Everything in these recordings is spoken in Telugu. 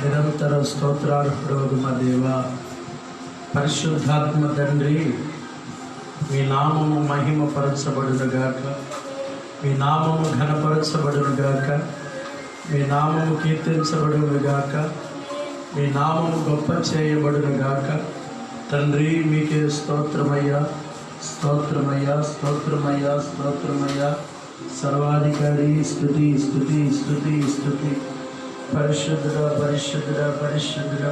నిరంతర స్తోత్రార్హుడు మా దేవ. పరిశుద్ధాత్మ తండ్రి, మీ నామము మహిమపరచబడునుగాక, మీ నామము ఘనపరచబడునుగాక, మీ నామము కీర్తించబడునుగాక, మీ నామము గొప్ప చేయబడునుగాక. తండ్రి, మీకే స్తోత్రమయ్యా, స్తోత్రమయ్యా, స్తోత్రమయ్యా, స్తోత్రమయ్యా. సర్వాధికారి, స్తుతి స్తుతి స్తుతి స్తుతి. పరిశుద్ధుడా పరిశుద్ధుడా పరిశుద్ధుడా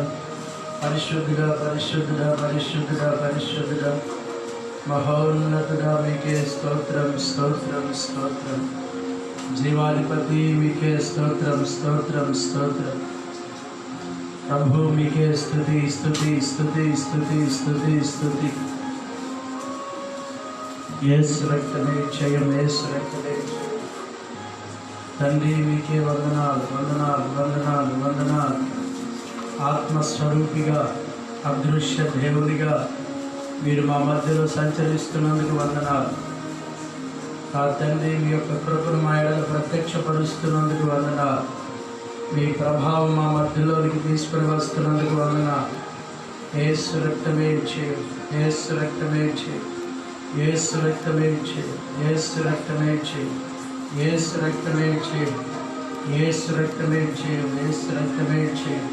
పరిశుద్ధుడా పరిశుద్ధుడా పరిశుద్ధుడా పరిశుద్ధుడా. మహోన్నతుడా, మీకే స్తోత్రం స్తోత్రం స్తోత్రం. జీవాధిపతి, మీకే స్తోత్రం స్తోత్రం స్తోత్రం. ప్రభు, మీకే స్తుతి స్తుతి స్తుతి స్తుతి స్తుతి స్తుతి. యేసు రక్తమే జయం, యేసు రక్తమే జయం. తండ్రి, మీకే వందనాలు వందనాలు వందనాలు వందనాలు. ఆత్మస్వరూపిగా, అదృశ్య దేవునిగా మీరు మా మధ్యలో సంచరిస్తున్నందుకు వందనాలు. ఆ తండ్రి, మీ యొక్క కృపను మా ఎడల ప్రత్యక్షపరుస్తున్నందుకు వందనాలు. మీ ప్రభావం మా మధ్యలోనికి తీసుకుని వస్తున్నందుకు వందనాలు. యేసు రక్తమే జయం, యేసు రక్తమే జయం, యేసు రక్తమే జయం, యేసు రక్తమే జయం, యేసు రక్తమే జయం, యేసు రక్తమే జయం, యేసు రక్తమే జయం.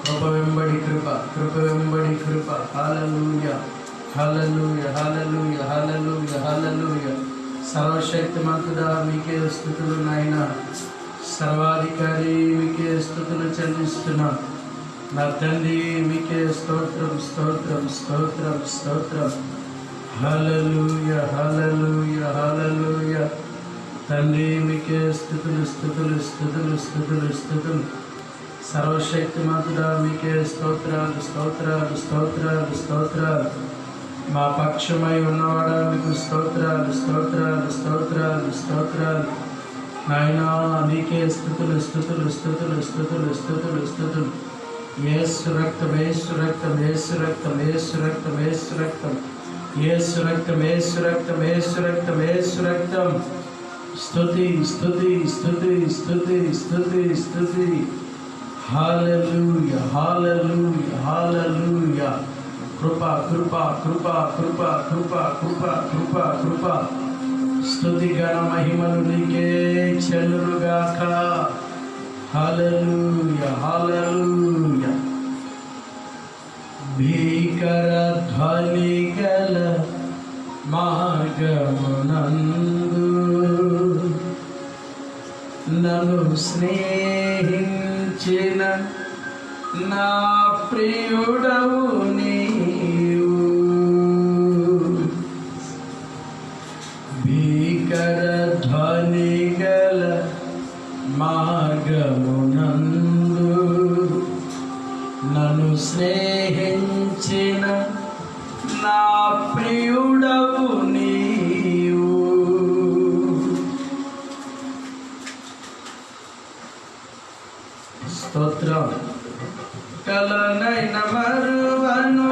కృప వెంబడి కృప, కృప వెంబడి కృప. హల్లెలూయా హల్లెలూయా హల్లెలూయా హల్లెలూయా హల్లెలూయా. సర్వశక్తిమంతుడా, మీకే స్తుతులు నాయనా. సర్వాధికారి, మీకే స్తుతులు చెల్లిస్తున్నా. నా తండ్రి, మీకే స్తోత్రం స్తోత్రం స్తోత్రం స్తోత్రం. హల్లెలూయా హల్లెలూయా హల్లెలూయా. తండ్రి, మీకే స్తుతులు స్తుతులు స్తుతులు స్తుతులు స్తుతులు. సర్వశక్తిమంతుడా, మీకే స్తోత్రాలు స్తోత్రాలు స్తోత్రాలు స్తోత్రాలు. మా పక్షమై ఉన్నవాడా, మీకు స్తోత్రాలు స్తోత్రాలు స్తోత్రాలు స్తోత్రాలు. నాయనా, మీకే స్తుతులు స్తుతులు స్తుతులు స్తుతులు స్తుతులు స్తుతులు. యేసు రక్తం, యేసు రక్తం, యేసు రక్తం, యేసు రక్తం, యేసు రక్తం, యేసు రక్తం, యేసు రక్తం, యేసు రక్తం, యేసు రక్తం. స్తుతి స్తుతి స్తుతి స్తుతి స్తుతి స్తుతి. హల్లెలూయా హల్లెలూయా హల్లెలూయా. కృప కృప కృప కృప కృప కృప కృప కృప. స్తుతి గణ మహిమలు నీకే చెల్లునుగాక. హల్లెలూయా హల్లెలూయా. భీకర ధ్వని గల మార్గమునందు నన్ను స్నేహించిన నా ప్రియుడవు నీవు. భీకర ధ్వని గల మార్గమునందు నన్ను స్నేహించిన నా ప్రియుడవు నీవు. స్తోత్రం. కలనైన మరువను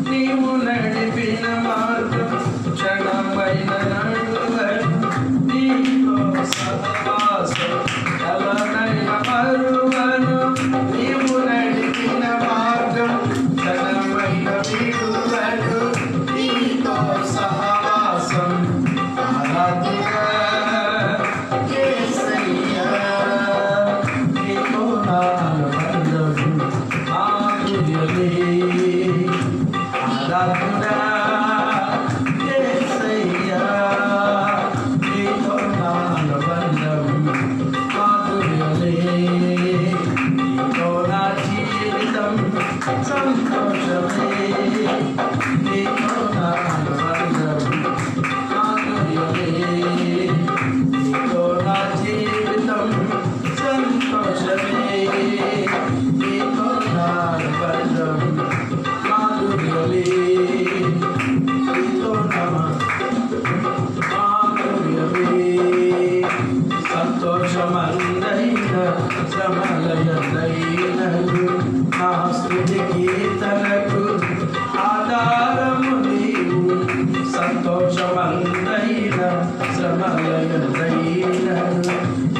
నీవు నడిపిన మార్గం, క్షణమైన నడువను నీతో సహవాసం. కలనైన మరువను నీవు నడిపిన మార్గం, క్షణమైన విడువను నీతో సహవాసం. ఆరాధన యేసయ్యా, నీతో నా బంధము మాధుర్యమే. ఆరాధన యేసయ్యా, నీతో నా బంధము మాధుర్యమే. నీతో నా జీవితం సంతోషమే. నీతో నా బంధము మాధుర్యమే. నీతో నా జీవితం సంతోషమే. నీతో నా బంధము మాధుర్యమే. నీతో నా మాధుర్యమే. సంతోషమందైన శ్రమలయందైనను నా స్తుతి కీర్తనకు ఆధారము నీవు. సంతోషమందైన శ్రమలయందైనను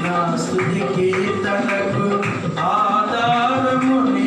నా స్తుతి కీర్తనకు ఆధారము నీవు.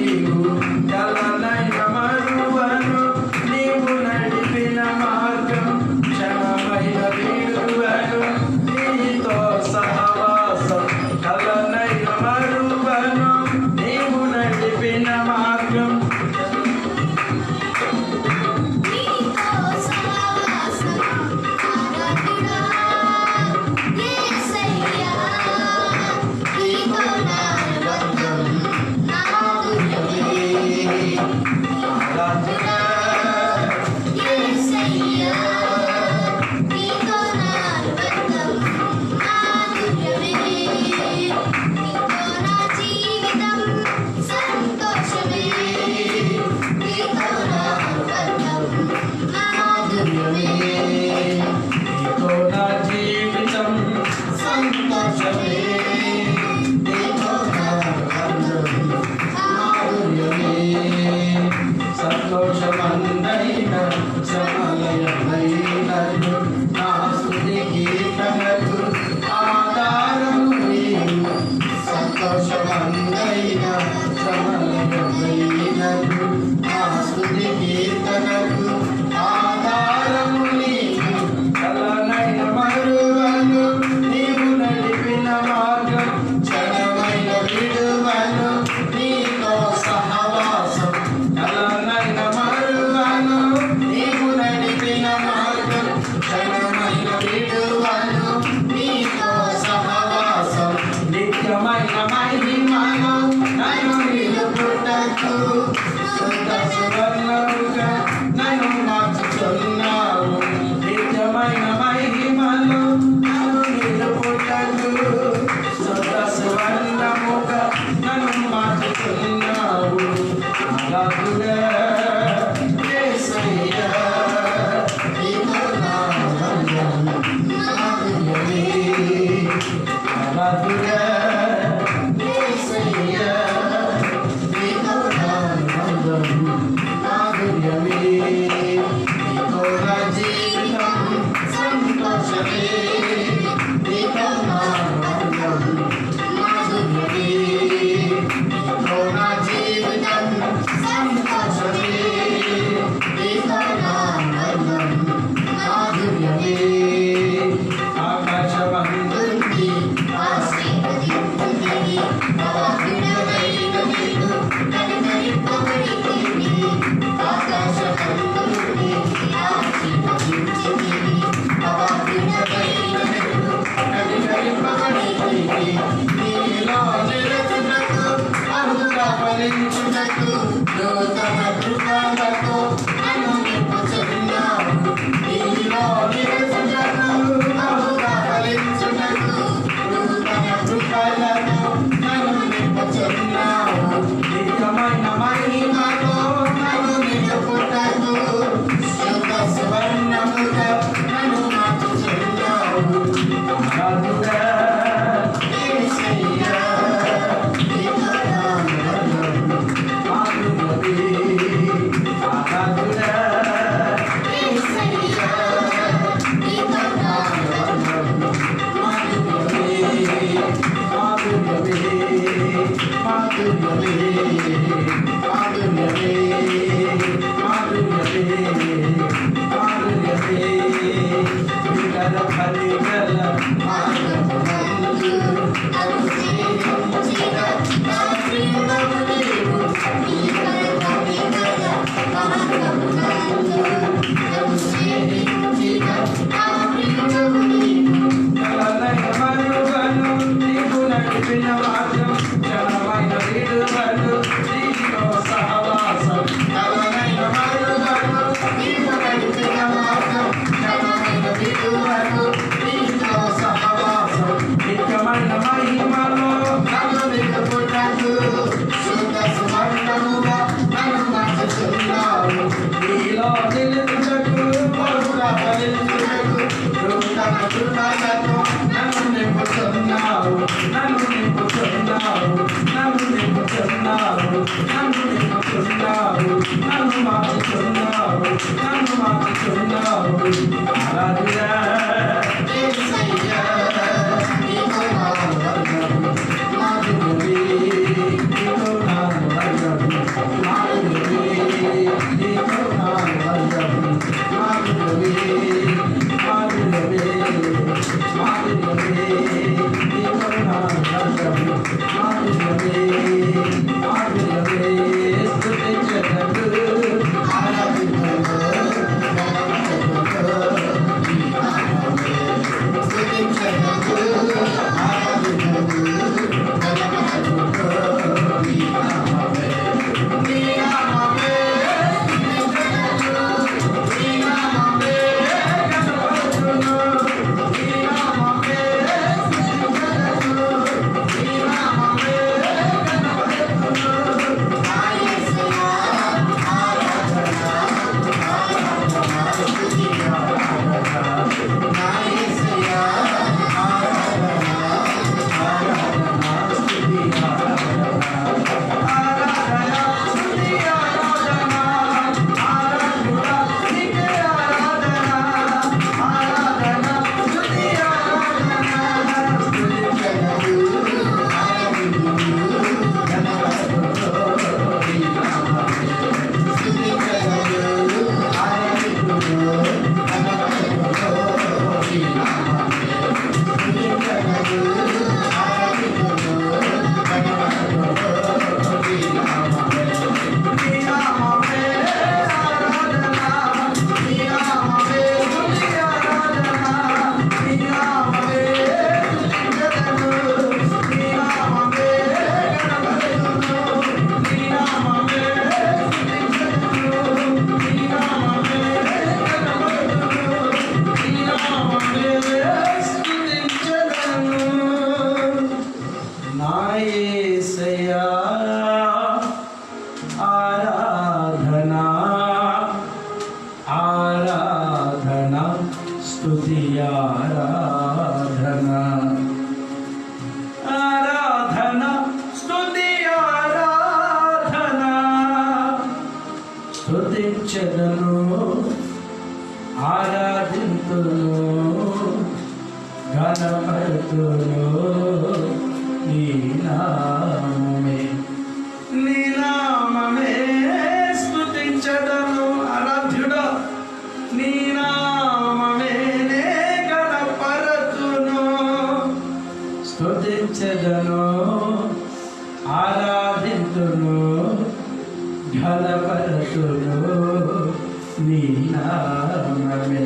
ఆరాధించుటకు నూతన కృపలతో నన్ను నింపుచున్నావు. నీలో నిలుచుటకు బహుగా ఫలించుటకు నూతన కృపలతో నన్ను నింపుచున్నావు. నిత్యమైన మహిమతో నన్ను నిలుపుటకు శుద్ధ సువర్ణముగా నన్ను మార్చుచున్నావు. స్తుతించెదను ఆరాధింతును ఘనపరుతును నీ నామమే స్తుతించెదను ఆరాధ్యుడా నీ నామమే ఘనపరుతును స్తుతించెదను ఆరాధింతును ఘనపరుతును నీ నామమే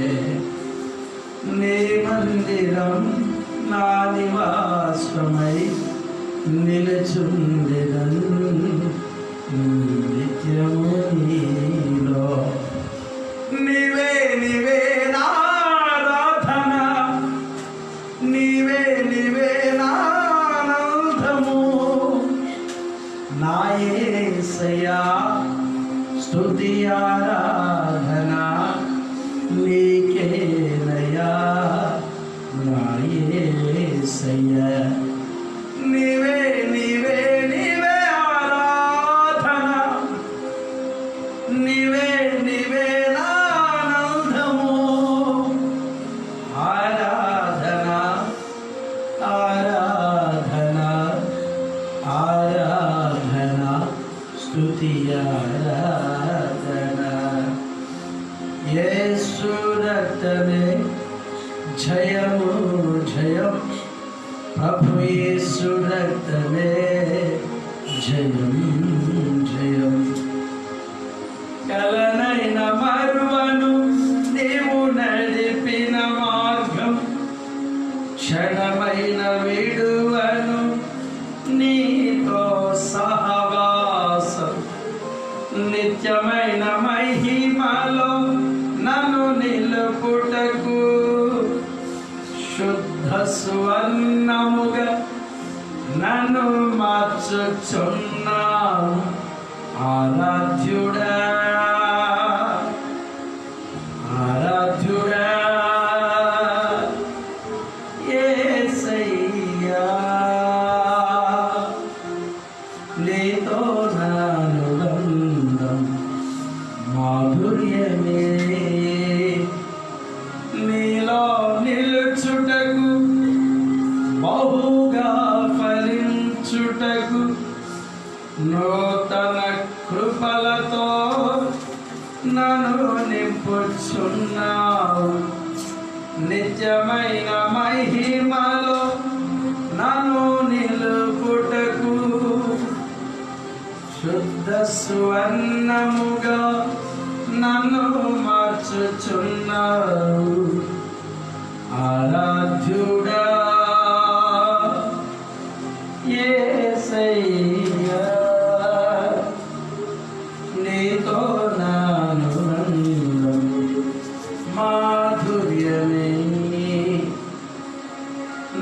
నీ మందిరం నా నివాసమై నిలుచుండెదను నిత్యము నీలో నీవే నీవే నా ఆరాధన నీవే నీవే నా ఆనందము నా యేసయ్యా స్తుతి ఆరాధన నీకేనయ్యా నా యేసయ్యా నీవే నీవే నీవే ఆరాధన నీవే నీవే నా ఆనందము ఆరాధన ఆరాధన ఆరాధన స్తుతి ఆరాధన యేసు రక్తమే జయము జయం ప్రభు యేసు రక్తమే జయం జయం కలనైన మరువను నీవు నడిపిన మార్గం క్షణమైన విడువను నీతో సహవాసం నిత్యమైన మహిమలో నన్ను నిలుపుటకు శుద్ధ సువర్ణముగా నన్ను మార్చుచున్నావు ఆరాధ్యుడా ఆరాధ్యుడా యేసయ్యా నీతో నానుబంధం మాధుర్యమే నీలో నిలుచుటకు బహుగా ఫలించుటకు నూతన కృపలతో నన్ను నింపుచున్నావు నిత్యమైన మహిమలో నన్ను నిలుపుటకు శుద్ధ సువర్ణముగా నన్ను మార్చుచున్నావు ఆరాధ్యుడా యేసయ్యా నీతో నానుబంధం మాధుర్యమే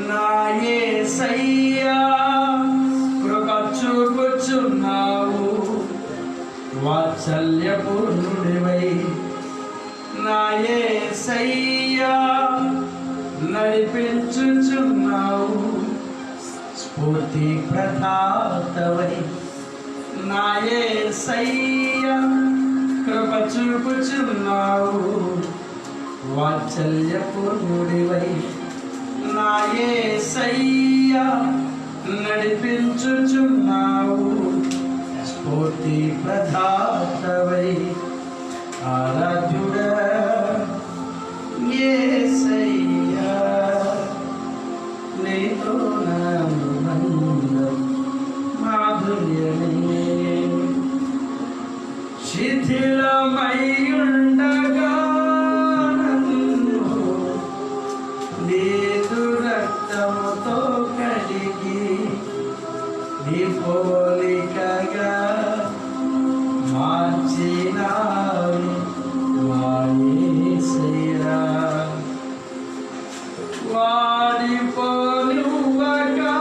నా యేసయ్యా కృప చూపుచున్నావు వాత్సల్యపూర్ణుడివై నా యేసయ్యా నడిపించుచున్నావు స్ఫూర్తి ప్రదాతవై నా యేసయ్యా కృప చూపుచున్నావు వాత్సల్యపూర్ణుడివై నా యేసయ్యా నడిపించుచున్నావు స్ఫూర్తి ప్రదాతవై ఆరాధ్యుడా యేసయ్యా నీతో నానుబంధం మాధుర్యమే శిథిలమయ్యుండగా నన్ను నీదు రక్తముతో కడిగి నీ పోలికగా మార్చినావు మా యేసయ్యా వాడిపోనివ్వగా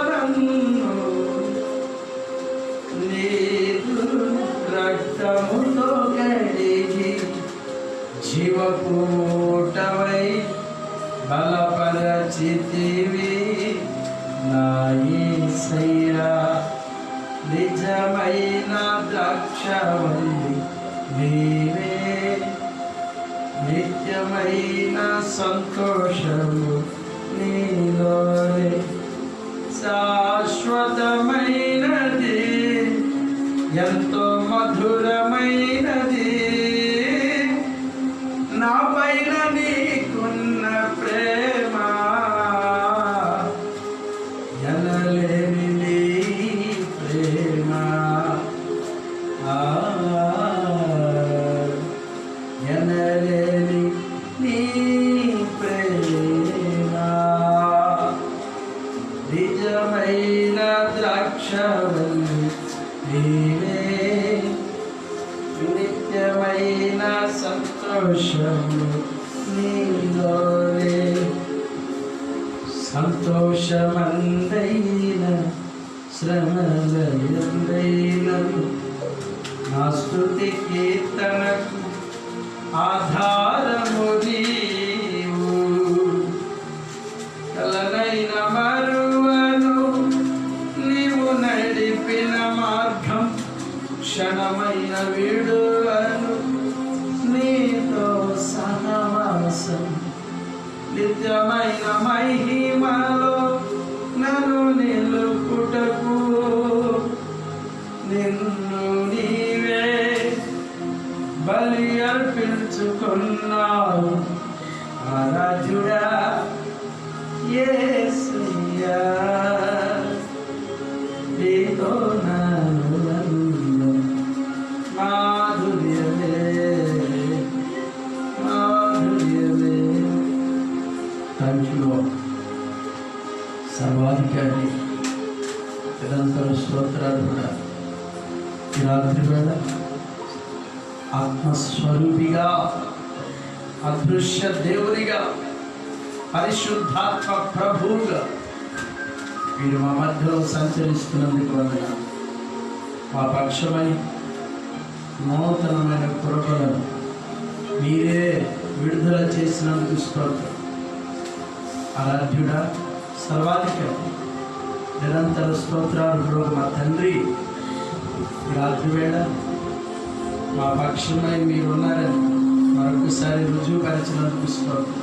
నన్ను నీదు రక్తముతో కడిగి జీవపూటవై బలపరచితివి నా యేసయ్యా నిజమైన ద్రాక్షవల్లి నీవే నిత్యమైన సంతోషము నీలోనే శాశ్వతమైనది ఎంతో మధురమైనది నా పైన నీకున్న ప్రేమ ఎనలేని నీ ప్రేమ ఎనలేని నీ ప్రేమ నిజమైన ద్రాక్షవల్లి నిత్యమైన సంతోషము నీలోనే సంతోషమందైన శ్రమలయందైన నా స్తుతి కీర్తనకు ఆధారము నీవు కలనైన మరువను నీవు నడిపిన మార్గం క్షణమైన విడువను నీతో సహవాసం నిత్యమైన మహిమలో నన్ను నిలుపుటకు నిన్ను నీవే బలి అర్పించుకున్నావు ఆరాధ్యుడా యేసయ్యా నీతో నాలో మాధుర్యమే మాధుర్యమే. థ్యాంక్ యూ సర్వాధికారి నిరంతర స్తోత్రాలు కూడా ఈ రాత్రి వేళ ఆత్మస్వరూపిగా అదృశ్య దేవునిగా పరిశుద్ధాత్మ ప్రభువుగా మీరు మా మధ్యలో సంచరిస్తున్నందుకు వందనాలు. మా పక్షమై నూతనమైన కృపలను మీరే విడుదల చేసినందుకు స్తోత్రం. ఆరాధ్యుడా సర్వాధికారి నిరంతర స్తోత్రాలు మా తండ్రి ఈ రాత్రి వేళ మా పక్షమై మీరున్నారని మరొకసారి రుజువుపరిచినందుకు స్తోత్రం.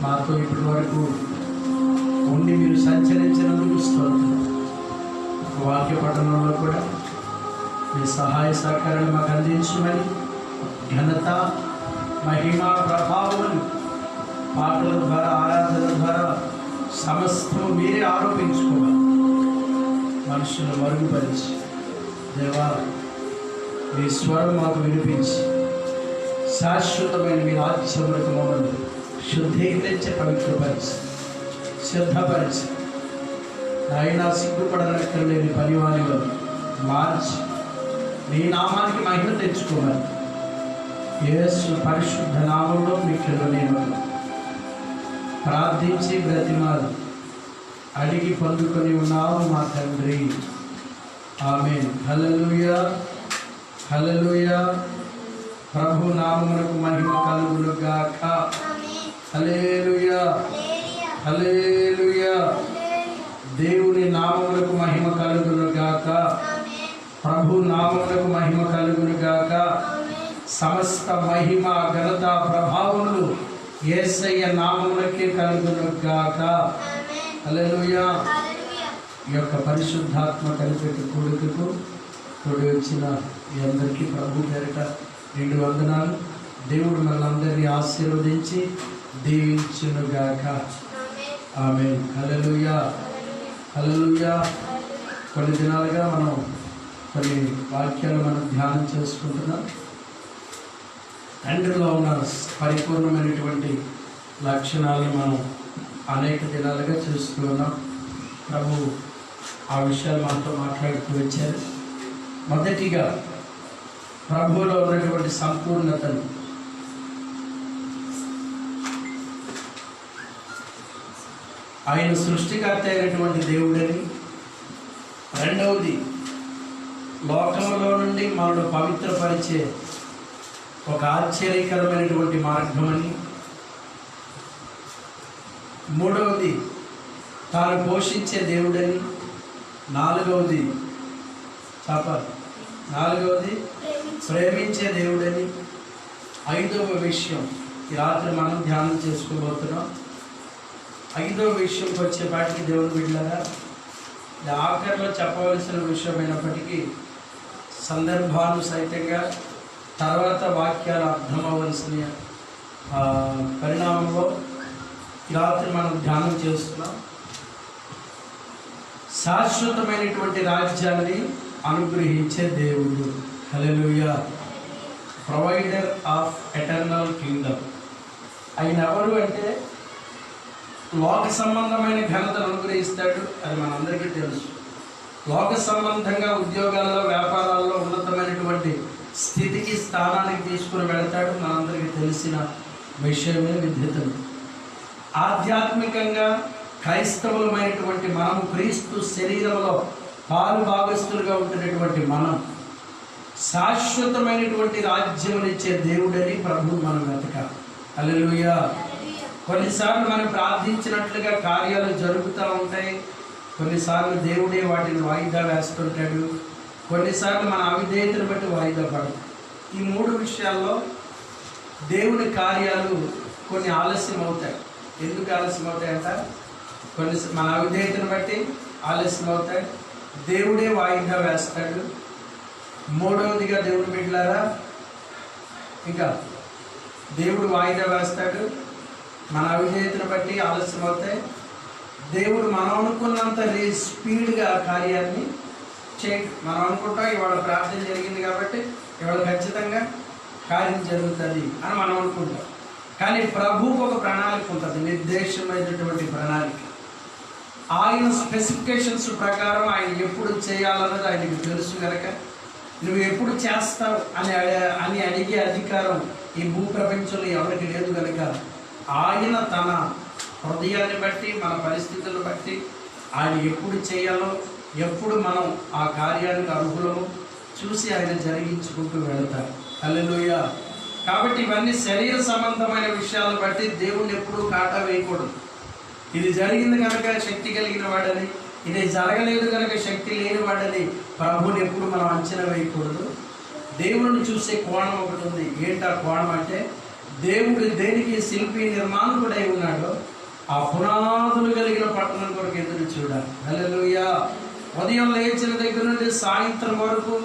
మాతో ఇప్పటి వరకు ఉండి మీరు సంచరించినందుకు స్తోత్రం. వాక్య పఠనంలో కూడా మీ సహాయ సహకారాలు మాకు అందించమని ఘనత మహిమ ప్రభావాలు పాటల ద్వారా ఆరాధన ద్వారా సమస్తము మీరే ఆరోపించుకోవాలి. మనుషులు మరుగుపరిచి దేవా మీ స్వరం మాకు వినిపించి శాశ్వతమైన మీ రాజ్యములకు మమ్మల్ని శుద్ధీకరించి పవిత్రపరిచి సిద్ధపరిచి ఆయన సిగ్గుపడనక్కర్లేని పరివారిలో మార్చి నీ నామానికి మహిమ తెచ్చుకోవాలి. యేసు పరిశుద్ధ నామంలో మీకు నేను ప్రార్థించి బ్రతిమాలు అడిగి పొందుకొని ఉన్నాము మా తండ్రి. ఆమేన్. హల్లెలూయా హల్లెలూయా. ప్రభు నామమునకు మహిమ కలుగును గాక. హల్లెలూయా హల్లెలూయా. దేవుని నామమునకు మహిమ కలుగును గాక. ప్రభు నామమునకు మహిమ కలుగును గాక. సమస్త మహిమ ఘనత ప్రభావములు యేసయ్య నామమునకే కలుగును గాక. హల్లెలూయా. ఈ యొక్క పరిశుద్ధాత్మ కలిపేట కొడుకుకు తోడి వచ్చిన మీ అందరికీ ప్రభు పేరిట 2 వందనాలు. దేవుడు మనందరినీ ఆశీర్వదించి దీవించునుగాక. ఆమేన్. హల్లెలూయా హల్లెలూయా. కొన్ని దినాలుగా మనం కొన్ని వాక్యాలు మనం ధ్యానం చేసుకుంటున్నాం. తండ్రిలో ఉన్న పరిపూర్ణమైనటువంటి లక్షణాలను మనం అనేక దినాలుగా చూస్తూ ఉన్నాం. ప్రభు ఆ విషయాలు మనతో మాట్లాడుతూ వచ్చారు. మొదటిగా ప్రభువులో ఉన్నటువంటి సంపూర్ణతను ఆయన సృష్టికర్త అయినటువంటి దేవుడని, రెండవది లోకంలో నుండి మనల్ని పవిత్రపరిచే ఒక ఆశ్చర్యకరమైనటువంటి మార్గమని, మూడవది తాను పోషించే దేవుడని, నాలుగవది ప్రేమించే దేవుడని, ఐదవ విషయం ఈ రాత్రి మనం ధ్యానం చేసుకోబోతున్నాం. ఐదవ విషయంకి వచ్చేపాటికి దేవుని బిడ్డలారా, ఆఖరిలో చెప్పవలసిన విషయమైనప్పటికీ సందర్భానుసహితంగా తర్వాత వాక్యాలు అర్థమవలసిన పరిణామంలో ఈ రాత్రి మనం ధ్యానం చేస్తున్నాం. శాశ్వతమైనటువంటి రాజ్యాన్ని అనుగ్రహించే దేవుడు. Hallelujah. Provider of eternal kingdom. ఆయన ఎవరు అంటే లోక సంబంధమైన ఘనతను అనుగ్రహిస్తాడు, అది మనందరికీ తెలుసు. లోక సంబంధంగా ఉద్యోగాల్లో, వ్యాపారాల్లో ఉన్నతమైనటువంటి స్థితికి, స్థానానికి తీసుకుని వెళతాడు. మనందరికీ తెలిసిన విషయమే విద్యుత్తులు. ఆధ్యాత్మికంగా క్రైస్తవులమైనటువంటి మనము, క్రీస్తు శరీరంలో పాలు భాగస్తులుగా ఉంటున్నటువంటి మనం, శాశ్వతమైనటువంటి రాజ్యమునిచ్చే దేవుడని ప్రభువు మనం వెతకాలి. హల్లెలూయా. కొన్నిసార్లు మనం ప్రార్థించినట్లుగా కార్యాలు జరుగుతూ ఉంటాయి. కొన్నిసార్లు దేవుడే వాటిని వాయిదా వేస్తుంటాడు. కొన్నిసార్లు మన అవిధేయతను బట్టి వాయిదా పడతాయి. ఈ మూడు విషయాల్లో దేవుని కార్యాలు కొన్ని ఆలస్యం అవుతాయి. ఎందుకు ఆలస్యం అవుతాయంట? మన అవిధేయతను బట్టి ఆలస్యం అవుతాయి. దేవుడే వాయిదా వేస్తాడు. మూడవదిగా దేవుడు బిడ్డలారా, ఇంకా దేవుడు వాయిదా వేస్తాడు. మన అవిధేయతను బట్టి ఆలస్యం అవుతాయి. దేవుడు మనం అనుకున్నంత స్పీడ్గా కార్యాన్ని చేయడు. మనం అనుకుంటాం ఇవాళ ప్రార్థన జరిగింది కాబట్టి ఇవాళ ఖచ్చితంగా కార్యం జరుగుతుంది అని మనం అనుకుంటాం. కానీ ప్రభువుకు ఒక ప్రణాళిక ఉంటుంది, నిర్దేశమైనటువంటి ప్రణాళిక. ఆయన స్పెసిఫికేషన్స్ ప్రకారం ఆయన ఎప్పుడు చేయాలన్నది ఆయనకు తెలుసు కనుక, నువ్వు ఎప్పుడు చేస్తావు అని అడిగే అధికారం ఈ భూప్రపంచంలో ఎవరికి లేదు కనుక, ఆయన తన హృదయాన్ని బట్టి, మన పరిస్థితులను బట్టి ఆయన ఎప్పుడు చేయాలో, ఎప్పుడు మనం ఆ కార్యానికి అర్హులము చూసి ఆయన జరిగించుకుంటూ వెళతారు. హల్లెలూయా. కాబట్టి ఇవన్నీ శరీర సంబంధమైన విషయాలను బట్టి దేవుణ్ణి ఎప్పుడూ కాటా వేయకూడదు. ఇది జరిగింది కనుక శక్తి కలిగిన వాడని, ఇది జరగలేదు కనుక శక్తి లేని వాడని ప్రభువుని ఎప్పుడు మనం అంచనా వేయకూడదు. దేవుడిని చూసే కోణం ఒకటి ఉంది. ఏంటా కోణం అంటే, దేవుడు దేనికి శిల్పి నిర్మాణకుడై ఉన్నాడో ఆ పునాదులు కలిగిన పట్టణం కొరకు ఎదురు చూడాలి. హల్లెలూయా. ఉదయం లేచిన దగ్గర నుండి సాయంత్రం వరకు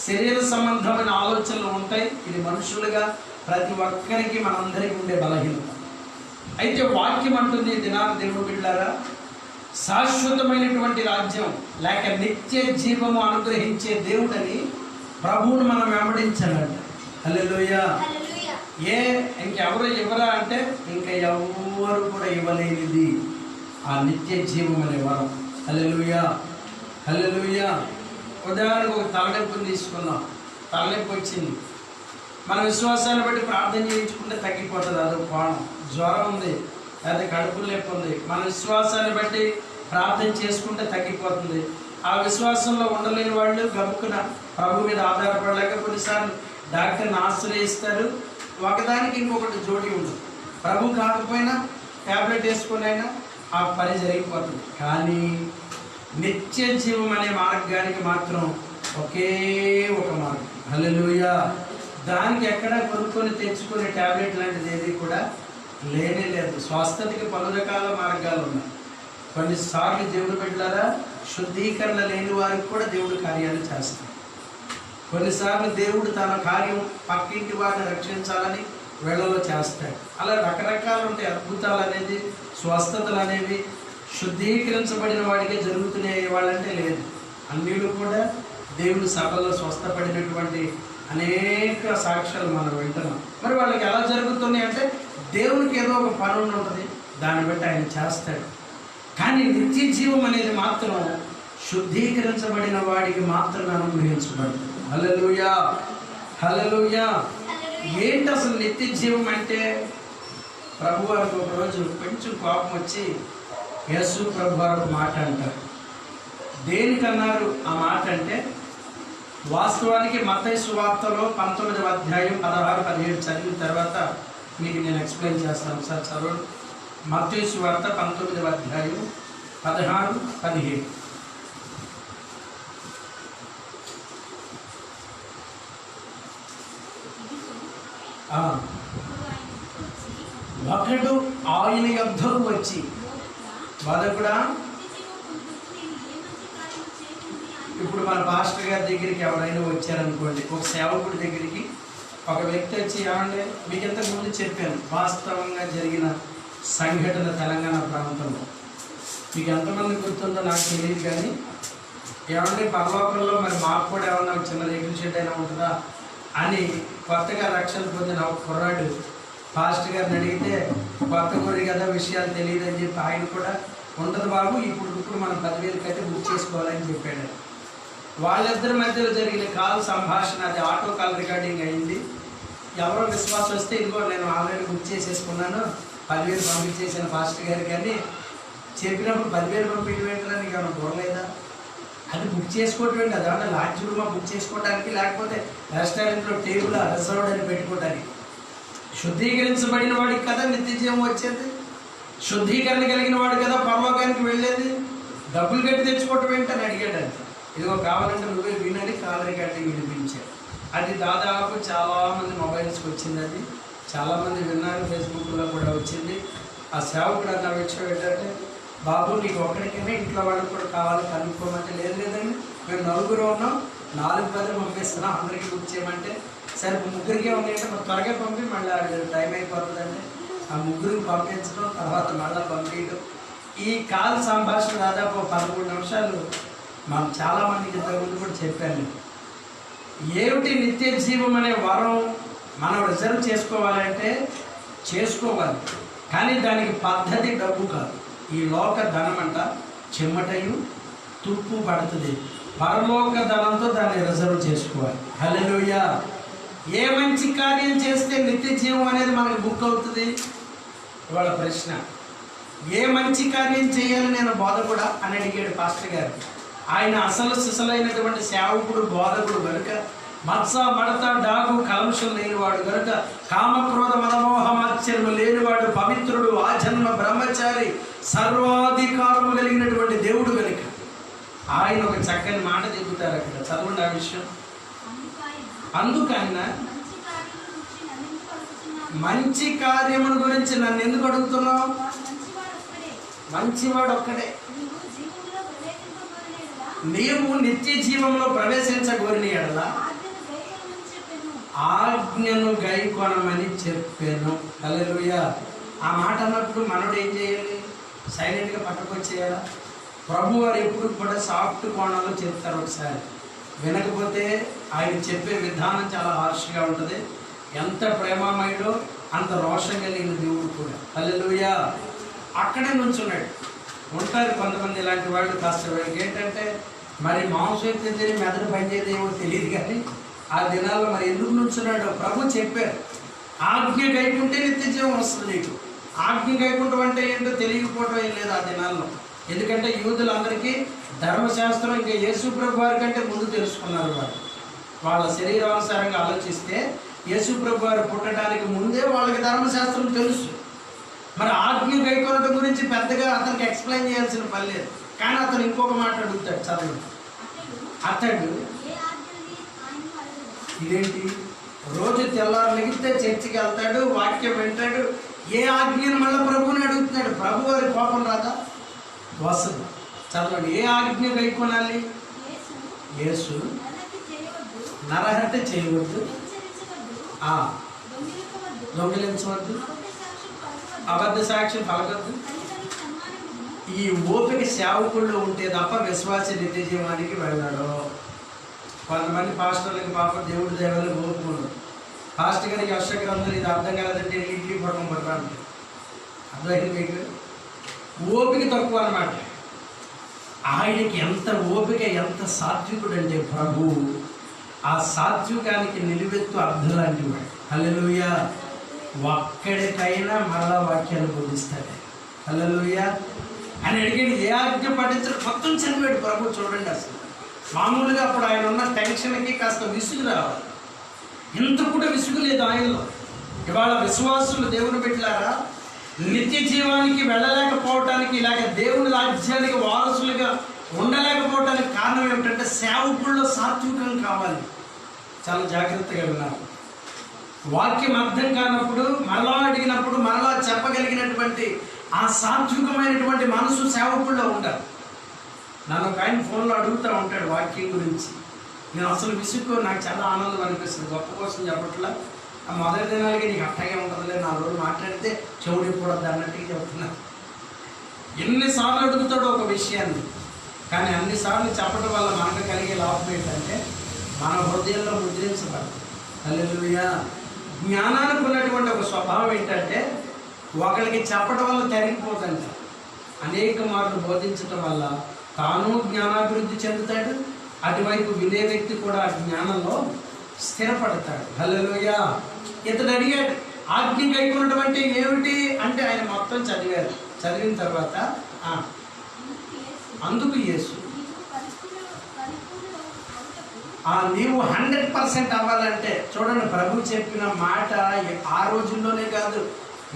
శరీర సంబంధమైన ఆలోచనలు ఉంటాయి. ఇది మనుషులుగా ప్రతి ఒక్కరికి, మనందరికీ ఉండే బలహీనత. అయితే వాక్యం అంటుంది, దినాన్ని దేవుడు బిడ్డలారా, శాశ్వతమైనటువంటి రాజ్యం లేక నిత్య జీవము అనుగ్రహించే దేవుడని ప్రభువును మనం వెంబడించాలంట. హల్లెలూయా. ఇంకెవరు ఇవ్వరా అంటే, ఇంకా ఎవరు కూడా ఇవ్వలేనిది ఆ నిత్య జీవం అనే వరం. హల్లెలూయా. హల్లెలూయా. ఉదాహరణకు ఒక తలనొప్పిని తీసుకున్నాం. తలనొప్పి వచ్చింది, మన విశ్వాసాన్ని బట్టి ప్రార్థన చేయించుకుంటే తగ్గిపోతుంది. అదొక కోణం. జ్వరం ఉంది లేదా కడుపు నొప్పి ఉంది, మన విశ్వాసాన్ని బట్టి ప్రార్థన చేసుకుంటే తగ్గిపోతుంది. ఆ విశ్వాసంలో ఉండలేని వాళ్ళు గబుక్కున ప్రభు మీద ఆధారపడలేక కొన్నిసార్లు డాక్టర్ని ఆశ్రయిస్తారు. ఒకదానికి ఇంకొకటి జోడి ఉండదు. ప్రభు కాకపోయినా ట్యాబ్లెట్ వేసుకుని అయినా ఆ పని జరిగిపోతుంది. కానీ నిత్య జీవం అనే మార్గానికి మాత్రం ఒకే ఒక మార్గం. హల్లెలూయా. దానికి ఎక్కడ కొనుక్కొని తెచ్చుకునే ట్యాబ్లెట్ లాంటిది ఏది కూడా లేనే లేదు. స్వస్థతకి పలు రకాల మార్గాలు ఉన్నాయి. కొన్నిసార్లు దేవుడు బిడ్డలారా, శుద్ధీకరణ లేని వారికి కూడా దేవుడు కార్యాలు చేస్తాడు. కొన్నిసార్లు దేవుడు తన కార్యం పక్కింటి వారిని రక్షించాలని వేళలో చేస్తాడు. అలా రకరకాలు ఉంటాయి. అద్భుతాలు అనేది, స్వస్థతలు అనేవి శుద్ధీకరించబడిన వాడికే జరుగుతున్నాయి వాళ్ళంటే లేదు. అన్నిళ్ళు కూడా దేవుని సభలో స్వస్థపడినటువంటి అనేక సాక్ష్యాలు మనం వింటున్నాం. మరి వాళ్ళకి ఎలా జరుగుతున్నాయి అంటే, దేవునికి ఏదో ఒక పని ఉంటుంది, దాన్ని బట్టి ఆయన చేస్తాడు. కానీ నిత్య జీవం అనేది మాత్రం శుద్ధీకరించబడిన వాడికి మాత్రమే అనుగ్రహించబడుతుంది. హల్లెలూయా. హల్లెలూయా. ఏంటి అసలు నిత్య జీవం అంటే? ప్రభు వారికి ఒకరోజు కొంచెం కోపం వచ్చి యేసు ప్రభు వారు మాట అంటారు. దేనికన్నారు ఆ మాట అంటే, వాస్తవానికి మత్తయి సువార్తలో 19వ అధ్యాయం 16, 17 చదివిన తర్వాత మీకు నేను ఎక్స్ప్లెయిన్ చేస్తాను. సార్ చదవండి. మత్తయి సువార్త 19వ అధ్యాయం 16, 17. ఒకడు ఆయన యొద్దకు వచ్చి, బోధకుడా, ఇప్పుడు మన పాస్టర్ గారి దగ్గరికి ఎవరైనా వచ్చారనుకోండి, ఒక సేవకుడి దగ్గరికి ఒక వ్యక్తి వచ్చి, ఏమంటే మీకు ఇంతకు ముందు చెప్పాను వాస్తవంగా జరిగిన సంఘటన తెలంగాణ ప్రాంతంలో, మీకు ఎంతమంది గుర్తుందో నాకు తెలియదు కానీ, ఏమంటే పరలోకంలో మరి మాకు కూడా ఏమన్నా చిన్న రేకుల షెడ్ అయినా ఉంటుందా అని కొత్తగా రక్షణ పొందిన ఒక కుర్రాడు పాస్టర్ గారిని అడిగితే, కొత్త గురి కదా విషయాలు తెలియదు అని చెప్పి ఆయన కూడా ఉండదు బాబు, ఇప్పుడు మనం 10,000 అయితే బుక్ చేసుకోవాలని చెప్పాడు. వాళ్ళిద్దరి మధ్యలో జరిగిన కాల్ సంభాషణ, అది ఆటో కాల్ రికార్డింగ్ అయింది. ఎవరో విశ్వాసం వస్తే ఇదిగో నేను ఆల్రెడీ బుక్ చేసేసుకున్నాను, 10,000 పంపించేసాను పాస్టర్ గారికి అని చెప్పినప్పుడు 10,000 పంపించడం నీకు ఏమైనా బుర్రలేదా? అది బుక్ చేసుకోవటం ఏంటి? అదేమన్నా లాడ్జ్ రూమా బుక్ చేసుకోవడానికి, లేకపోతే రెస్టారెంట్లో టేబుల్ రిజర్వ్డ్ అని పెట్టుకోవడానికి? శుద్ధీకరించబడిన వాడికి కదా నిత్య జీవం వచ్చేది, శుద్ధీకరణ కలిగిన వాడు కదా పరలోకానికి వెళ్ళేది. డబ్బులు కట్టి తెచ్చుకోవటం ఏంటని అడిగాడు. అంత ఇదిగో కావాలంటే నువ్వే వినని కాల్ రికార్డింగ్ వినిపించాడు. అది దాదాపు చాలామంది మొబైల్స్కి వచ్చింది. అది చాలామంది విన్నారు, ఫేస్బుక్లో కూడా వచ్చింది. ఆ సేవకుడు అన్న విషయం ఏంటంటే, బాబు నీకు ఒక్కడికైనా ఇంట్లో వాళ్ళకి కూడా కావాలి కనుక్కోమంటే, లేదండి మేము 9 ఉన్నాం, 4 పంపిస్తున్నాం, అందరికీ బుక్ చేయమంటే, సరే 3కే ఉన్నాయంటే మరి త్వరగా పంపి మళ్ళీ టైం అయిపోతుందంటే ఆ 3కి పంపించడం, తర్వాత మళ్ళీ పంపించడం. ఈ కాల్ సంభాషణ దాదాపు 13 నిమిషాలు మనం చాలామందికి ఇంతకుముందు కూడా చెప్పాను. ఏమిటి నిత్య జీవం అనే వరం మనం రిజర్వ్ చేసుకోవాలంటే చేసుకోవాలి, కానీ దానికి పద్ధతి డబ్బు కాదు. ఈ లోక ధనం అంట చెమ్మటయు తుప్పు పడుతుంది, పరలోక ధనంతో దాన్ని రిజర్వ్ చేసుకోవాలి. హల్లెలూయా. ఏ మంచి కార్యం చేస్తే నిత్య జీవం అనేది మనకు బుక్ అవుతుంది? ఇవాళ ప్రశ్న, ఏ మంచి కార్యం చేయాలి నేను బోధకుడా అని అడిగాడు పాస్టర్ గారు. ఆయన అసలు సిసలైనటువంటి సేవకుడు, బోధకుడు కనుక, మత్స మడత డాగు కలంశం లేనివాడు కనుక, కామక్రోధ మనమోహమాశ్చర్యము లేనివాడు, పవిత్రుడు, ఆజన్మ బ్రహ్మచారి, సర్వాధికారము కలిగినటువంటి దేవుడు కనుక ఆయన ఒక చక్కని మాట చెబుతారు అక్కడ. చదవండి ఆ విషయం. అందుకైనా మంచి కార్యముల గురించి నన్ను ఎందుకు అడుగుతున్నావు? మంచివాడు ఒక్కడే. నీవు నిత్య జీవంలో ప్రవేశించగోరిన ఎడల ఆజ్ఞను గైకొనమని చెప్పాను. హల్లెలూయా. ఆ మాట అన్నప్పుడు మనోడు ఏం చేయాలి? సైలెంట్గా పట్టుకొచ్చేయాలా? ప్రభు వారు ఎప్పుడు కూడా సాఫ్ట్ కోణంలో చెప్తారు. ఒకసారి వినకపోతే ఆయన చెప్పే విధానం చాలా హార్ష్గా ఉంటుంది. ఎంత ప్రేమమయుడో అంత రోషం కలిగిన దేవుడు కూడా. హల్లెలూయా. అక్కడే నుంచున్నాడు. ఉంటారు కొంతమంది ఇలాంటి వాళ్ళు. కాస్త వీళ్ళకి ఏంటంటే మరి మాంసం తిని మెదడు పనిచేదేమో తెలియదు, కానీ ఆ దినాల్లో మరి ఎందుకు నుంచున్నాడు? ప్రభు చెప్పారు, ఆజ్ఞ గైకుంటే నిత్య జీవం వస్తుంది నీకు. ఆజ్ఞ గైకుంటం అంటే ఏంటో తెలియకపోవడం ఏం లేదు ఆ దినాల్లో. ఎందుకంటే యూదులందరికీ ధర్మశాస్త్రం ఇంకా యేసు ప్రభు వారి కంటే ముందు తెలుసుకున్నారు. వారు వాళ్ళ శరీరానుసారంగా ఆలోచిస్తే యేసు ప్రభు వారు పుట్టడానికి ముందే వాళ్ళకి ధర్మశాస్త్రం తెలుసు. మరి ఆజ్ఞ గైకొనడం గురించి పెద్దగా అతనికి ఎక్స్ప్లెయిన్ చేయాల్సిన పని లేదు. కానీ అతను ఇంకొక మాట అడుగుతాడు. చదువు. అతడు ఇదేంటి, రోజు తెల్లారు లెగితే చర్చికి వెళ్తాడు, వాక్యం వింటాడు, ఏ ఆజ్ఞను మళ్ళీ ప్రభుని అడుగుతున్నాడు. ప్రభు వారి కోపం రాదా? వస్తుంది. చదవండి. ఏ ఆజ్ఞ గైకొనాలి? యేసు నరహత్య చేయవద్దు, దొంగిలించవద్దు, అబద్ధ సాక్ష్యం పలకద్దు. ఈ ఓపిక సేవకుల్లో ఉంటే తప్ప విశ్వాస నిత్య జీవానికి వెళ్ళాడు. కొంతమంది పాస్టర్లకి పాపం దేవుడి దేవాలయం ఓపిక ఉండదు. పాస్టర్ గారికి అష్టగ్రంథాలు ఇది అర్థం కాలేదంటే ఇడ్లీ పడడం పడతాను. అర్థమైంది మీకు? ఓపిక తక్కువ అన్నమాట. ఆయనకి ఎంత ఓపిక, ఎంత సాత్వికుడు అంటే ప్రభు ఆ సాత్వికానికి నిలువెత్తు అర్థం లాంటి వాడు. హల్లెలూయా. ఒక్కడికైనా మరలా వాక్యాలు బోధిస్తాడు. హల్లెలూయా అని అడిగాడు. ఏ ఆజ్ఞ పాటించడం మొత్తం చదివాడు ప్రభు. చూడండి, అసలు మామూలుగా అప్పుడు ఆయన ఉన్న టెన్షన్కి కాస్త విసుగు రావాలి. ఇంత కూడా విసుగు లేదు ఆయనలో. ఇవాళ విశ్వాసులు దేవుని బిడ్డలారా, నిత్య జీవానికి వెళ్ళలేకపోవటానికి, ఇలాగ దేవుని రాజ్యానికి వారసులుగా ఉండలేకపోవటానికి కారణం ఏమిటంటే సేవకుల్లో సాత్వికం కావాలి. చాలా జాగ్రత్తగా విన్నారు. వాక్యం అర్థం కానప్పుడు మరలా అడిగినప్పుడు మరలా చెప్పగలిగినటువంటి ఆ సాత్వికమైనటువంటి మనసు సేవకుల్లో ఉండాలి. నన్ను ఒక ఆయన ఫోన్లో అడుగుతూ ఉంటాడు వాక్యం గురించి. నేను అసలు విసుక్కు, నాకు చాలా ఆనందం అనిపిస్తుంది. గొప్ప కోసం చెప్పట్లా, ఆ మొదటి దినాలకి నీకు అట్టగే ఉంటుందిలే, 4 రోజులు మాట్లాడితే చెవుడు ఎప్పుడొద్దు అన్నట్టుగా చెప్తున్నాను. ఎన్నిసార్లు అడుగుతాడో ఒక విషయాన్ని, కానీ అన్నిసార్లు చెప్పడం వల్ల మనకు కలిగే లాభం ఏంటంటే మన హృదయంలో ముద్రించబడదు. హల్లెలూయా. జ్ఞానానికి ఉన్నటువంటి ఒక స్వభావం ఏంటంటే ఒకరికి చెప్పడం వల్ల తరిగిపోతుంట. అనేక మార్లు బోధించటం వల్ల తాను జ్ఞానాభివృద్ధి చెందుతాడు, అటువైపు వినే వ్యక్తి కూడా ఆ జ్ఞానంలో స్థిరపడతాడు. హల్లెలూయా. ఇతడు అడిగాడు, ఆజ్ఞ కైకొనడం అంటే ఏమిటి అంటే ఆయన మొత్తం చదివారు. చదివిన తర్వాత అందుకు యేసు నీవు 100% అవ్వాలంటే, చూడండి ప్రభు చెప్పిన మాట ఆ రోజుల్లోనే కాదు,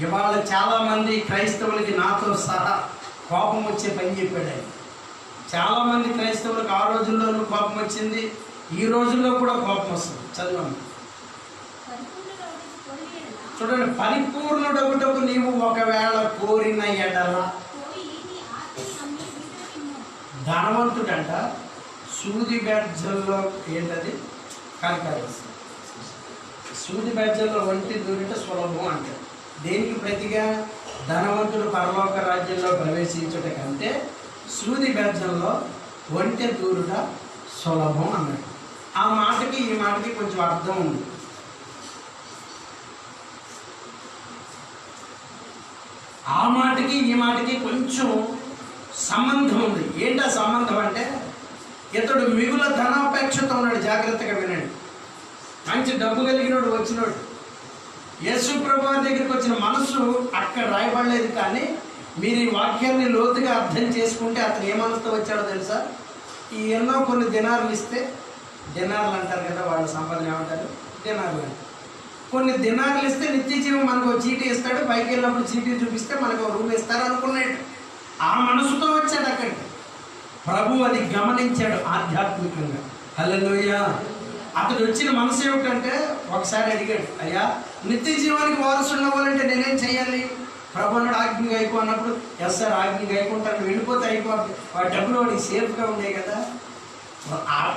ఇవాళ చాలామంది క్రైస్తవులకి నాతో సహా కోపం వచ్చే పని చెప్పాడు ఆయన. చాలామంది క్రైస్తవులకు ఆ రోజుల్లోనూ కోపం వచ్చింది, ఈ రోజుల్లో కూడా కోపం వస్తుంది. చదవండి. చూడండి, పరిపూర్ణుడొకటకు నీవు ఒకవేళ కోరిన ఎడల. ధనవంతుడంట సూది బెజ్జల్లో ఏంటది కనకాలి, సూది బెజ్జల్లో ఒంటి దూరిట సులభం అంటారు. దేనికి ప్రతిగా? ధనవంతుడు పరలోక రాజ్యంలో ప్రవేశించుట కంటే సూది బెజ్జంలో ఒంటె దూరుట సులభం అన్నాడు. ఆ మాటకి ఈ మాటకి కొంచెం అర్థం ఉంది. ఆ మాటకి ఈ మాటకి కొంచెం సంబంధం ఉంది. ఏంటా సంబంధం అంటే, ఇతడు మిగుల ధనాపేక్షతో ఉన్నాడు. జాగ్రత్తగా వినండి. మంచి డబ్బు కలిగినోడు వచ్చినోడు యేసు ప్రభువు దగ్గరికి వచ్చిన మనసు అక్కడ రాయబడలేదు. కానీ మీరు ఈ వాక్యాన్ని లోతుగా అర్థం చేసుకుంటే అతను ఏ మనసుతో వచ్చాడో తెలుసా? ఈ ఎన్నో కొన్ని దినార్లు ఇస్తే, దినార్లు అంటారు కదా, వాళ్ళ సంపాదన ఏమంటారు? దినార్లు అంటారు. కొన్ని దినార్లు ఇస్తే నిత్య జీవం మనకు చీటీ ఇస్తాడు, పైకి వెళ్ళినప్పుడు చీటీ చూపిస్తే మనకు రూమ్ ఇస్తారు అనుకున్నాడు. ఆ మనసుతో వచ్చాడు అక్కడికి. ప్రభు అది గమనించాడు ఆధ్యాత్మికంగా. హల్లెలూయా. అతడు వచ్చిన మనసు ఏమిటంటే, ఒకసారి అడిగాడు, అయ్యా నిత్య జీవానికి వారసుడు అవ్వాలంటే నేనేం చేయాలి? ప్రభు అన్నాడు, ఆజ్ఞ అయిపో అన్నప్పుడు, ఎస్ సార్ ఆజ్ఞ అయిపోతాను, వెళ్ళిపోతే అయిపోద్ది, వాడి డబ్బులు వాడికి సేఫ్గా ఉండే కదా.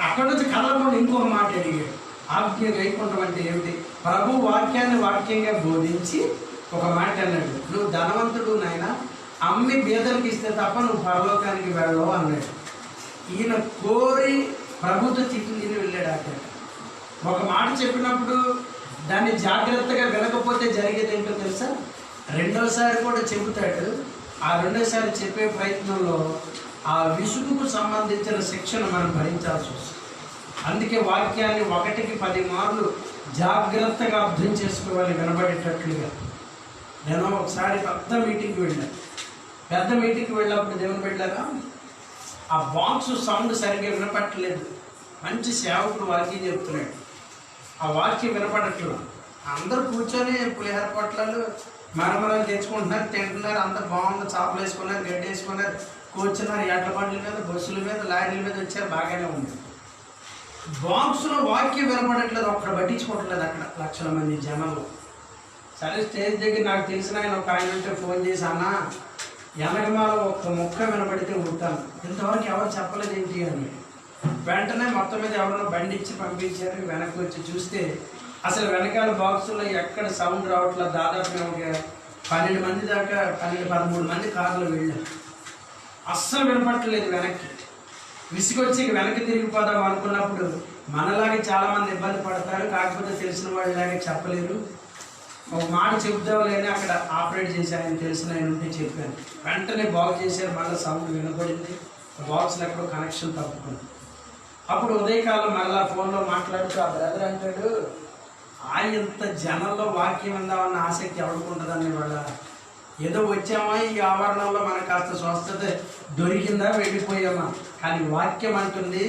అక్కడ నుంచి కదలకుండా ఇంకొక మాట అడిగాడు, ఆజ్ఞ అయిపోవడం అంటే ఏమిటి? ప్రభు వాక్యాన్ని వాక్యంగా బోధించి ఒక మాట అన్నాడు, నువ్వు ధనవంతుడు నాయన, అమ్మి బీదలకు ఇస్తే తప్ప నువ్వు పరలోకానికి వెళ్ళవు అన్నాడు. ఈయన కోరి ప్రభుత్వ తిని వెళ్ళాడు. అక్కడ ఒక మాట చెప్పినప్పుడు దాన్ని జాగ్రత్తగా వినకపోతే జరిగేది ఏంటో తెలుసా? రెండోసారి కూడా చెబుతాడు. ఆ రెండోసారి చెప్పే ప్రయత్నంలో ఆ విసుగుకు సంబంధించిన శిక్షను మనం భరించాల్సి వస్తుంది. అందుకే వాక్యాన్ని 1కి 10 మార్లు జాగ్రత్తగా అర్థం చేసుకోవాలి, వినబడేటట్లుగా. నేను ఒకసారి పెద్ద మీటింగ్కి వెళ్ళాను. పెద్ద మీటింగ్కి వెళ్ళినప్పుడు దేవుని వెళ్ళాక ఆ బాక్స్ సౌండ్ సరిగ్గా వినపట్టలేదు. మంచి సేవకుడు వాక్యం చెప్తున్నాడు, ఆ వాక్యం వినపడట్లేదు. అందరూ కూర్చొని పులిహోర పొట్లాలు మరమరాలు తెచ్చుకుంటున్నారు, తింటున్నారు, అంత బాగుంది, చేపలు వేసుకున్నారు, గడ్డి వేసుకున్నారు, కూర్చున్నారు, ఎడ్ల బండ్ల మీద, బస్సుల మీద, లారీల మీద వచ్చారు, బాగానే ఉంది. బాక్స్లో వాక్యం వినపడట్లేదు, ఒక్కడ పట్టించుకోవట్లేదు. అక్కడ లక్షల మంది జనాలు. సరే స్టేజ్ దగ్గర నాకు తెలిసిన ఆయన ఒక ఆయన ఉంటే ఫోన్ చేసి, అన్న వెనకమాల ఒక్క ముక్క వినబడితే ఉంటాను, ఇంతవరకు ఎవరు చెప్పలేదు ఏంటి అని. వెంటనే మొత్తం మీద ఎవరైనా బండి ఇచ్చి పంపించారు. వెనక్కి వచ్చి చూస్తే అసలు వెనకాల బాక్సులో ఎక్కడ సౌండ్ రావట్లేదు. దాదాపు మేము 12 మంది దాకా, 12-13 మంది కార్లో వెళ్ళాం. అస్సలు వినపట్టలేదు వెనక్కి. విసిగొచ్చి వెనక్కి తిరిగిపోదాం అనుకున్నప్పుడు మనలాగే చాలామంది ఇబ్బంది పడతారు, కాకపోతే తెలిసిన వాళ్ళలాగే చెప్పలేరు. ఒక మాట చెబుతావు లేని అక్కడ ఆపరేట్ చేసి ఆయన తెలిసిన ఆయన ఉంటే చెప్పాను. వెంటనే బాగు చేశారు, మళ్ళీ సౌండ్ వినపడింది. బాక్స్లో ఎక్కడో కనెక్షన్ తప్పుకుంది. అప్పుడు ఉదయకాలం మళ్ళీ ఫోన్లో మాట్లాడుతూ ఆ బ్రదర్ అంటాడు, ఇంత జనంలో వాక్యం ఉందామన్న ఆసక్తి ఎవడుకుంటుందని వాళ్ళ ఏదో వచ్చామా ఈ ఆవరణంలో మనకు కాస్త స్వస్థత దొరికిందా, వెళ్ళిపోయామా. కానీ వాక్యం అంటుంది,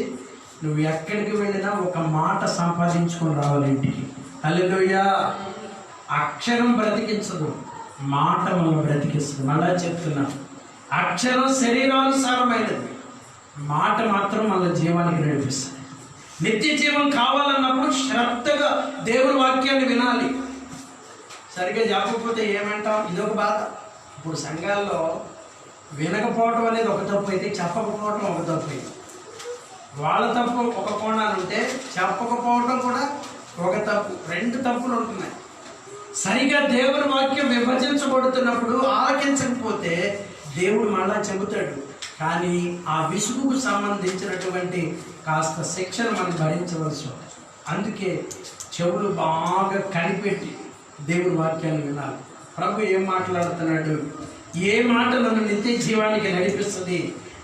నువ్వు ఎక్కడికి వెళ్ళినా ఒక మాట సంపాదించుకొని రావాలి ఇంటికి. హల్లెలూయా. అక్షరం బ్రతికించదు, మాట మనం బ్రతికిస్తుంది. మళ్ళా చెప్తున్నాను, అక్షరం శరీరానుసారమైనది, మాట మాత్రం మన జీవానికి నడిపిస్తుంది. నిత్య జీవం కావాలన్నప్పుడు శ్రద్ధగా దేవుని వాక్యాన్ని వినాలి. సరిగ్గా చెప్పకపోతే ఏమంటాం? ఇదొక బాధ. ఇప్పుడు సంఘాల్లో వినకపోవటం అనేది ఒక తప్పు అయితే, చెప్పకపోవటం ఒక తప్పు అయితే. వాళ్ళ తప్పు ఒక కోణాలు ఉంటే, చెప్పకపోవటం కూడా ఒక తప్పు. 2 తప్పులు ఉంటున్నాయి. సరిగా దేవుని వాక్యం విభజించబడుతున్నప్పుడు ఆలకించకపోతే దేవుడు మళ్ళా చెబుతాడు. కానీ ఆ విసుగుకు సంబంధించినటువంటి కాస్త శిక్షణ మనం భరించవలసి ఉంటుంది. అందుకే చెవులు బాగా కనిపెట్టి దేవుని వాక్యాన్ని వినాలి. ప్రభు ఏం మాట్లాడుతున్నాడు? ఏ మాట నన్ను నిత్య జీవానికి నడిపిస్తుంది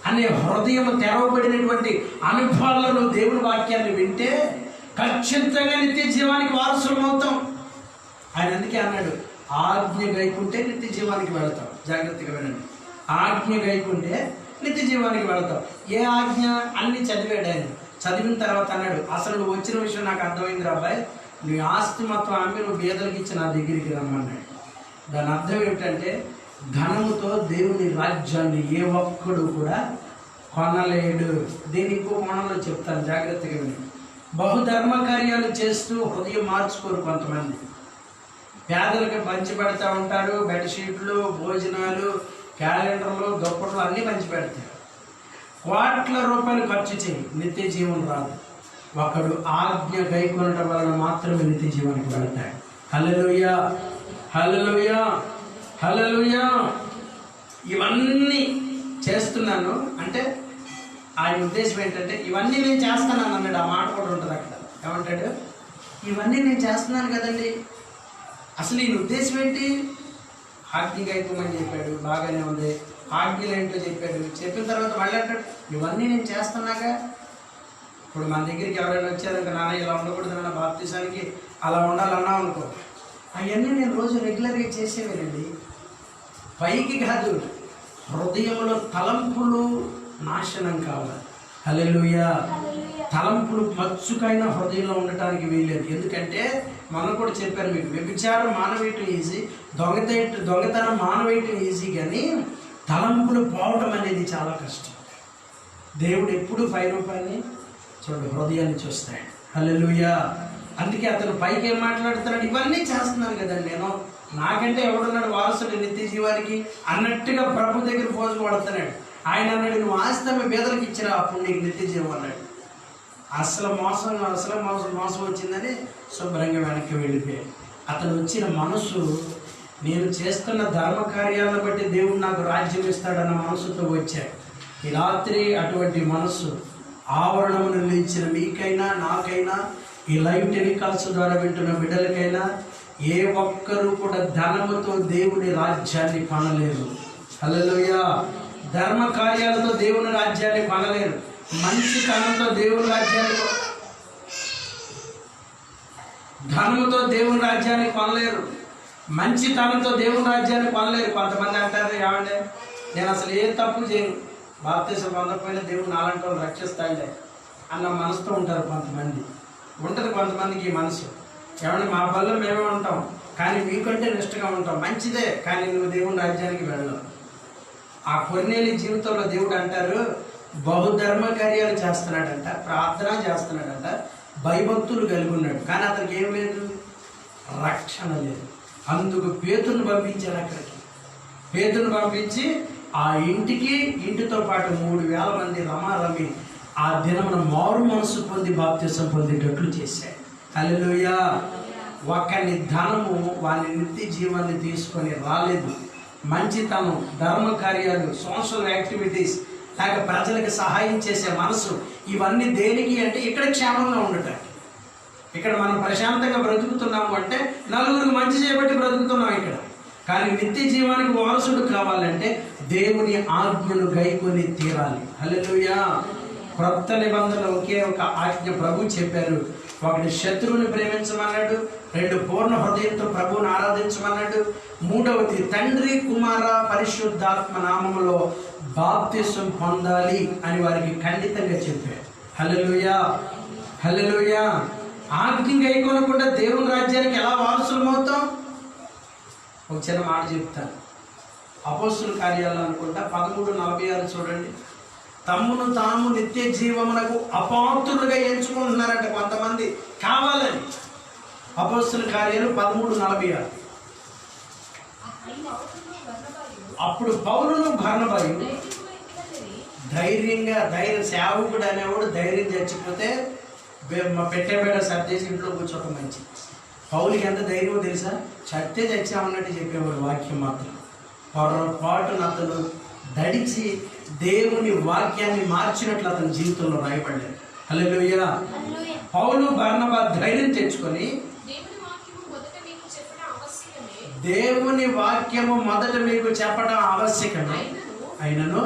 అనే హృదయం తెరవబడినటువంటి అనుభవాలలో దేవుని వాక్యాన్ని వింటే ఖచ్చితంగా నిత్య జీవానికి వారసులం అవుతాం. ఆయన అందుకే అన్నాడు, ఆజ్ఞ గైకుంటే నిత్య జీవానికి వెళతాం. జాగ్రత్తగా వినండి, ఆజ్ఞ గైకుంటే నిత్య జీవానికి వెళతాం. ఏ ఆజ్ఞ? అన్ని చదివాడు ఆయన. చదివిన తర్వాత అన్నాడు, అసలు నువ్వు వచ్చిన విషయం నాకు అర్థమైంది అబ్బాయి, నీ ఆస్తి మొత్తం అమ్మి నువ్వు బీదలకి ఇచ్చి నా దగ్గరికి రమ్మన్నాడు. దాని అర్థం ఏమిటంటే ధనముతో దేవుని రాజ్యాన్ని ఏ ఒక్కడు కూడా కొనలేడు. దీని ఇంకో కోణంలో చెప్తాను, జాగ్రత్తగా విని. బహుధర్మ కార్యాలు చేస్తూ హృదయం మార్చుకోరు కొంతమంది. పేదలకు పంచి పెడతా ఉంటారు, బెడ్షీట్లు, భోజనాలు, క్యాలెండర్లు, దుప్పట్లు అన్నీ పంచి పెడతారు. కోట్ల రూపాయలు ఖర్చు చేయి, నిత్య జీవం రాదు. ఒకడు ఆజ్ఞ గైకొనడం వలన మాత్రమే నిత్య జీవానికి వెళ్తాడు. హల్లెలూయా, హల్లెలూయా, హల్లెలూయా. ఇవన్నీ చేస్తున్నాను అంటే ఆయన ఉద్దేశం ఏంటంటే ఇవన్నీ నేను చేస్తున్నాను అన్నాడు. ఆ మాట కూడా ఉంటుంది అక్కడ. ఏమంటాడు? ఇవన్నీ నేను చేస్తున్నాను కదండి. అసలు ఈయన ఉద్దేశం ఏంటి? ఆజ్ఞ గైకోమని చెప్పాడు, బాగానే ఉంది. ఆజ్ఞలు ఏంటో చెప్పాడు. చెప్పిన తర్వాత మళ్ళీ అంటాడు, ఇవన్నీ నేను చేస్తున్నాగా. ఇప్పుడు మన దగ్గరికి ఎవరైనా వచ్చారు ఇంకా, నాన్న ఇలా ఉండకూడదు, నాన్న బాప్తిసానికి అలా ఉండాలన్నాం అనుకో, అవన్నీ నేను రోజు రెగ్యులర్గా చేసేవేనండి. పైకి కాదు, హృదయంలో తలంపులు నాశనం కావాలి. హల్లెలూయా. తలంపులు మచ్చుకైనా హృదయంలో ఉండటానికి వీల్లేదు. ఎందుకంటే మనం కూడా చెప్పారు మీకు, వ్యభిచారం మానవేయటం ఈజీ, దొంగతనం మానవేయటం ఈజీ, కానీ తలంపులు పోవటం అనేది చాలా కష్టం. దేవుడు ఎప్పుడు పై రూపాన్ని చూడు, హృదయాన్ని చూస్తాడు. హల్లెలూయా. అందుకే అతను పైకి ఏం మాట్లాడుతున్నాడు, ఇవన్నీ చేస్తున్నాను కదండి నేను, నాకంటే ఎవడున్నాడు వారసుడు నిత్య జీవానికి అన్నట్టుగా ప్రభు దగ్గర పోజు పడుతున్నాడు. ఆయన అన్నాడు, నువ్వు ఆస్తి బేదలకు ఇచ్చిరా, అప్పుడు నీకు నిత్య జీవం అన్నాడు. అసలు మోసం వచ్చిందని శుభ్రంగా వెనక్కి వెళ్ళిపోయాడు. అతను వచ్చిన మనసు, నేను చేస్తున్న ధర్మ కార్యాలను బట్టి దేవుడు నాకు రాజ్యం ఇస్తాడన్న మనసుతో వచ్చాడు. ఈ రాత్రి అటువంటి మనసు ఆవరణమును నిలిచిన మీకైనా, నాకైనా, ఈ లైవ్ టెలికాస్ట్ ద్వారా వింటున్న బిడ్డలకైనా, ఏ ఒక్కరూ కూడా ధనముతో దేవుని రాజ్యాన్ని కొనలేరు. హల్లెలూయా. ధర్మ కార్యాలతో దేవుని రాజ్యాన్ని కొనలేరు. మంచితనంతో దేవుని రాజ్యాన్ని, ధనముతో దేవుని రాజ్యాన్ని కొనలేరు. మంచితనంతో దేవుని రాజ్యాన్ని కొనలేరు. కొంతమంది అంటారు, ఏమంటే నేను అసలు ఏ తప్పు చేయను, బాప్తిసం పొందకపోయినా దేవుడు నాలంటి వాళ్ళు రక్షిస్తాడులే అన్న మనసుతో ఉంటారు కొంతమంది. ఉంటుంది కొంతమందికి ఈ మనసు, ఏమంటే మా పనులు మేమే ఉంటాం కానీ మీకంటే నిష్ఠగా ఉంటాం, మంచిదే, కానీ నువ్వు దేవుని రాజ్యానికి వెళ్ళవు. ఆ కొన్నేళ్ళ జీవితంలో దేవుడు అంటారు, బహుధర్మ కార్యాలు చేస్తున్నాడంట, ప్రార్థన చేస్తున్నాడంట, భయభక్తులు కలిగి ఉన్నాడు, కానీ అతనికి ఏం లేదు, రక్షణ లేదు. అందుకు పేతురుని పంపించారు అక్కడికి. పేతురుని పంపించి ఆ ఇంటితో పాటు 3,000 మంది రమారమి ఆ దినమున మారు మనసు పొంది బాప్తిసం పొందేటట్లు చేశాడు. హల్లెలూయా. ఒకని ధనము వాని నిత్య జీవాన్ని తీసుకొని రాలేదు. మంచితనం, ధర్మ కార్యాలు, సోషల్ యాక్టివిటీస్, లేక ప్రజలకు సహాయం చేసే మనసు, ఇవన్నీ దేనికి అంటే ఇక్కడ క్షేమంగా ఉండటానికి. ఇక్కడ మనం ప్రశాంతంగా బ్రతుకుతున్నాము అంటే నలుగురికి మంచి చేయబట్టి బ్రతుకుతున్నాం ఇక్కడ. కానీ నిత్య జీవానికి వారసుడు కావాలంటే దేవుని ఆజ్ఞను గైకొని తీరాలి. హల్లెలూయా. క్రొత్త నిబంధనలో ఒకే ఒక ఆజ్ఞ ప్రభు చెప్పారు. ఒకటి శత్రువుని ప్రేమించమన్నాడు, 2 పూర్ణ హృదయంతో ప్రభువుని ఆరాధించమన్నాడు, 3వది తండ్రి కుమార పరిశుద్ధాత్మ నామములో బాప్తిసం పొందాలి అని వారికి ఖండితంగా చెప్పారు. హల్లెలూయా, హల్లెలూయా. ఆజ్ఞ గైకొనకుండా దేవుని రాజ్యానికి ఎలా వారసులం అవుతాం? ఒక చిన్న మాట చెప్తాను. అపోస్తుల కార్యాలు అనుకుంటా 13:46 చూడండి. తమ్మును తాము నిత్య జీవమునకు అపాత్రులుగా ఎంచుకుంటున్నారంట కొంతమంది కావాలని. అపోస్తుల కార్యాలు 13:46. అప్పుడు పౌలును బర్నబాయు ధైర్యం సేవకుడు అనేవాడు ధైర్యం చచ్చిపోతే పెట్టేబేడ సర్దేసి ఇంట్లో కూర్చోవటం మంచి. పౌలికి ఎంత ధైర్యమో తెలుసా? చస్తే చచ్చామన్నట్టు చెప్పేవాడు వాక్యం మాత్రం. పొరపాటున అతను దడిచి దేవుని వాక్యాన్ని మార్చినట్లు అతని జీవితంలో రాయబడ్డాడు. హల్లెలూయా. పౌలు బర్నబా ధైర్యం తెచ్చుకొని దేవుని వాక్యము మొదట మీకు చెప్పడం ఆవశ్యకమే. అయినను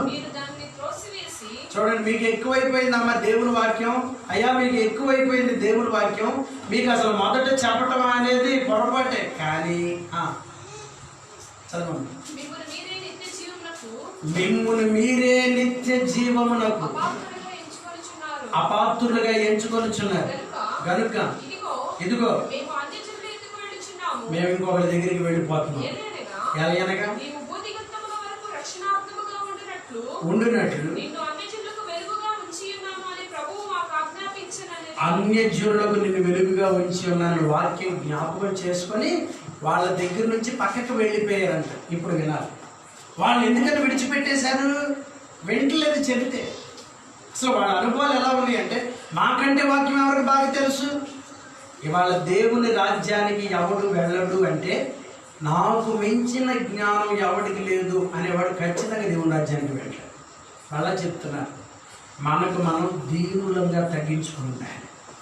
చూడండి, మీకు ఎక్కువైపోయిందమ్మా దేవుని వాక్యం. అయ్యా మీకు ఎక్కువైపోయింది దేవుని వాక్యం, మీకు అసలు మొదట చెప్పటం అనేది పొరపాటే. కానీ చదవండి. మిమ్మును మీరే నిత్య జీవమునకు అపాత్రులుగా ఎంచుకొనుచున్నారు గనుక ఇదిగో మేము ఇంకొకరి దగ్గరికి వెళ్ళిపోతున్నాం. ఎలాగనగా ఉండునట్లు అన్యజనులకు నిన్ను వెలుగుగా ఉంచి ఉన్నాను వాక్యం జ్ఞాపకం చేసుకొని వాళ్ళ దగ్గర నుంచి పక్కకు వెళ్ళిపోయారంట. ఇప్పుడు వినాలి, వాళ్ళు ఎందుకని విడిచిపెట్టేశారు? వెంటలేదు చెబితే. అసలు వాళ్ళ అనుభవాలు ఎలా ఉన్నాయి అంటే, మాకంటే వాక్యం ఎవరికి బాగా తెలుసు. ఇవాళ దేవుని రాజ్యానికి ఎవడు వెళ్ళడు అంటే, నాకు మించిన జ్ఞానం ఎవడికి లేదు అనేవాడు ఖచ్చితంగా దేవుని రాజ్యానికి వెళ్ళాడు. అలా చెప్తున్నారు. మనకు మనం దీనులంగా తగ్గించుకుంటాం.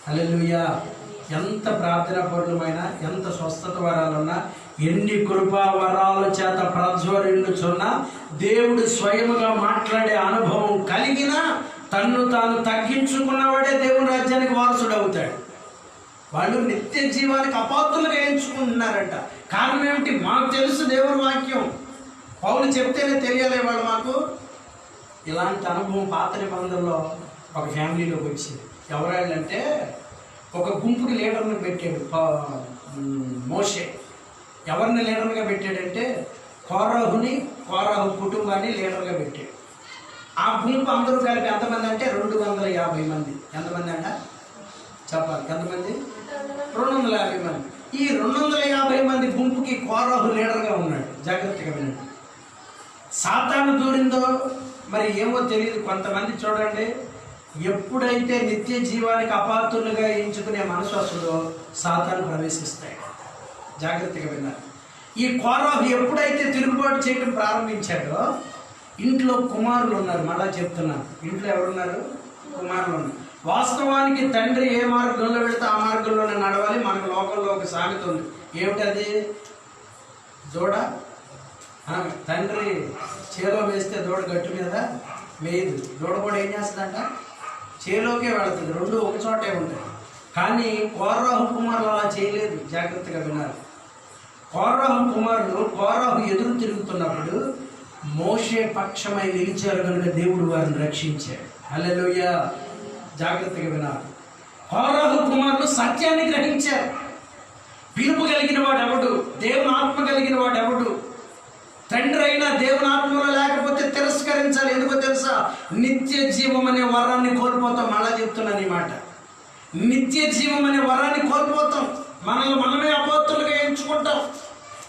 హల్లెలూయా. ఎంత ప్రార్థనా పరులమైనా, ఎంత స్వస్థత వరాలున్నా, ఎన్ని కృపా వరాల చేత ప్రజ్వరిల్లుచున్నా, దేవుడు స్వయముగా మాట్లాడే అనుభవం కలిగిన తన్ను తాను తగ్గించుకున్నవాడే దేవుని రాజ్యానికి వారసుడు అవుతాడు. వాళ్ళు నిత్య జీవానికి అపాత్రులుగా ఎంచుకుంటున్నారంట. కారణం ఏమిటి? మాకు తెలుసు దేవుని వాక్యం, పౌలు చెప్తేనే తెలియాలి వాళ్ళు మాకు. ఇలాంటి అనుభవం పాత నిబంధనలో ఒక ఫ్యామిలీలోకి వచ్చింది. ఎవరంటే ఒక గుంపుకి లీడర్ని పెట్టాడు మోషే. ఎవరిని లీడర్గా పెట్టాడంటే కోరహు కుటుంబాన్ని లీడర్గా పెట్టాడు. ఆ గుంపు అందరూ కలిపి ఎంతమంది అంటే 250 మంది. ఎంతమంది అంట చెప్పాలి? ఎంతమంది? 250 మంది. ఈ 250 మంది గుంపుకి కోరహు లీడర్గా ఉన్నాడు. జాగ్రత్తగా వినండి. సాతాను దూరిందో మరి ఏమో తెలియదు. కొంతమంది చూడండి, ఎప్పుడైతే నిత్య జీవానికి అపాత్రులుగా ఎంచుకునే మనసు వస్తుందో సాతాను ప్రవేశిస్తాడు. జాగ్రత్తగా విన్నారు. ఈ కోరహు ఎప్పుడైతే తిరుగుబాటు చేయడం ప్రారంభించాడో ఇంట్లో కుమారులు ఉన్నారు. మళ్ళా చెప్తున్నాను, ఇంట్లో ఎవరున్నారు? కుమారులు ఉన్నారు. వాస్తవానికి తండ్రి ఏ మార్గంలో వెళితే ఆ మార్గంలోనే నడవాలి. మనకు లోకంలో ఒక సామెత ఉంది. ఏమిటది? దూడ తండ్రి చేలో వేస్తే దూడ గట్టు మీద వేయదు. దూడ కూడా ఏం చేస్తుందంట? చేలోకే వెళుతుంది. రెండు ఒక చోటే ఉంటాయి. కానీ కోరహు కుమారులు అలా చేయలేదు. జాగ్రత్తగా విన్నారు. కోరహు కుమారులు కోరహు ఎదురు తిరుగుతున్నప్పుడు మోషే పక్షమై నిలిచారు కనుక దేవుడు వారిని రక్షించాడు. హల్లెలూయా. జాగ్రత్తగా విన్నారు. కోరహు కుమారులు సత్యాన్ని గ్రహించారు. పిలుపు కలిగిన వాడు ఎవడు? దేవుని ఆత్మ కలిగిన వాడు ఎవడు? తండ్రి అయినా దేవుని ఆత్మలో లేకపోతే తిరస్కరించాలి. ఎందుకో తెలుసా? నిత్య జీవం అనే వరాన్ని కోల్పోతాం. మళ్ళా చెప్తున్నాను ఈ మాట. నిత్య జీవం అనే వరాన్ని కోల్పోతాం. మనల్ని మనమే అపాత్రులుగా ఎంచుకుంటాం.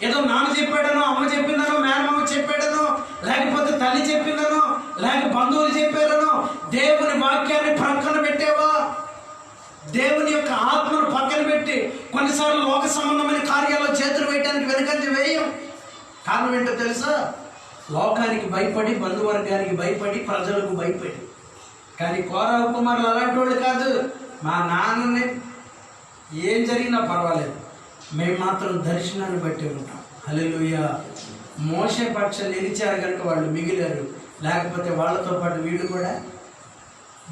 ఏదో నాన్న చెప్పాడనో, అమ్మ చెప్పిందనో, మేనమామ చెప్పాడనో, లేకపోతే తల్లి చెప్పిందనో, లేక బంధువులు చెప్పారనో దేవుని వాక్యాన్ని పక్కన పెట్టావా? దేవుని యొక్క ఆత్మను పక్కన పెట్టి కొన్నిసార్లు లోక సంబంధమైన కార్యాల్లో చేతులు వేయడానికి వెనుకంజ వేయం. కారణం ఏంటో తెలుసా? లోకానికి భయపడి, బంధువర్గానికి భయపడి, ప్రజలకు భయపడి. కానీ కోరహు కుమారులు అలాంటి వాళ్ళు కాదు. మా నాన్నని ఏం జరిగినా పర్వాలేదు, మేము మాత్రం దర్శనాన్ని బట్టి ఉంటాం. హల్లెలూయా. మోషే పక్షాలు నిలిచారు కనుక వాళ్ళు మిగిలారు. లేకపోతే వాళ్ళతో పాటు వీళ్ళు కూడా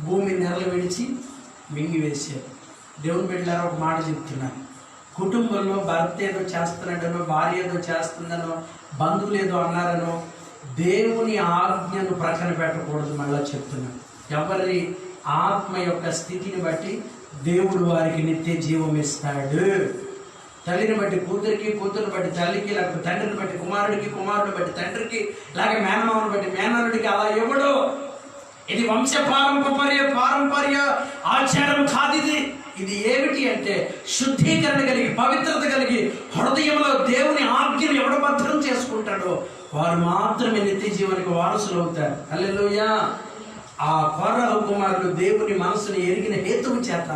భూమి నెరలు విడిచి మింగివేశారు. దేవుని బిడ్డలారా, ఒక మాట చెప్తున్నాను. కుటుంబంలో భర్త ఏదో చేస్తున్నాడనో, భార్య ఏదో చేస్తుందనో, బంధువులు ఏదో అన్నారనో దేవుని ఆజ్ఞను ప్రక్కన పెట్టకూడదు. మళ్ళా చెప్తున్నాను, ఎవరి ఆత్మ యొక్క స్థితిని బట్టి దేవుడు వారికి నిత్య జీవం ఇస్తాడు. తల్లిని బట్టి కూతురికి, కూతురుని బట్టి తల్లికి, లేకపోతే తండ్రిని బట్టి కుమారుడికి, కుమారుడిని బట్టి తండ్రికి, లేక మేనమామని బట్టి మేనరుడికి అలా ఇవ్వడు. ఇది వంశ పారంపర్య ఆచారం కాదు. ఇది ఏమిటి అంటే శుద్ధీకరణ కలిగి, పవిత్రత కలిగి, హృదయంలో దేవుని ఆజ్ఞను ఎవడు భద్రం చేసుకుంటాడో వారు మాత్రమే నిత్య జీవానికి వారసులు అవుతారు. హల్లెలూయా. ఆ కోరహు కుమారుడు దేవుని మనసును ఎరిగిన హేతువు చేత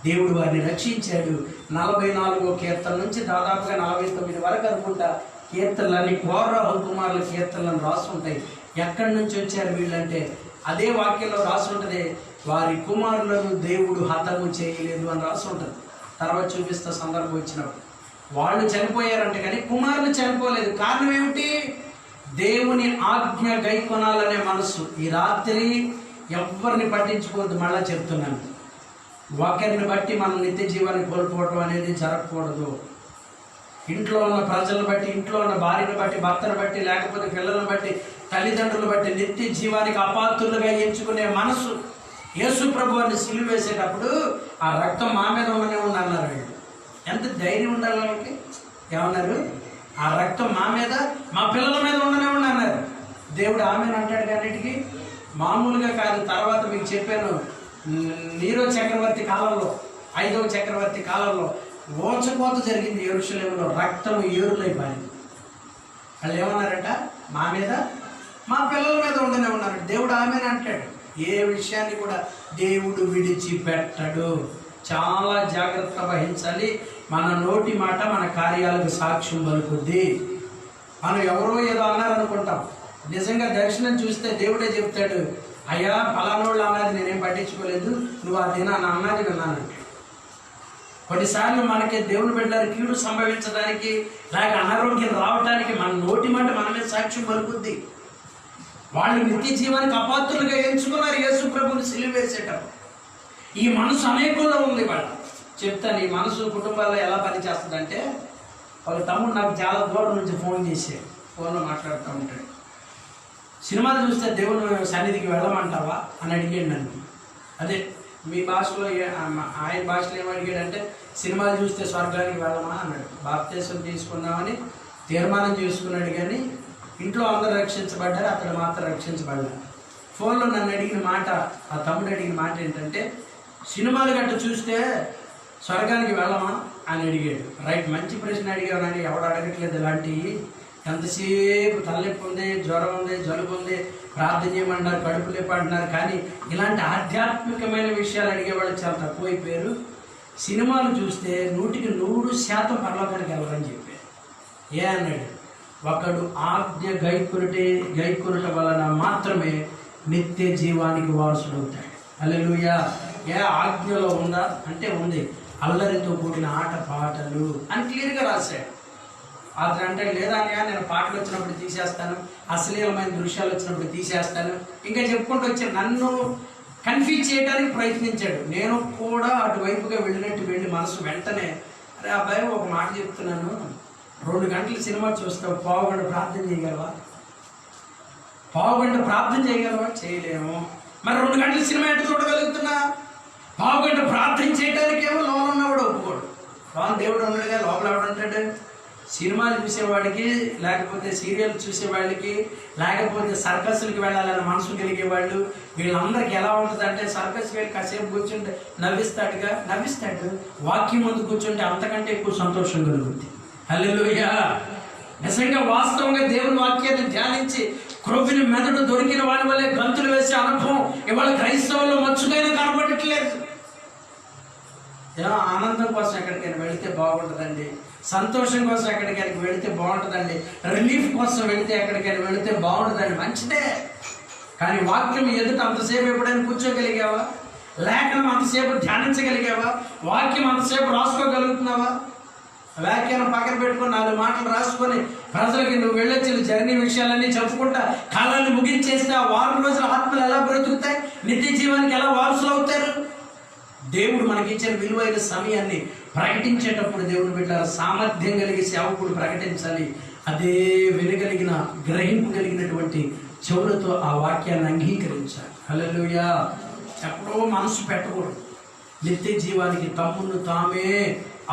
దేవుడు వారిని రక్షించాడు. 44వ కీర్తన నుంచి దాదాపుగా 49 వరకు అనుకుంటా కీర్తనలన్నీ కోరహు కుమారుల కీర్తనలను రాసి ఉంటాయి. ఎక్కడి నుంచి వచ్చారు వీళ్ళంటే అదే వాక్యంలో రాసి ఉంటుంది, వారి కుమారులను దేవుడు హతము చేయలేదు అని రాసి ఉంటుంది. తర్వాత చూపిస్తా సందర్భం వచ్చినప్పుడు. వాళ్ళు చనిపోయారంటే కానీ కుమారులు చనిపోలేదు. కారణం ఏమిటి? దేవుని ఆజ్ఞ గైకొనాలనే మనసు. ఈ రాత్రి ఎవరిని పట్టించుకోవద్దు. మళ్ళా చెప్తున్నాను, ఒకరిని బట్టి మనం నిత్య జీవాన్ని కోల్పోవడం అనేది జరగకూడదు. ఇంట్లో ఉన్న ప్రజలను బట్టి, ఇంట్లో ఉన్న భార్యను బట్టి, భర్తను బట్టి, లేకపోతే పిల్లలను బట్టి, తల్లిదండ్రులను బట్టి నిత్య జీవానికి అపాత్రులుగా ఎంచుకునే మనసు. యేసు ప్రభువుని సిలువ వేసేటప్పుడు ఆ రక్తం మా మీద ఉండనే అన్నారు వీళ్ళు. ఎంత ధైర్యం ఉండాలి వాళ్ళకి? ఏమన్నారు? ఆ రక్తం మా మీద, మా పిల్లల మీద ఉండనే అన్నారు. దేవుడు ఆమెను అంటాడు కానిటికి, మామూలుగా కాదు. తర్వాత మీకు చెప్పాను, నీరో చక్రవర్తి కాలంలో, 5వ చక్రవర్తి కాలంలో ఓచకోత జరిగింది యెరూషలేములో. రక్తము ఏరులైపోయింది. వాళ్ళు ఏమన్నారట? మా మీద, మా పిల్లల మీద ఉండనే ఉన్నారు. దేవుడు ఆమెను అంటాడు. ఏ విషయాన్ని కూడా దేవుడు విడిచిపెట్టడు. చాలా జాగ్రత్త వహించాలి. మన నోటి మాట మన కార్యాలకు సాక్ష్యం పలుకుద్ది. మనం ఎవరో ఏదో అన్నారనుకుంటాం, నిజంగా దర్శనం చూస్తే దేవుడే చెప్తాడు, అయ్యా ఫలానోళ్ళు అన్నది నేనేం పట్టించుకోలేదు, నువ్వు ఆ దినాన్ని అన్నది విన్నానంటే. కొన్నిసార్లు మనకి దేవుని బిడ్డలకు కీడు సంభవించడానికి, లేక అనారోగ్యం రావడానికి మన నోటి మాట మన మీద సాక్ష్యం పలుకుద్ది. వాళ్ళు నిత్య జీవానికి అపాత్రులుగా ఎంచుకున్నారు యేసు ప్రభువుని సిలువ వేసేటప్పుడు. ఈ మనసు అనేకుల్లో ఉంది. వాళ్ళు చెప్తాను, ఈ మనసు కుటుంబాల్లో ఎలా పనిచేస్తుందంటే, వాళ్ళ తమ్ముడు నాకు చాలా దూరం నుంచి ఫోన్ చేసాడు, ఫోన్లో మాట్లాడుతూ ఉంటాడు. సినిమాలు చూస్తే దేవుని సన్నిధికి వెళ్ళమంటావా అని అడిగాడు నన్ను. అదే మీ భాషలో, ఆయన భాషలో ఏమడిగాడంటే, సినిమాలు చూస్తే స్వర్గానికి వెళ్ళమా అన్నాడు. బాప్తీసం తీసుకుందామని తీర్మానం చేసుకున్నాడు, కానీ ఇంట్లో అందరూ రక్షించబడ్డారు, అక్కడ మాత్రం రక్షించబడ్డారు. ఫోన్లో నన్ను అడిగిన మాట, ఆ తమ్ముడు అడిగిన మాట ఏంటంటే, సినిమాలు గట్ట చూస్తే స్వర్గానికి వెళ్ళమా అని అడిగాడు. రైట్, మంచి ప్రశ్న అడిగావు అని ఎవడు అడగట్లేదు ఇలాంటివి. ఎంతసేపు తలనొప్పి ఉంది, జ్వరం ఉంది, జలుబు ఉంది, ప్రార్థన చేయమన్నారు, కడుపు లేపు అంటున్నారు, కానీ ఇలాంటి ఆధ్యాత్మికమైన విషయాలు అడిగేవాళ్ళు చాలా తక్కువైపోయారు. సినిమాలు చూస్తే 100% పరలోకానికి వెళ్ళరని చెప్పారు. ఏ అన్నాడు? ఒకడు ఆజ్ఞ గైకొనుట వలన మాత్రమే నిత్య జీవానికి వారసుడవుతాడు. హల్లెలూయా. ఏ ఆజ్ఞలో ఉందా అంటే ఉంది, అల్లరితో కూడిన ఆట పాటలు అని క్లియర్గా రాశాడు. అతను అంటే లేదా అన్నయ్య, నేను పాటలు వచ్చినప్పుడు తీసేస్తాను, అశ్లీలమైన దృశ్యాలు వచ్చినప్పుడు తీసేస్తాను, ఇంకా చెప్పుకుంటూ వచ్చాను. నన్ను కన్ఫ్యూజ్ చేయడానికి ప్రయత్నించాడు. నేను కూడా అటువైపుగా వెళ్ళి మనసు వెంటనే, అరే అబ్బాయి ఒక మాట చెప్తున్నాను, 2 గంటలు సినిమా చూస్తావు, పావుగంట ప్రార్థన చేయగలవా? పావుగంట ప్రార్థన చేయగలవా? చేయలేము. మరి 2 గంటల సినిమా ఎట్లా చూడగలుగుతున్నా? పావుగంట ప్రార్థన చేయడానికి ఏమో లోన ఉన్నవాడు ఒప్పుకోడు. లోన దేవుడు ఉన్నాడుగా, లోపల ఎవడుంటాడు? సినిమాలు చూసేవాడికి, లేకపోతే సీరియల్ చూసేవాళ్ళకి, లేకపోతే సర్కస్లకి వెళ్ళాలని మనసు కలిగేవాళ్ళు, వీళ్ళందరికీ ఎలా ఉంటుందంటే, సర్కస్కి వెళ్ళి కాసేపు కూర్చుంటే నవ్విస్తాడు. వాక్యం ముందు కూర్చుంటే అంతకంటే ఎక్కువ సంతోషం కలుగుతుంది. హల్లెలూయా. నిజంగా వాస్తవంగా దేవుని వాక్యాన్ని ధ్యానించి క్రొవ్విని మెదడు దొరికిన వాడి వల్లే గంతులు వేసే అనుభవం ఇవాళ క్రైస్తవుల్లో మచ్చుకైనా కనబడట్లేదు. ఆనందం కోసం ఎక్కడికైనా వెళితే బాగుంటుందండి, సంతోషం కోసం ఎక్కడికైనా వెళితే బాగుంటుందండి, రిలీఫ్ కోసం ఎక్కడికైనా వెళితే బాగుంటుందండి, మంచిదే. కానీ వాక్యం ఎదుట అంతసేపు ఎప్పుడైనా కూర్చోగలిగావా? లేఖనం అంతసేపు ధ్యానించగలిగావా? వాక్యం అంతసేపు రాసుకోగలుగుతున్నావా? వ్యాఖ్యానం పక్కన పెట్టుకుని 4 మాటలు రాసుకొని ప్రజలకి నువ్వు వెళ్ళొచ్చిన జర్నీ విషయాలన్నీ చెప్పుకుంటా కాలాన్ని ముగించేస్తే ఆ 4 రోజుల ఆత్మలు ఎలా బ్రతుకుతాయి? నిత్య జీవానికి ఎలా వారసులు అవుతారు? దేవుడు మనకి ఇచ్చిన విలువైన సమయాన్ని ప్రకటించేటప్పుడు దేవుని బిడ్డ సామర్థ్యం కలిగి సేవకుడు ప్రకటించాలి. అదే వినగలిగిన, గ్రహింపు కలిగినటువంటి చెవులతో ఆ వాక్యాన్ని అంగీకరించాలి. హల్లెలూయా. ఎప్పుడో మనసు పెట్టకూడదు. నిత్య జీవానికి తమ్మును తామే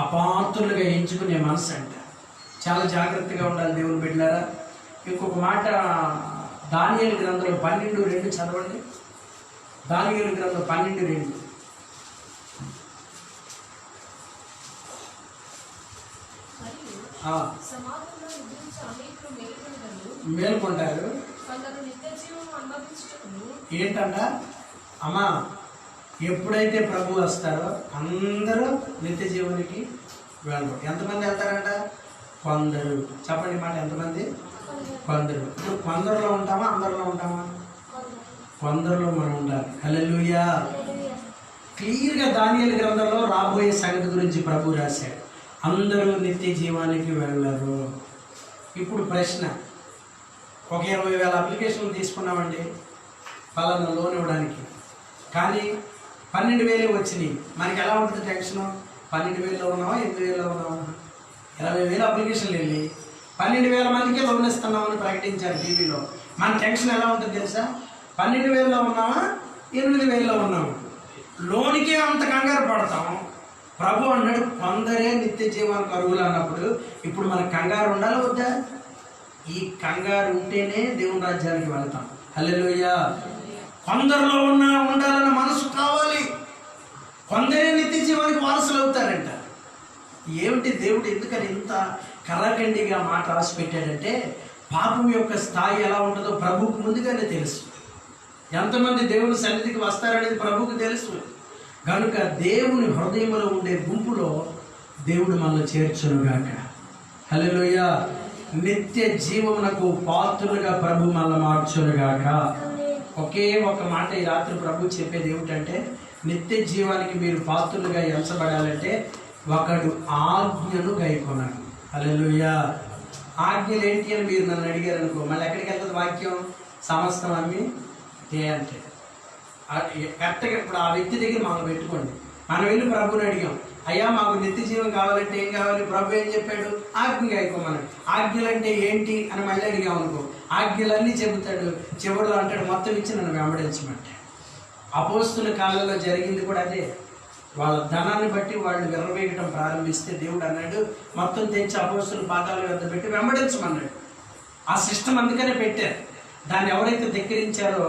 అపాత్రులుగా ఎంచుకునే మనసు అంట. చాలా జాగ్రత్తగా ఉండాలి దేవుని బిడ్డలారా. ఇంకొక మాట, దానియేలు గ్రంథంలో 12:2 చదవండి. దానియేలు గ్రంథం 12:2. మేల్కొంటారు. ఏంటంట అమ్మా, ఎప్పుడైతే ప్రభు వస్తారో అందరూ నిత్య జీవునికి వెళ్ళరు. ఎంతమంది వెళ్తారంట? కొందరు. చెప్పండి మాట, ఎంతమంది? కొందరు. ఇప్పుడు కొందరులో ఉంటామా, అందరిలో ఉంటామా? కొందరులో మనం ఉండాలి. హల్లెలూయా. క్లియర్గా దానియేలు గ్రంథంలో రాబోయే సంగతి గురించి ప్రభు రాశాడు. అందరూ నిత్య జీవానికి వెళ్ళరు. ఇప్పుడు ప్రశ్న, ఒక 20,000 అప్లికేషన్లు తీసుకున్నామండి పలానా లోన్ ఇవ్వడానికి, కానీ 12,000 వచ్చినాయి. మనకి ఎలా ఉంటుంది టెన్షను? 12,000లో ఉన్నావా, 8,000లో ఉన్నావా? 20,000 అప్లికేషన్లు వెళ్ళి 12,000 మందికే లోన్ ఇస్తున్నామని ప్రకటించారు టీవీలో. మన టెన్షన్ ఎలా ఉంటుంది తెలుసా? 12,000లో ఉన్నావా, 8,000లో ఉన్నావా? లోన్కే అంత కంగారు పడతాం. ప్రభు అన్నాడు కొందరే నిత్య జీవానికి అర్హులు అన్నప్పుడు ఇప్పుడు మనకు కంగారు ఉండాలి వద్దా? ఈ కంగారు ఉంటేనే దేవుని రాజ్యానికి వెళ్తాం. హల్లెలూయా. కొందరిలో ఉండాలన్న మనసు కావాలి. కొందరే నిత్య జీవానికి వారసులు అవుతారంట. ఏమిటి దేవుడు ఎందుకని ఇంత కర్రకండిగా మాట రాసి పెట్టాడంటే, పాపం యొక్క స్థాయి ఎలా ఉంటుందో ప్రభువుకు ముందుగానే తెలుసు. ఎంతమంది దేవుని సన్నిధికి వస్తారనేది ప్రభువుకు తెలుసు. కనుక దేవుని హృదయంలో ఉండే గుంపులో దేవుడు మనల్ని చేర్చునుగాక. హల్లెలూయా. నిత్య జీవమునకు పాత్రులుగా ప్రభు మనల్ని మార్చునుగాక. ఒకే ఒక మాట ఈ రాత్రి ప్రభు చెప్పేది ఏమిటంటే, నిత్య జీవానికి మీరు పాత్రులుగా ఎంచబడాలంటే ఒకడు ఆజ్ఞను గైకొనాలి. హల్లెలూయా. ఆజ్ఞలు ఏంటి అని మీరు నన్ను అడిగారు అనుకో, మళ్ళీ ఎక్కడికి వెళ్తుంది వాక్యం? సమస్తం అమ్మి అంటే కరెక్ట్గా ఇప్పుడు ఆ వ్యక్తి దగ్గర మనం పెట్టుకోండి. మనం వెళ్ళి ప్రభుని అడిగాం, అయ్యా మాకు నిత్య జీవం కావాలంటే ఏం కావాలి? ప్రభు ఏం చెప్పాడు? ఆజ్ఞ గైకోమన్నాడు. ఆజ్ఞలు అంటే ఏంటి అని మళ్ళీ అడిగాం అనుకో, ఆజ్ఞలన్నీ చెబుతాడు. చివరిలో అంటాడు మొత్తం ఇచ్చి నన్ను వెంబడించమంటే. అపోస్తుల కాలంలో జరిగింది కూడా అదే. వాళ్ళ ధనాన్ని బట్టి వాళ్ళు విర్రవేయటం ప్రారంభిస్తే దేవుడు అన్నాడు మొత్తం తెచ్చి అపోస్తుల పాదాల వద్ద పెట్టి వెంబడించమన్నాడు. ఆ సిస్టమ్ అందుకనే పెట్టారు. దాన్ని ఎవరైతే ధిక్కరించారో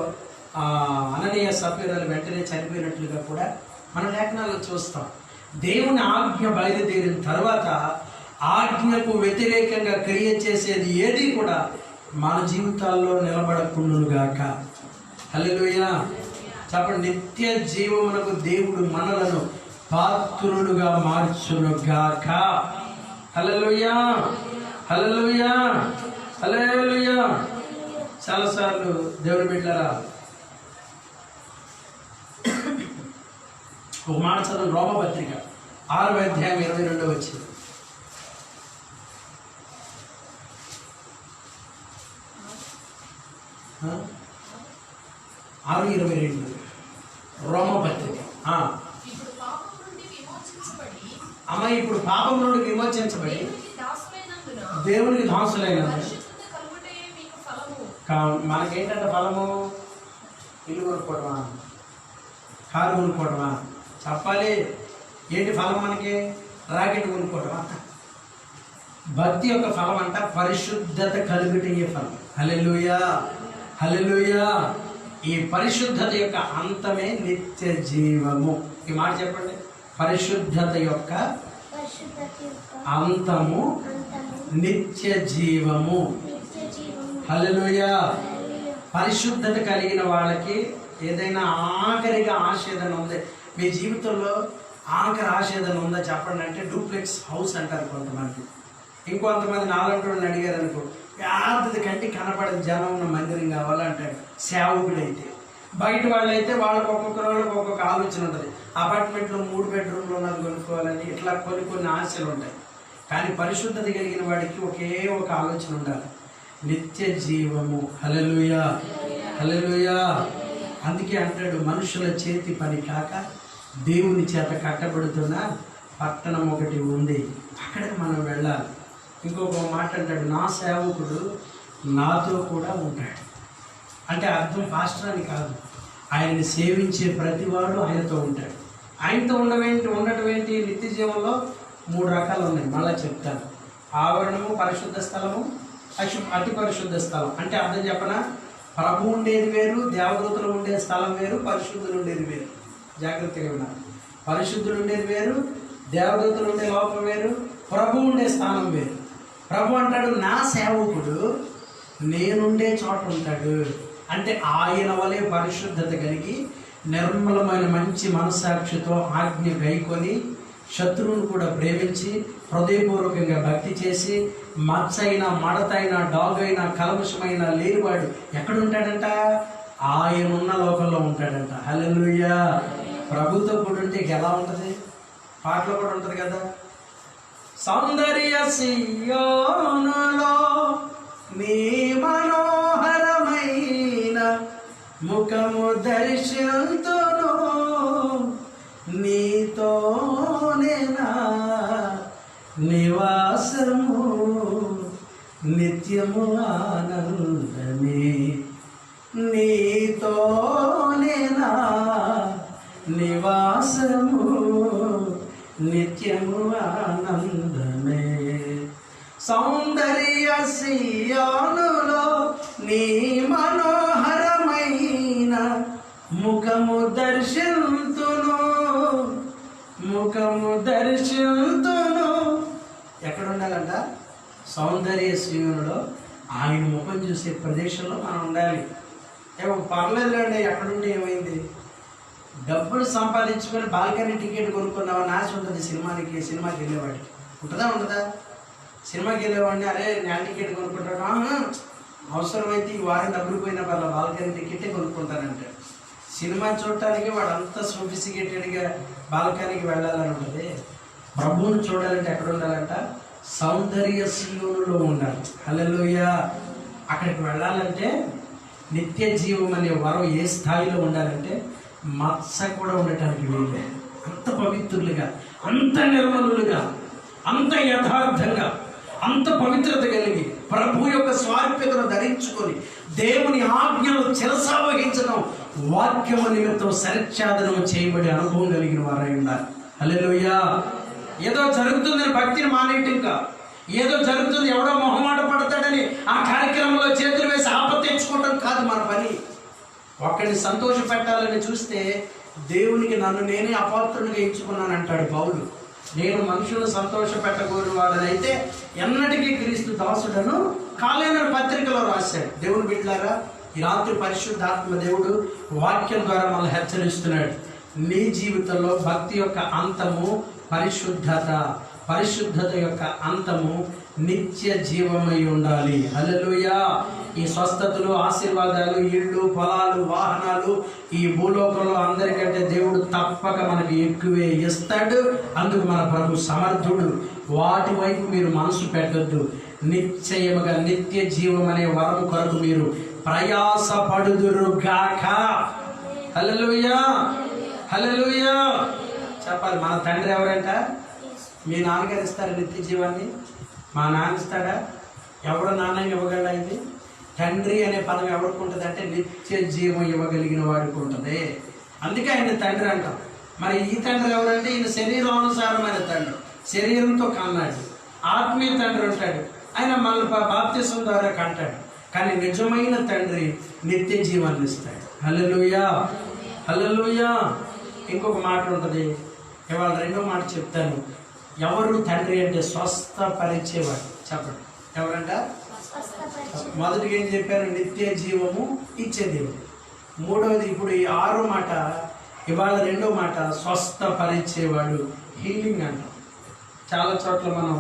అననీయ సభ్యురాలు వెంటనే చనిపోయినట్లుగా కూడా మన లేఖనాల్లో చూస్తాం. దేవుని ఆజ్ఞ బయలుదేరిన తర్వాత ఆజ్ఞకు వ్యతిరేకంగా క్రియ చేసేది ఏది కూడా మన జీవితాల్లో నిలబడకుండునుగాక. హల్లెలూయా. చెప్పండి. నిత్య జీవమునకు దేవుడు మనలను పాత్రులుగా మార్చునుగాక. హల్లెలూయా. హల్లెలూయా. హల్లెలూయా. చాలాసార్లు దేవుని బిడ్డలారా ఒక మాట చదువు. రోమపత్రిక 6వ అధ్యాయం 22వ వచనం. ఆరు 22 రోమపత్రిక. అమ్మ ఇప్పుడు పాపం నుండి విమోచించబడి దేవునికి దాసులైన మనకేంటంటే ఫలము? ఇల్లు కొనుక్కోవడమా, కారు కొనుక్కోవడమా? చెప్పాలి. ఏంటి ఫలం మనకి? రాకెట్ కొనుక్కోవడమా? భక్తి యొక్క ఫలం అంట పరిశుద్ధత కలుగుటయ్యే ఫలం. హల్లెలూయా. హల్లెలూయా. ఈ పరిశుద్ధత యొక్క అంతమే నిత్య జీవము. ఈ మాట చెప్పండి. పరిశుద్ధత యొక్క అంతము నిత్య జీవము. హల్లెలూయా. పరిశుద్ధత కలిగిన వాళ్ళకి ఏదైనా ఆఖరిగా ఆశేదన ఉంది మీ జీవితంలో? ఆఖరి ఆశేదన ఉందా చెప్పండి అంటే డూప్లెక్స్ హౌస్ అంటారు కొంతమంది. ఇంకొంతమంది నాలంటోళ్ళని అడిగారు అనుకో, యాదది కంటి కనపడని జనం ఉన్న మందిరం కావాలంటాడు సేవకుడైతే. బయట వాళ్ళైతే వాళ్ళకి ఒక్కొక్క ఆలోచన ఉంటుంది. అపార్ట్మెంట్లో 3 బెడ్రూమ్లు ఉన్నది కొనుక్కోవాలని ఇట్లా కొన్ని ఆశలు ఉంటాయి. కానీ పరిశుద్ధత కలిగిన వాడికి ఒకే ఒక ఆలోచన ఉండాలి, నిత్య జీవము. హల్లెలూయా. హల్లెలూయా. అందుకే అంటాడు మనుషుల చేతి పని కాక దేవుని చేత కట్టబడుతున్న పట్టణం ఒకటి ఉంది, అక్కడికి మనం వెళ్ళాలి. ఇంకొక మాట అంటాడు, నా సేవకుడు నాతో కూడా ఉంటాడు. అంటే అర్థం పాస్టర్ అని కాదు, ఆయనని సేవించే ప్రతివాడు ఆయనతో ఉంటాడు. ఆయనతో ఉండటం ఏంటి? నిత్య జీవంలో 3 రకాలు ఉన్నాయి. మళ్ళీ చెప్తాను. ఆవరణము, పరిశుద్ధ స్థలము, అతి పరిశుద్ధ స్థలం. అంటే అర్థం చెప్పనా? ప్రభు ఉండేది వేరు, దేవదూతలు ఉండే స్థలం వేరు, పరిశుద్ధులు ఉండేది వేరు. జాగ్రత్తగా ఉన్నారు. పరిశుద్ధులు ఉండేది వేరు, దేవదూతలు ఉండే లోపం వేరు, ప్రభు ఉండే స్థానం వేరు. ప్రభు అంటాడు నా సేవకుడు నేనుండే చోట ఉంటాడు. అంటే ఆయన వలె పరిశుద్ధత కలిగి నిర్మలమైన మంచి మనస్సాక్షితో ఆజ్ఞ గైకొని శత్రువును కూడా ప్రేమించి హృదయపూర్వకంగా భక్తి చేసి మచ్చైనా మడతైనా డాగైనా కల్మషమైన లేనివాడు ఎక్కడుంటాడంట? ఆయన ఉన్న లోకంలో ఉంటాడంట. హల్లెలూయా. ప్రభుతో కూడా ఉంటే ఎలా ఉంటుంది? పాటలో కూడా ఉంటుంది కదా, సౌందర్య సియోనులో నీ మనోహరమైన ముఖము దర్శింతును, నీతోనే నా నివాసము నిత్యము ఆనందమే, నీతోనే నా నివాసము నిత్యము ఆనందమే. సౌందర్య సియోనులో నీ మనోహరమైన ముఖము దర్శింతును, ముఖము దర్శింతును. ఎక్కడ ఉండాలంట? సౌందర్య సియోనులో ఆయన ముఖం చూసే ప్రదేశంలో మనం ఉండాలి. ఏమో పర్లేదులేండి, ఎక్కడుండి ఏమైంది? డబ్బులు సంపాదించుకొని బాల్కనీ టికెట్ కొనుక్కున్నామని ఆశ ఉంటుంది సినిమాకి వెళ్ళేవాడికి. ఉంటుందా ఉండదా? సినిమాకి వెళ్ళేవాడిని, అరే నేను టికెట్ కొనుక్కుంటాను, అవసరమైతే ఈ వారం డబ్బులు పోయినా వాళ్ళ బాల్కనీ టికెటే కొనుక్కుంటానంటే. సినిమా చూడటానికి వాడు అంత సోఫిస్టికేటెడ్గా బాల్కనీకి వెళ్ళాలని ఉంటుంది. ప్రభువుని చూడాలంటే ఎక్కడ ఉండాలంట? సౌందర్య సియోనులో ఉండాలి. హల్లెలూయా. అక్కడికి వెళ్ళాలంటే నిత్య జీవం అనే వరం ఏ స్థాయిలో ఉండాలంటే మత్స కూడా ఉండటానికి వీలే. అంత పవిత్రులుగా, అంత నిర్మలులుగా, అంత యథార్థంగా, అంత పవిత్రత కలిగి ప్రభు యొక్క స్వారూప్యతను ధరించుకొని దేవుని ఆజ్ఞలు శిరసావహించడం, వాక్యము నిమిత్తం శరచ్ఛాదనం చేయబడి అనుభవం కలిగిన వారై ఉండాలి. హల్లెలూయా. ఏదో జరుగుతుందని భక్తిని మానేయటం కాదు, ఏదో జరుగుతుంది ఎవడో మొహమాట పడతాడని ఆ కార్యక్రమంలో చేతులు వేసి ఆపద తెచ్చుకోవడం కాదు మన పని. ఒక్కడిని సంతోష పెట్టాలని చూస్తే దేవునికి నన్ను నేనే అపాత్రునిగా ఎంచుకున్నాను అంటాడు పౌలు. నేను మనుషులను సంతోష పెట్టకూడని వాడనైతే ఎన్నటికీ క్రీస్తు దాసుడను కాలేనని పత్రికలో రాశాడు. దేవుని బిడ్డలారా, ఈ రాత్రి పరిశుద్ధాత్మ దేవుడు వాక్యం ద్వారా మనల్ని హెచ్చరిస్తున్నాడు. నీ జీవితంలో భక్తి యొక్క అంతము పరిశుద్ధత, పరిశుద్ధత యొక్క అంతము నిత్య జీవమై ఉండాలి. హల్లెలూయా. ఈ స్వస్థతలు, ఆశీర్వాదాలు, ఇళ్ళు, పొలాలు, వాహనాలు ఈ భూలోకంలో అందరికంటే దేవుడు తప్పక మనకి ఎక్కువే ఇస్తాడు. అందుకు మన ప్రభు సమర్థుడు. వాటి వైపు మీరు మనసు పెట్టొద్దు. నిశ్చయముగా నిత్య జీవం అనే వరం కొరకు మీరు ప్రయాసపడుదురు గాక. హల్లెలూయా, హల్లెలూయా. చెప్పాలి. మన తండ్రి ఎవరంట? మీ నాన్నగారు ఇస్తారా నిత్య జీవాన్ని? మా నాన్న ఇస్తాడా? ఎవడో నాన్న ఇవ్వగలడా? ఇది తండ్రి అనే పదం ఎవరికి ఉంటుంది అంటే నిత్య జీవం ఇవ్వగలిగిన వాడికి ఉంటుంది. అందుకే ఆయన తండ్రి అంటాం. మరి ఈ తండ్రి ఎవరంటే ఈయన శరీరానుసారమైన తండ్రి, శరీరంతో కన్నాడు. ఆత్మీయ తండ్రి ఉంటాడు, ఆయన మళ్ళీ బాప్తిసం ద్వారా కంటాడు. కానీ నిజమైన తండ్రి నిత్య జీవాన్ని ఇస్తాడు. హల్లెలూయా, హల్లెలూయా. ఇంకొక మాట ఉంటుంది, ఇవాళ రెండో మాట చెప్తాను. ఎవరు తండ్రి అంటే స్వస్థపరిచేవాడు. చెప్పండి, ఎవరంట? మొదటిగా ఏం చెప్పారు? నిత్య జీవము ఇచ్చే దేవుడు. మూడవది ఇప్పుడు ఈ ఆరో మాట, ఇవాళ రెండో మాట స్వస్థపరిచేవాడు, హీలింగ్ అంటాం. చాలా చోట్ల మనం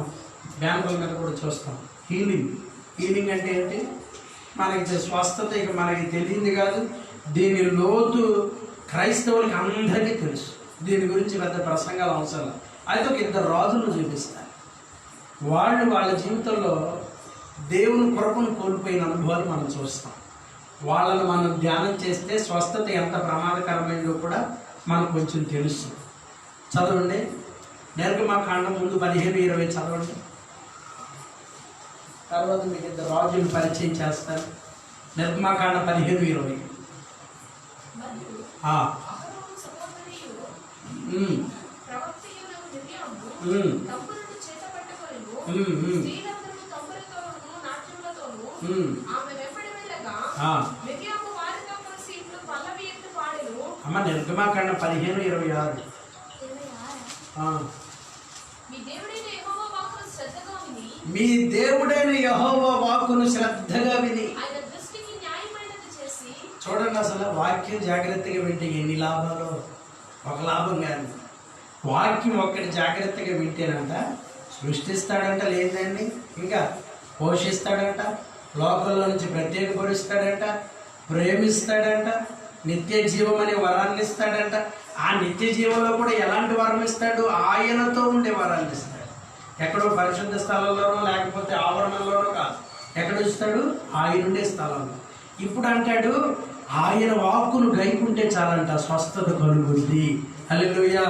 బ్యానర్ల మీద కూడా చూస్తాం హీలింగ్. హీలింగ్ అంటే ఏంటి? మనకి స్వస్థత ఇక మనకి తెలియదు కాదు. దీని లోతు క్రైస్తవులకి అందరికీ తెలుసు. దీని గురించి పెద్ద ప్రసంగాలు అవసరం. అయితే ఒక ఇద్దరు రాజులను చూపిస్తారు. వాళ్ళు వాళ్ళ జీవితంలో దేవుని కృపను కోల్పోయిన అనుభవాలు మనం చూస్తాం. వాళ్ళను మనం ధ్యానం చేస్తే స్వస్థత ఎంత ప్రమాదకరమైనదో కూడా మనకు కొంచెం తెలుసు. చదవండి, నిర్గమకాండం ముందు 15-20 చదవండి. తర్వాత మీకు ఇద్దరు రాజులను పరిచయం చేస్తారు. నిర్గమకాండం 15-20. అమ్మ నిర్గమకాండం 15-26. మీ దేవుడైన యెహోవా వాక్కును శ్రద్ధగా విని. చూడండి, అసలు వాక్యం జాగ్రత్తగా వింటే ఎన్ని లాభాలు. ఒక లాభం కాదు, వాక్యం ఒక్కటి జాగ్రత్తగా వింటేనంట సృష్టిస్తాడంట, లేదండి ఇంకా పోషిస్తాడంట, లోకంలో నుంచి ప్రత్యేకపరుస్తాడంట, ప్రేమిస్తాడంట, నిత్య జీవం అనే వరాన్ని ఇస్తాడంట. ఆ నిత్య జీవంలో కూడా ఎలాంటి వరం ఇస్తాడు? ఆయనతో ఉండే వరాన్ని ఇస్తాడు. ఎక్కడో పరిశుద్ధ స్థలంలోనో లేకపోతే ఆవరణలోనో కాదు. ఎక్కడ ఉంచుతాడు? ఆయన ఉండే స్థలంలో. ఇప్పుడు అంటాడు ఆయన వాక్కును గైకుంటే చాలంట స్వస్థత కలుగుద్ది. హల్లెలూయా.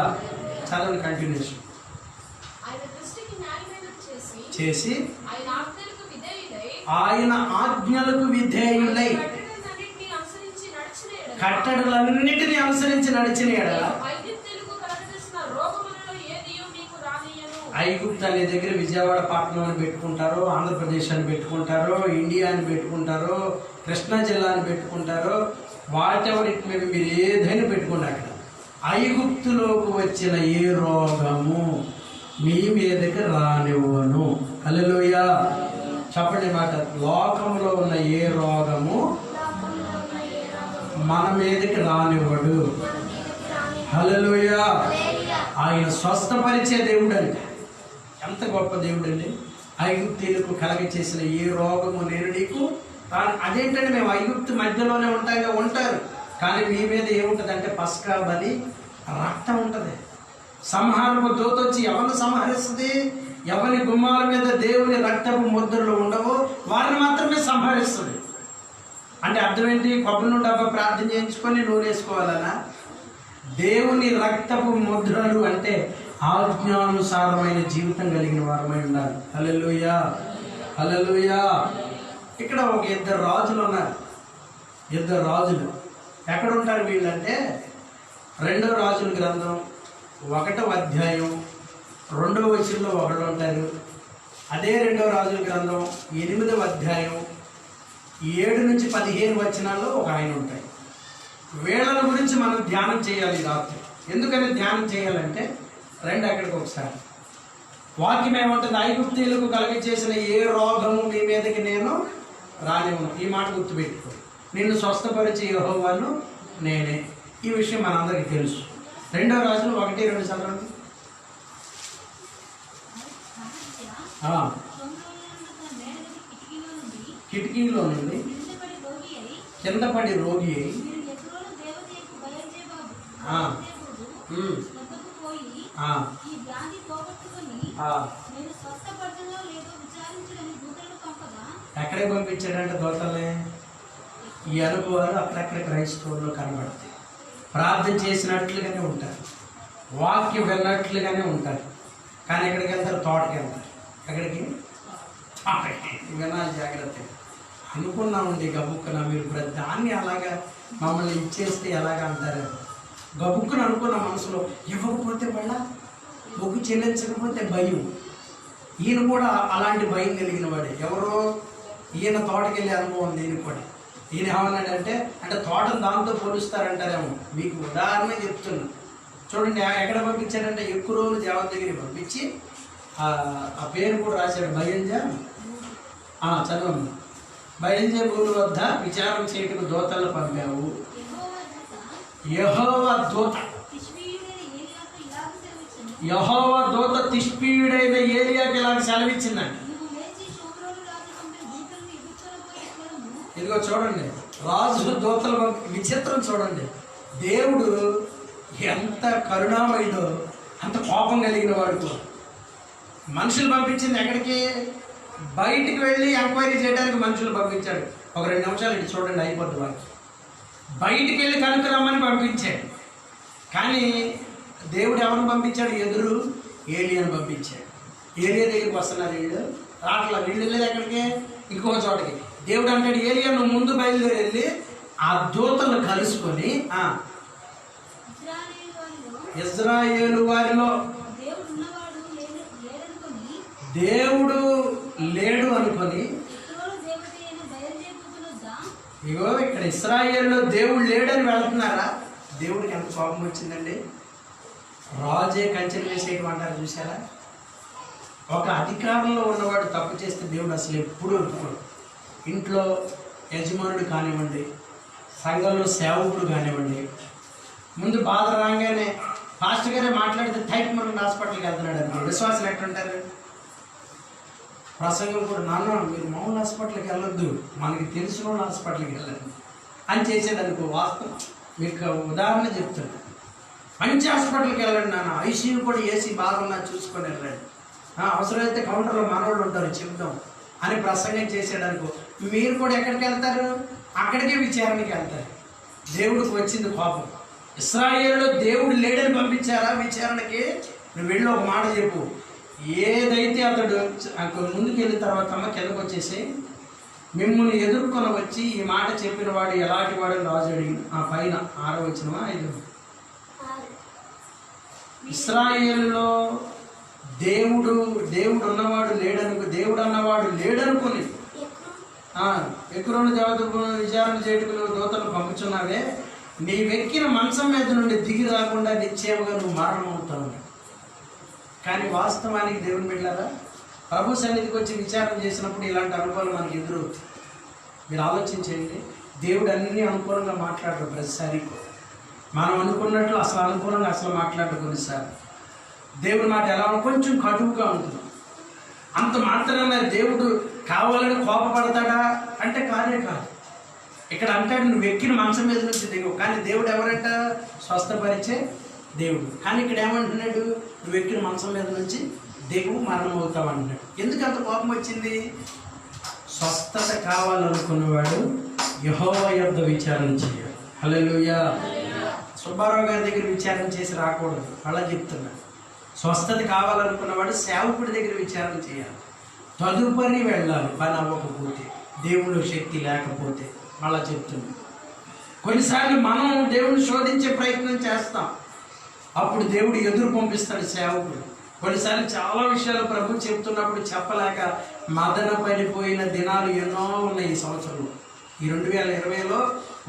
చదవండి కంటిన్యూషన్. చేసి ఆయన ఆజ్ఞలకు విధేయులై కట్టడలన్నిటినీ అనుసరించి నడిచిన ఎడల ఐగుప్తు అనే దగ్గర విజయవాడ పట్టణం అని పెట్టుకుంటారు, ఆంధ్రప్రదేశ్ అని పెట్టుకుంటారు, ఇండియా అని పెట్టుకుంటారు, కృష్ణా జిల్లా అని పెట్టుకుంటారు. What ever it may be, మీరు ఏదైనా పెట్టుకోండి. అక్కడ ఐగుప్తులోకి వచ్చిన ఏ రోగము మీ మీదకి రానివ్వను. హల్లెలూయా. చెప్పండి మాట. లోకంలో ఉన్న ఏ రోగము మన మీదకి రానివ్వడు. హల్లెలూయా. ఆయన స్వస్థపరిచే దేవుడు అంటే ఎంత గొప్ప దేవుడు అండి. ఐగుప్తీయులకు కలగ చేసిన ఏ రోగము నేను నీకు. అదేంటంటే మేము ఐగుప్తు మధ్యలోనే ఉంటారు, కానీ మీ మీద ఏముంటుంది పస్కా బలి రక్తం ఉంటుంది. సంహారపు దూత వచ్చి ఎవరిని సంహరిస్తుంది? ఎవరి గుమ్మాల మీద దేవుని రక్తపు ముద్రలు ఉండవో వారిని మాత్రమే సంహరిస్తుంది. అంటే అర్థం ఏంటి? కొబ్బరి నూనె డబ్బా ప్రార్థన చేయించుకొని నూనె వేసుకోవాలనా? దేవుని రక్తపు ముద్రలు అంటే ఆజ్ఞానుసారమైన జీవితం కలిగిన వారమై ఉండాలి. హల్లెలూయా. హల్లెలూయా. ఇక్కడ ఒక ఇద్దరు రాజులు ఉన్నారు. ఇద్దరు రాజులు ఎక్కడ ఉంటారు వీళ్ళంటే 2వ రాజుల గ్రంథం 1వ అధ్యాయం 2వ వచనంలో ఒకళ్ళు ఉంటారు. అదే 2వ రాజుల గ్రంథం 8వ అధ్యాయం 7 నుంచి 15 వచనాల్లో ఒక ఆయన ఉంటాయి. వీళ్ళ గురించి మనం ధ్యానం చేయాలి రాత్రి. ఎందుకని ధ్యానం చేయాలంటే రండి అక్కడికి ఒకసారి. వాక్యం ఏమంటుంది? ఐగుప్తీయులకు కలిగి చేసిన ఏ రోగము మీ మీదకి నేను రానివ్వను. ఈ మాట గుర్తుపెట్టుకో. నిన్ను స్వస్థపరిచే యెహోవాను నేనే. ఈ విషయం మనందరికీ తెలుసు. 2వ రాజులు 1-2 చదవండి. కిటికీలో నుండి కింద పడి రోగి అయి ఎక్కడే పంపించాడంటే దోతలే. ఈ అనుభవాలు అక్కడక్కడ క్రైస్తవుల్లో కనబడతాయి. ప్రార్థన చేసినట్లుగానే ఉంటారు, వాక్యం విన్నట్లుగానే ఉంటారు, కానీ ఎక్కడికి వెళ్తారు? తోటకి వెళ్తారు. ఎక్కడికి? వినాలి, జాగ్రత్త. అనుకున్నామండి గబుక్కున మీరు దాన్ని అలాగా మమ్మల్ని ఇచ్చేస్తే ఎలాగ అంటారు? గబుక్కుని అనుకున్న మనసులో ఇవ్వకపోతే మళ్ళా మొగ్గు చెల్లించకపోతే భయం. ఈయన కూడా అలాంటి భయం కలిగిన వాడే. ఎవరో ఈయన తోటకి వెళ్ళే అనుభవం దీనికి కూడా. ఈయన ఏమన్నాడంటే తోటను దాంతో పోలుస్తారంటారేమో. మీకు ఉదాహరణ చెప్తున్నా చూడండి. ఎక్కడ పంపించాడంటే ఎక్కువ రోజులు దేవత దగ్గరికి పంపించి ఆ పేరు కూడా రాశాడు. భయంజా చదవండి. భయంజా భూమి వద్ద విచారం చేయటకు దూతలు పంపావు. యెహోవా దూత తిష్పీయుడైన ఏలియాకి ఇలాగ సెలవిచ్చిందండి. ఇదిగో చూడండి, రాజు దూతలు విచిత్రం చూడండి. దేవుడు ఎంత కరుణామయుడో, అంత కోపం కలిగిన వాడు. మనుషులు పంపించింది ఎక్కడికి? బయటికి వెళ్ళి ఎంక్వైరీ చేయడానికి మనుషులు పంపించాడు. ఒక 2 నిమిషాలు ఇటు చూడండి, అయిపోద్ది వాకి. బయటికి వెళ్ళి కనుక్కురమ్మని పంపించాడు. కానీ దేవుడు ఎవరిని పంపించాడు? ఎదురు ఏలియాని పంపించాడు. ఏలియా దగ్గరికి వస్తున్నారు వీళ్ళు. రాట్లా వీళ్ళు వెళ్ళేది ఎక్కడికి? ఇంకో చోటకి. దేవుడు అంటాడు, ఏలియా నువ్వు ముందు బయలుదేరి వెళ్ళి ఆ దూతలను కలుసుకొని ఇజ్రాయేలు వారిలో దేవుడు లేడు అనుకొని, ఇగో ఇక్కడ ఇశ్రాయేలులో దేవుడు లేడని వెళ్తున్నారా? దేవుడికి ఎంత కోపం వచ్చిందండి. రాజే కంచెలు వేసేయటం అంటారు చూసారా? ఒక అధికారంలో ఉన్నవాడు తప్పు చేస్తే దేవుడు అసలు ఎప్పుడూ ఒప్పుకోడు. ఇంట్లో యజమానుడు కానివ్వండి, సంఘంలో సేవకుడు కానివ్వండి, ముందు బాధ రాగానే పాస్టర్ గారే మాట్లాడితే టైప్ మనం హాస్పిటల్కి వెళ్తున్నాడు అనుకో, విశ్వాసాలు ఎట్లుంటారు? ప్రసంగం కూడా, నాన్న మీరు మామూలు హాస్పిటల్కి వెళ్ళొద్దు, మనకి తెలిసిన వాళ్ళు హాస్పిటల్కి వెళ్ళండి అని చేసేది అనుకో. వాస్తవం మీకు ఉదాహరణ చెప్తాను. మంచి హాస్పిటల్కి వెళ్ళండి నాన్న, ఐసీయూ కూడా ఏసీ బాగున్నా చూసుకొని వెళ్ళండి. అవసరమైతే కౌంటర్లో మనోళ్ళు ఉంటారు చెప్దాం అని ప్రసంగం చేసేయడానికి మీరు కూడా ఎక్కడికి వెళ్తారు? అక్కడికే విచారణకి వెళ్తారు. దేవుడికి వచ్చింది కోపం. ఇశ్రాయేలులో దేవుడు లేడని పంపించారా విచారణకి? నువ్వు వెళ్ళి ఒక మాట చెప్పు, ఏదైతే అతడు ముందుకు వెళ్ళిన తర్వాత అమ్మ కిందకు వచ్చేసి మిమ్మల్ని ఎదుర్కొని వచ్చి ఈ మాట చెప్పిన వాడు ఎలాంటి వాడు రాజు అడిగి ఆ పైన 6వ వచనమా 5? ఇశ్రాయేలులో దేవుడు ఉన్నవాడు లేడనుకో, దేవుడు అన్నవాడు లేడనుకొని ఎక్రోను దేవత విచారణ చేయటకు దూతలు పంపుచున్నావే, నీ వెక్కిన మంచం మీద నుండి దిగి రాకుండా నిశ్చయముగా నువ్వు మరణం అవుతావు. కానీ వాస్తవానికి దేవుని బిడ్డలారా, ప్రభు సన్నిధికి వచ్చి విచారణ చేసినప్పుడు ఇలాంటి అనుభవాలు మనకి ఎదురవుతాయి. మీరు ఆలోచించండి, దేవుడు అన్నీ అనుకూలంగా మాట్లాడరు ప్రతిసారి. మనం అనుకున్నట్లు అసలు అనుకూలంగా అసలు మాట్లాడరు కొన్నిసార్లు. దేవుడి మాట ఎలా కొంచెం కటువుగా ఉంటుంది. అంత మాత్రమే దేవుడు కావాలని కోపపడతాడా అంటే కాదే కాదు. ఇక్కడ అంటాడు నువ్వు ఎక్కిన మంచం మీద నుంచి దిగు. కానీ దేవుడు ఎవరంట? స్వస్థపరిచే దేవుడు. కానీ ఇక్కడ ఏమంటున్నాడు? నువ్వు ఎక్కిన మంచం మీద నుంచి దిగు, మరణం అవుతావు అంటున్నాడు. ఎందుకు అంత కోపం వచ్చింది? స్వస్థత కావాలనుకున్నవాడు యెహోవా యొద్ద విచారణ చేయాలి. హల్లెలూయా. సుబ్బారావు గారి దగ్గర విచారణ చేసి రాకూడదు. అలా చెప్తున్నాడు. స్వస్థత కావాలనుకున్నవాడు సేవకుడి దగ్గర విచారణ చేయాలి. తదుపరి వెళ్ళాలి. పని అవ్వకపోతే, దేవుడు శక్తి లేకపోతే. అలా చెప్తుంది. కొన్నిసార్లు మనం దేవుడిని శోధించే ప్రయత్నం చేస్తాం, అప్పుడు దేవుడు ఎదురు పంపిస్తాడు సేవకుడు. కొన్నిసార్లు చాలా విషయాలు ప్రభు చెప్తున్నప్పుడు చెప్పలేక మదన పడిపోయిన దినాలు ఎన్నో ఉన్నాయి ఈ సంవత్సరంలో. ఈ 2020లో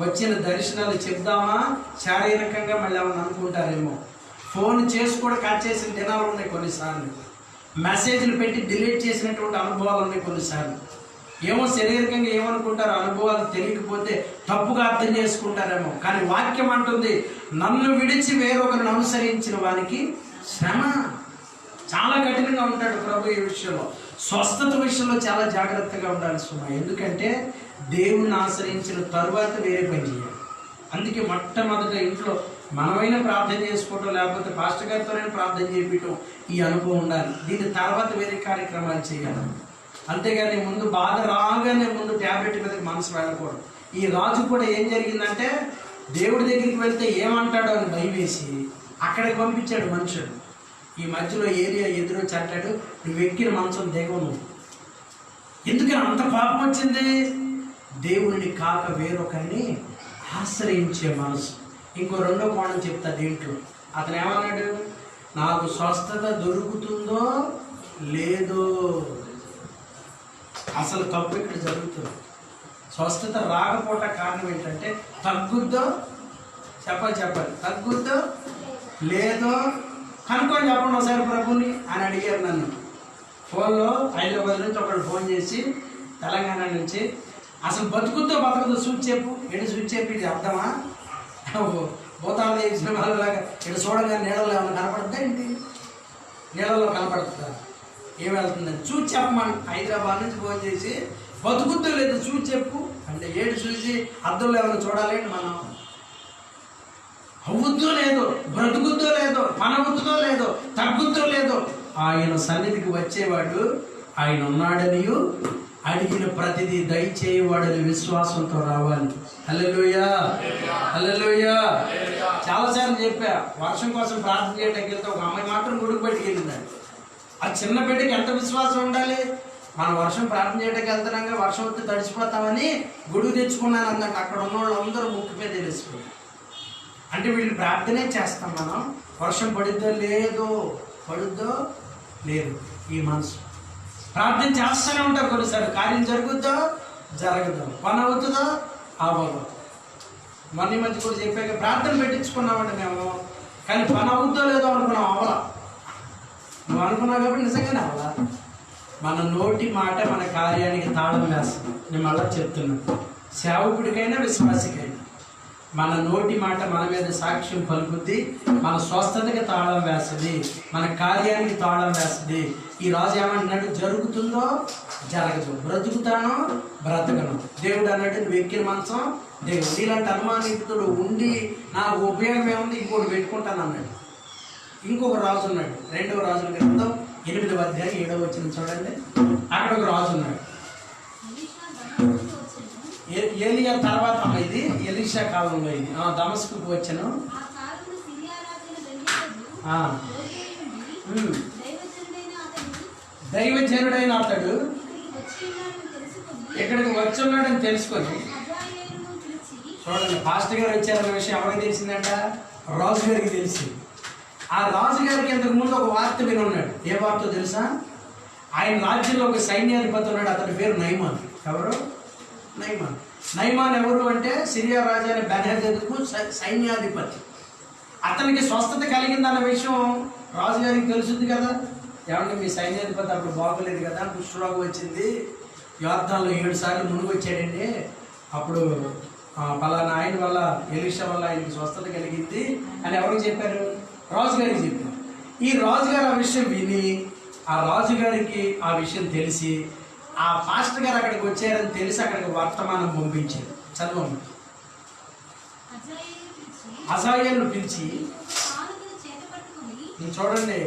వచ్చిన దర్శనాలు చెప్దామా, శారీరకంగా మళ్ళీ ఏమన్నా అనుకుంటారేమో. ఫోన్ చేసి కూడా కట్ చేసిన దినాలు ఉన్నాయి కొన్నిసార్లు. మెసేజ్లు పెట్టి డిలీట్ చేసినటువంటి అనుభవాలు ఉన్నాయి కొన్నిసార్లు. ఏమో శరీరకంగా ఏమనుకుంటారో, అనుభవాలు తెలియకపోతే తప్పుగా అర్థం చేసుకుంటారేమో. కానీ వాక్యం అంటుంది, నన్ను విడిచి వేరొకరిని అనుసరించిన వానికి శ్రమ. చాలా కఠినంగా ఉంటాడు ప్రభు ఈ విషయంలో. స్వస్థత విషయంలో చాలా జాగ్రత్తగా ఉండాలి సుమా. ఎందుకంటే దేవుణ్ణి ఆశ్రయించిన తరువాత వేరే పని చేయాలి. అందుకే మొట్టమొదట ఇంట్లో మనమైనా ప్రార్థన చేసుకోవటం, లేకపోతే పాస్టర్ గారితోనైనా ప్రార్థన చేయటం, ఈ అనుభవం ఉండాలి. దీని తర్వాత వేరే కార్యక్రమాలు చేయాలి. అంతేగాని ముందు బాధ రాగానే ముందు ట్యాబ్లెట్ మీదకి మనసు వెళ్ళకూడదు. ఈ రాజు కూడా ఏం జరిగిందంటే దేవుడి దగ్గరికి వెళ్తే ఏమంటాడో అని భయవేసి అక్కడికి పంపించాడు మనుషులు. ఈ మధ్యలో ఏరియా ఎదురొచ్చి అంటాడు, నువ్వు ఎక్కిన మంచం దిగవు నువ్వు. ఎందుకని అంత పాపం వచ్చింది? దేవుడిని కాక వేరొకరిని ఆశ్రయించే మనసు. ఇంకో రెండో కోణం చెప్తా దీంట్లో. అతను ఏమన్నాడు? నాకు స్వస్థత దొరుకుతుందో లేదో. అసలు తప్పు ఇక్కడ జరుగుతుంది. స్వస్థత రాకపోవటం కారణం ఏంటంటే తగ్గుద్దో చెప్పాలి తగ్గుద్దో లేదో కనుక్కొని చెప్పండి ఒకసారి ప్రభుని అని అడిగారు నన్ను. ఫోన్లో హైదరాబాద్ నుంచి ఒకడు ఫోన్ చేసి, తెలంగాణ నుంచి, అసలు బతుకుద్దో బతుకుద్దో సూచి చెప్పు. ఎటు సూచి చెప్పి ఇది అర్థమా? భూతాలు చేసిన వాళ్ళలాగా ఇటు చూడగానే నీళ్ళలో ఏమైనా కనపడుతుందా ఏంటి? నీళ్ళలో కనపడుతుందా? ఏం వెళ్తుందని చూసి చెప్పమని హైదరాబాద్ నుంచి ఫోన్ చేసి, బతుకుద్దో లేదు చూసి చెప్పు అంటే ఏడు చూసి అద్దంలో ఏమైనా చూడాలేంటి మనం? అవ్వుద్దో లేదో, బ్రతుకుద్దో లేదో, పనవుతుందో లేదో, తగ్గుద్దో లేదో, ఆయన సన్నిధికి వచ్చేవాడు ఆయన ఉన్నాడనియు అడిగిన ప్రతిదీ దయచేయవాడని విశ్వాసంతో రావాలి. హల్లెలూయా, హల్లెలూయా. చాలాసార్లు చెప్పా, వర్షం కోసం ప్రార్థన చేయడానికి వెళ్తే ఒక అమ్మాయి మాత్రం గుడికి బయటికి వెళ్ళిందండి. ఆ చిన్న బిడ్డకి ఎంత విశ్వాసం ఉండాలి? మనం వర్షం ప్రార్థన చేయడానికి వెళ్తున్నాగా వర్షం వస్తే తడిచిపోతామని గొడుగు తెచ్చుకున్నాను అన్నట్టు అక్కడ ఉన్న వాళ్ళు అందరూ ముక్కుపై తెలిసిపోయారు. అంటే వీళ్ళు ప్రార్థనే చేస్తాం మనం. వర్షం పడుద్దో లేదు ఈ మనసు ప్రార్థన చేస్తూనే ఉంటారు. కొన్నిసార్లు కార్యం జరుగుద్దో జరగదు, పని అవుతుందో అవ్వదు. మొన్న మధ్య కూడా చెప్పాక ప్రార్థన పెట్టించుకున్నామండి మేము, కానీ పని అవుద్దో లేదో అనుకున్నాం, అవలా. నువ్వు అనుకున్నావు కాబట్టి నిజంగానే అవలా. మన నోటి మాట మన కార్యానికి తాళం వేస్తుంది. నేను మళ్ళీ చెప్తున్నాను, సేవకుడికైనా విశ్వాసికైనా మన నోటి మాట మన మీద సాక్ష్యం పలుకుద్ది, మన స్వస్థతకి తాళం వేస్తుంది, మన కార్యానికి తాళం వేస్తుంది. ఈ రాజు ఏమంటున్నాడు? జరుగుతుందో జరగదు, బ్రతుకుతానో బ్రతకను. దేవుడు అన్నాడు, నువ్వు ఎక్కిన మంచం దేవుడు. ఇలాంటి అనుమానితుడు ఉండి నాకు ఉపయోగం ఏముంది, ఇంకోటి పెట్టుకుంటాను అన్నాడు. ఇంకొక రాజు ఉన్నాడు, 2వ రాజుల గ్రంథం 8వ అధ్యాయం 7వ వచనం చూడండి. అక్కడ ఒక రాజు ఉన్నాడు. ఏలియా తర్వాత ఇది ఎలీషా కాలంలో ఇది దమస్కుకు వచ్చాను. దైవజనుడైన అతడు ఇక్కడికి వచ్చున్నాడని తెలుసుకొని, చూడండి పాస్టర్ గారు వచ్చారన్న విషయం ఎవరికి తెలిసిందంట? రాజు గారికి తెలిసింది. ఆ రాజు గారికి ఇంతకు ముందు ఒక వార్త వినున్నాడు. ఏ వార్త తెలుసా? ఆయన రాజ్యంలో ఒక సైన్యాధిపతి ఉన్నాడు. అతని పేరు నయమాన్. ఎవరు? నయమాన్. నయమాన్ ఎవరు అంటే సిరియా రాజు అయిన బెన్హదదుకు సైన్యాధిపతి. అతనికి స్వస్థత కలిగిందన్న విషయం రాజుగారికి తెలుసుద్ది కదా. ఏమంటే మీ సైన్యాధిపతి అప్పుడు బాగోలేదు కదా, కుష్ఠరోగం వచ్చింది, యుద్ధాల్లో 7 సార్లు మునుగు వచ్చాడండి, అప్పుడు పలానా ఆయన వల్ల ఎలీషా వల్ల ఆయనకి స్వస్థత కలిగింది అని ఎవరికి చెప్పారు? రాజుగారికి చెప్పారు. ఈ రాజుగారు ఆ విషయం విని, ఆ రాజుగారికి ఆ విషయం తెలిసి, ఆ పాస్టర్ గారు అక్కడికి వచ్చారని తెలిసి అక్కడికి వర్తమానం పంపించారు. చదవండి. హజాయేలును పిలిచి, చూడండి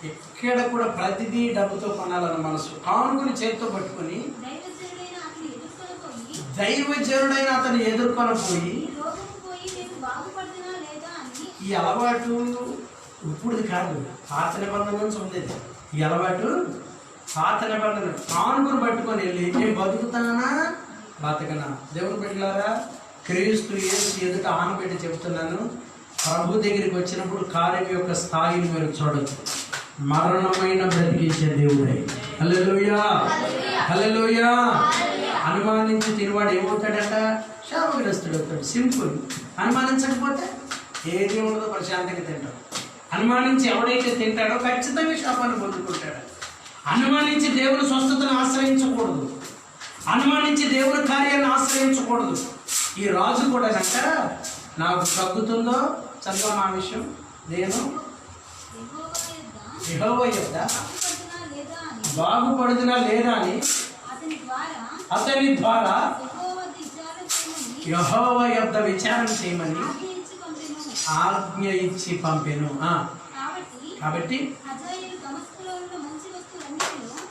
ఇక్కడ కూడా ప్రతిదీ డబ్బుతో కొనాలన్న మనసు. కానుకని చేతితో పట్టుకొని దైవజనుడైన అతను ఎదుర్కొనపోయి, ఈ అలవాటు ఇప్పుడుది కాదు, పాత నిబంధన నుంచి ఉండేది ఈ అలవాటు. పాత నిబంధన కానుకను పట్టుకొని వెళ్ళి నేను బతుకుతానా బతకనా? దేవుని బిడ్డలారా, క్రీస్తు యేసు ఎదుట ఆనబెట్టి చెప్తున్నాను, ప్రభు దగ్గరికి వచ్చినప్పుడు కార్యం యొక్క స్థాయిని మీరు చూడొచ్చు. మరణమైన బ్రతికించే దేవుడే. హల్లెలూయా, హల్లెలూయా. అనుమానించి తిరువాడు ఏమవుతాడట? శాపగ్రస్తుడు అవుతాడు. సింపుల్. అనుమానించకపోతే ఏది ఉండదో, ప్రశాంతంగా తింటాడు. అనుమానించి ఎవడైతే తింటాడో ఖచ్చితంగా శాపాన్ని పొందుకుంటాడు. అనుమానించి దేవుని స్వస్థతను ఆశ్రయించకూడదు, అనుమానించి దేవుని కార్యాన్ని ఆశ్రయించకూడదు. ఈ రాజు కూడా కనుక నాకు తగ్గుతుందో చదువు ఆ విషయం, నేను యెహోవా యొద్ద బాగుపడుతున్నా లేదా అని అతని ద్వారా యెహోవా యొద్ద విచారణ చేయమని ఆజ్ఞ ఇచ్చి పంపెను. కాబట్టి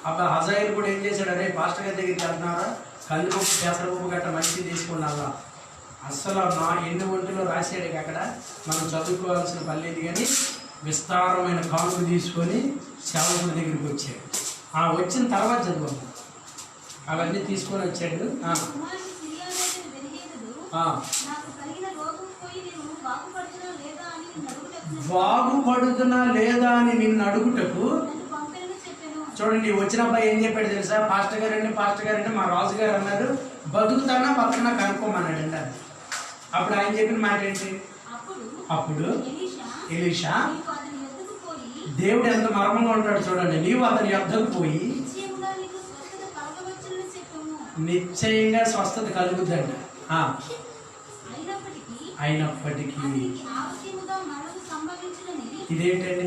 అప్పుడు హజాయేలు కూడా ఏం చేశాడు? అరే పాస్టర్ గారి దగ్గరికి వెళ్తున్నారా, కందిపప్పు పెసరపప్పు గట్ట మంచిది తీసుకున్నావా? అస్సలు నా ఎన్ని ఒంటిలో రాశాడు అక్కడ, మనం చదువుకోవాల్సిన పని లేదు. కానీ విస్తారమైన కానుక తీసుకొని సేవకుల దగ్గరికి వచ్చాడు. వచ్చిన తర్వాత చదువు అవన్నీ తీసుకొని వచ్చాడు. బాగుపడుతున్నా లేదా అని నిన్ను అడుగుటకు. చూడండి, వచ్చిన అబ్బాయి ఏం చెప్పాడు తెలుసా? పాస్టర్ గారంటే మా రాజుగారు అన్నారు, బతుకుతానా బతకనా కనుక్కోమన్నాడు అండి. అప్పుడు ఆయన చెప్పిన మాట ఏంటి? అప్పుడు ఎలీషా, దేవుడు ఎంత మర్మంగా ఉంటాడు చూడండి, నీవు అతని యొద్దకు పోయి నిశ్చయంగా స్వస్థత కలుగుద్దంట. అయినప్పటికీ ఇదేంటండి?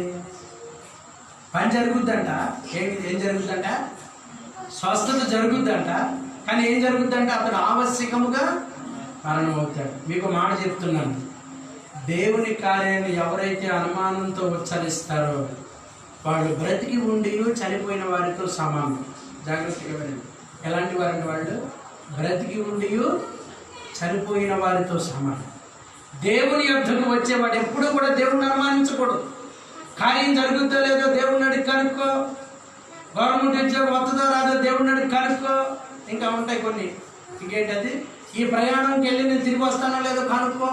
పని జరుగుద్దంట. ఏం జరుగుద్దంట? స్వస్థత జరుగుద్దంట. కానీ ఏం జరుగుద్దంట? అతడు ఆవశ్యకముగా మరణం అవుతాడు. మీకు మాట చెప్తున్నాను, దేవుని కార్యాన్ని ఎవరైతే అనుమానంతో ఉచ్చరిస్తారో వాళ్ళు బ్రతికి ఉండి చనిపోయిన వారితో సమానం. జాగ్రత్తగా వినండి. ఎలాంటి వారంటే వాళ్ళు బ్రతికి ఉండి చనిపోయిన వారితో సమానం. దేవుని యొద్దకు వచ్చేవాడు ఎప్పుడు కూడా దేవుణ్ణి అనుమానించకూడదు. కార్యం జరుగుతుందో లేదో దేవుడిని అడిగి కనుక్కో. గవర్నమెంట్ ఉద్యోగం వస్తుందో రాదో దేవుడిని అడిగి కనుక్కో. ఇంకా ఉంటాయి కొన్ని. ఇంకేంటది? ఈ ప్రయాణంకి వెళ్ళి నేను తిరిగి వస్తానో లేదో కనుక్కో.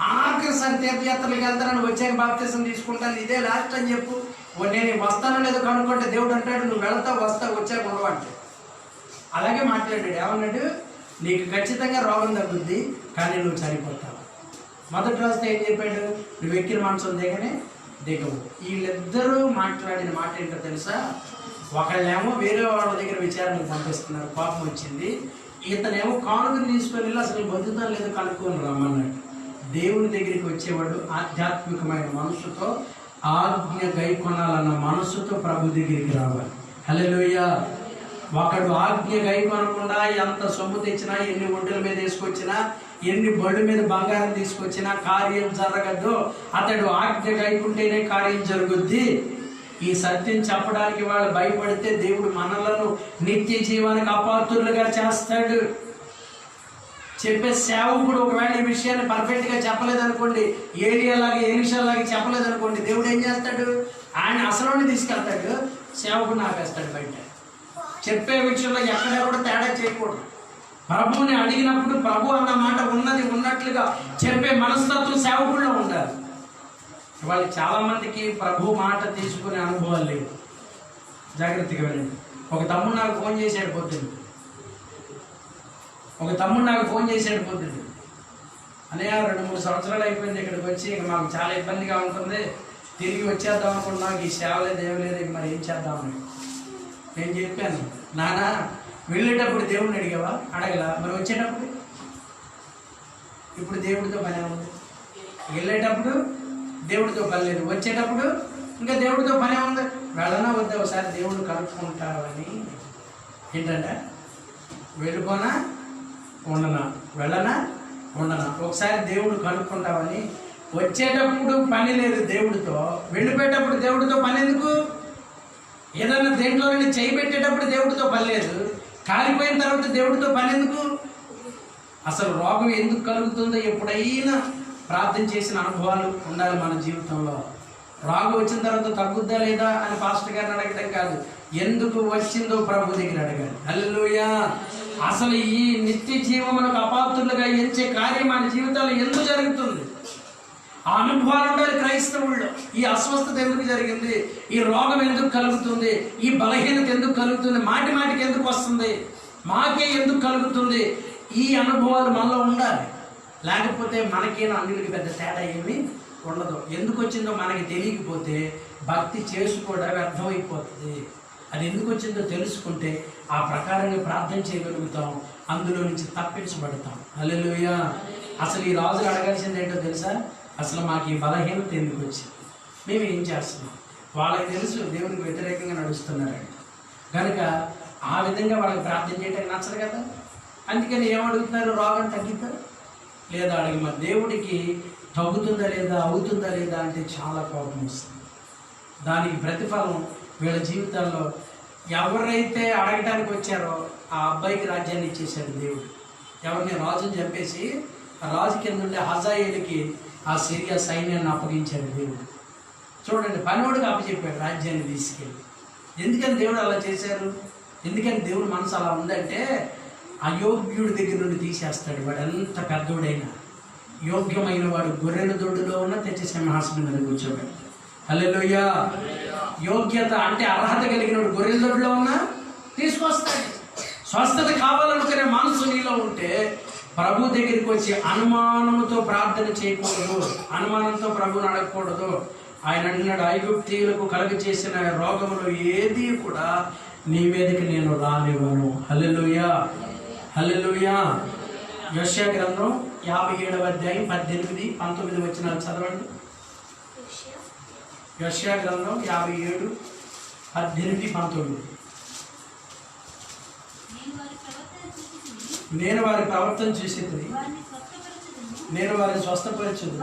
ఆఖరిసారి తీర్థయాత్రలకు వెళ్తానని వచ్చాక బాప్తిసం తీసుకుంటాను, ఇదే లాస్ట్ అని చెప్పు. నేను వస్తానో లేదో కనుక్కుంటే దేవుడు అంటాడు, నువ్వు వెళ్తావు వస్తావు వచ్చాక ఉండవంటే. అలాగే మాట్లాడాడు. ఏమన్నాడు? నీకు ఖచ్చితంగా రోగం తగ్గుద్ది, కానీ నువ్వు చనిపోతావు. మొదటి రోజుతో ఏం చెప్పాడు? నువ్వు ఎక్కిన మనసు దిగనే దిగవు. వీళ్ళిద్దరూ మాట్లాడిన మాట ఏంటో తెలుసా? ఒకళ్ళేమో వేరే వాళ్ళ దగ్గర విచారణకు పంపిస్తున్నారు, కోపం వచ్చింది. ఇతనేమో కానుకలు తీసుకొని వెళ్ళి అసలు బతుకుతాను లేదో కనుక్కొని రమ్మన్నాడు. దేవుని దగ్గరికి వచ్చేవాడు ఆధ్యాత్మికమైన మనసుతో, ఆజ్ఞ గైకొనాలన్న మనసుతో ప్రభు దగ్గరికి రావాలి. హల్లెలూయా. ఒకడు ఆజ్ఞ గైకొనకుండా ఎంత సొమ్ము తెచ్చినా, ఎన్ని ఒంటెల మీద వేసుకొచ్చినా, ఎన్ని బళ్ళు మీద బంగారం తీసుకొచ్చినా కార్యం జరగదు. అతడు ఆజ్ఞ గైకుంటేనే కార్యం జరుగుద్ది. ఈ సత్యం చెప్పడానికి వాళ్ళు భయపడితే దేవుడు మనలను నిత్య జీవానికి అపాత్రులుగా చేస్తాడు. చెప్పే సేవకుడు ఒకవేళ ఈ విషయాన్ని పర్ఫెక్ట్గా చెప్పలేదనుకోండి, ఏలిషాలాగా చెప్పలేదనుకోండి, దేవుడు ఏం చేస్తాడు? ఆయన అసలు తీసుకెళ్తాడు, సేవకుడు ఆపేస్తాడు బయట. చెప్పే విషయంలో ఎక్కడ కూడా తేడా చేయకూడదు. ప్రభువుని అడిగినప్పుడు ప్రభు అన్న మాట ఉన్నది ఉన్నట్లుగా చెప్పే మనస్తత్వం సేవకుల్లో ఉండాలి. వాళ్ళు చాలామందికి ప్రభు మాట తీసుకునే అనుభవాలు లేవు. జాగ్రత్తగా వెళ్ళండి. ఒక తమ్ముడు నాకు ఫోన్ చేశాడు పొద్దున్న. అన్నయ్య 2-3 సంవత్సరాలు అయిపోయింది ఇక్కడికి వచ్చి, ఇక మాకు చాలా ఇబ్బందిగా ఉంటుంది, తిరిగి వచ్చేద్దాం అనుకున్నా, ఈ సేవ లేదు ఏం లేదు, ఇక మరి ఏం చేద్దామని నేను చెప్పాను. నాన్న, వెళ్ళేటప్పుడు దేవుడిని అడిగావా? అడగలా. మరి వచ్చేటప్పుడు? ఇప్పుడు దేవుడితో పని ఉంది. వెళ్ళేటప్పుడు దేవుడితో పని లేదు, వచ్చేటప్పుడు ఇంకా దేవుడితో పని ఉంది. వెళ్ళనా వద్దా ఒకసారి దేవుడు కలుపుకుంటావని. ఏంటంటే వెళ్ళిపోనా ఉండనా, వెళ్ళనా ఉండనా, ఒకసారి దేవుడు కలుపుకుంటావని. వచ్చేటప్పుడు పని లేదు దేవుడితో, వెళ్ళిపోయేటప్పుడు దేవుడితో పని ఎందుకు? ఏదైనా దేంట్లో చేయి పెట్టేటప్పుడు దేవుడితో పని లేదు, కాలిపోయిన తర్వాత దేవుడితో పని ఎందుకు? అసలు రోగం ఎందుకు కలుగుతుందో ఎప్పుడైనా ప్రార్థన చేసిన అనుభవాలు ఉండాలి మన జీవితంలో. రోగం వచ్చిన తర్వాత తగ్గుద్దా లేదా అని పాస్టర్ గారిని అడగడం కాదు, ఎందుకు వచ్చిందో ప్రభు దగ్గర అడగాలి. హల్లెలూయా. అసలు ఈ నిత్య జీవములకు అపాత్రులుగా ఎంచే కార్యం మన జీవితాల్లో ఎందుకు జరుగుతుంది? ఆ అనుభవాలు ఉండాలి క్రైస్తవుల్లో. ఈ అస్వస్థత ఎందుకు జరిగింది, ఈ రోగం ఎందుకు కలుగుతుంది, ఈ బలహీనత ఎందుకు కలుగుతుంది, మాటి మాటికి ఎందుకు వస్తుంది, మాకే ఎందుకు కలుగుతుంది, ఈ అనుభవాలు మనలో ఉండాలి. లేకపోతే మనకేనా అన్నిటికి పెద్ద తేడా ఏమీ ఉండదు. ఎందుకు వచ్చిందో మనకి తెలియకపోతే భక్తి చేసుకోవడానికి అర్థమైపోతుంది. అది ఎందుకు వచ్చిందో తెలుసుకుంటే ఆ ప్రకారంగా ప్రార్థన చేయగలుగుతాం, అందులో నుంచి తప్పించబడతాం. హల్లెలూయా. అసలు ఈ రాజు అడగాల్సింది ఏంటో తెలుసా? అసలు మాకు ఈ బలహీనత ఎందుకు వచ్చింది, మేము ఏం చేస్తున్నాం? వాళ్ళకి తెలుసు దేవునికి వ్యతిరేకంగా నడుస్తున్నారండి కనుక ఆ విధంగా వాళ్ళకి ప్రార్థన చేయడానికి నచ్చదు కదా. అందుకని ఏమడుగుతున్నారు? రోగం తగ్గిద్దా లేదా అడిగి. మరి దేవుడికి తగ్గుతుందా లేదా, అవుతుందా లేదా అంటే చాలా కోపం వస్తుంది. దానికి ప్రతిఫలం వీళ్ళ జీవితాల్లో ఎవరైతే అడగటానికి వచ్చారో ఆ అబ్బాయికి రాజ్యాన్ని ఇచ్చేశాడు దేవుడు. ఎవరిని? రాజుని చంపేసి ఆ రాజు కింద ఉండే హజాయేలుకి ఆ సిరియా సైన్యాన్ని అప్పగించాడు దేవుడు. చూడండి, పనివాడికి అప్పచెప్పాడు రాజ్యాన్ని తీసుకెళ్ళి. ఎందుకని దేవుడు అలా చేశారు? ఎందుకని దేవుడు మనసు అలా ఉందంటే అయోగ్యుడి దగ్గర నుండి తీసేస్తాడు. వాడు ఎంత పెద్దోడైనా యోగ్యమైన వాడు గొర్రెల దొడ్డులో ఉన్న తెచ్చి సింహాసనం మీద కూర్చోబెట్టాడు. హల్లెలూయా. యోగ్యత అంటే అర్హత కలిగిన వాడు గొర్రెల దొడ్డులో ఉన్నా తీసుకొస్తాడు. స్వస్థత కావాలనుకునే మనసు నీలో ఉంటే ప్రభు దగ్గరికి వచ్చి అనుమానంతో ప్రార్థన చేయకూడదు, అనుమానంతో ప్రభుని అడగకూడదు. ఆయన అంటున్నాడు, ఐగుప్తీయులకు కలుగ చేసిన రోగములు ఏది కూడా నీ మీదకి నేను రానివ్వను. హల్లెలూయా. హల్లెలూయా. యెషయా గ్రంథం 57వ అధ్యాయం 18-19 వచనాలు చదవండి. యెషయా గ్రంథం 57:18-19. నేను వారి ప్రవర్తన చూసి నేను వారిని స్వస్థపరచుదు,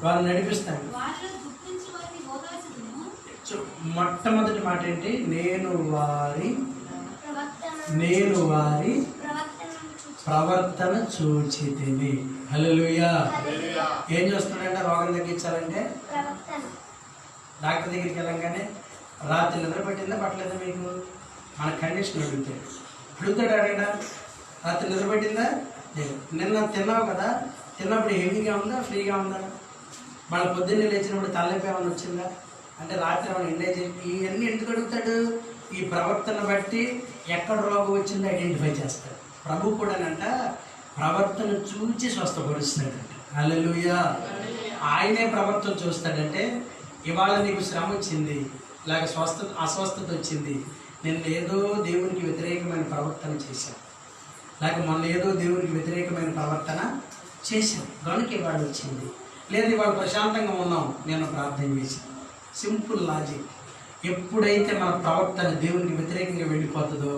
వారిని నడిపిస్తాను. మొట్టమొదటి మాట ఏంటి? నేను వారి ప్రవర్తన చూచితిని. హల్లెలూయా. ఏం చేస్తున్నాడంటే రోగం తగ్గించాలంటే డాక్టర్ దగ్గరికి వెళ్ళంగానే రాత్రి నిద్ర పట్టిందా పట్టలేదా మీకు మన కండిషన్ అడుగుతాడు అడగడా? రాత్రి నిద్ర పట్టిందా? నిన్న తిన్నావు కదా, తిన్నప్పుడు హెవీగా ఉందా ఫ్రీగా ఉందా? మన పొద్దున్నే లేచినప్పుడు తలనొప్పి ఏమైనా వచ్చిందా అంటే రాత్రి ఏమైనా ఎంజాయ్ చేసి ఇవన్నీ ఎందుకు అడుగుతాడు? ఈ ప్రవర్తన బట్టి ఎక్కడ రోగం వచ్చిందో ఐడెంటిఫై చేస్తాడు. ప్రభు కూడానంట ప్రవర్తన చూచి స్వస్థపరుస్తాడంట. హల్లెలూయా. ఆయనే ప్రవర్తన చూస్తాడంటే ఇవాళ నీకు శ్రమ వచ్చింది, లేక అస్వస్థత వచ్చింది, నేను ఏదో దేవునికి వ్యతిరేకమైన ప్రవర్తన చేశాను, లేక మొన్న ఏదో దేవునికి వ్యతిరేకమైన ప్రవర్తన చేశాను కనుక ఇవాళ వచ్చింది. లేదు ఇవాళ ప్రశాంతంగా ఉన్నాం, నేను ప్రార్థన చేశాను. Simple logic. ఎప్పుడైతే మన ప్రవర్తన దేవునికి వ్యతిరేకంగా వెళ్ళిపోతుందో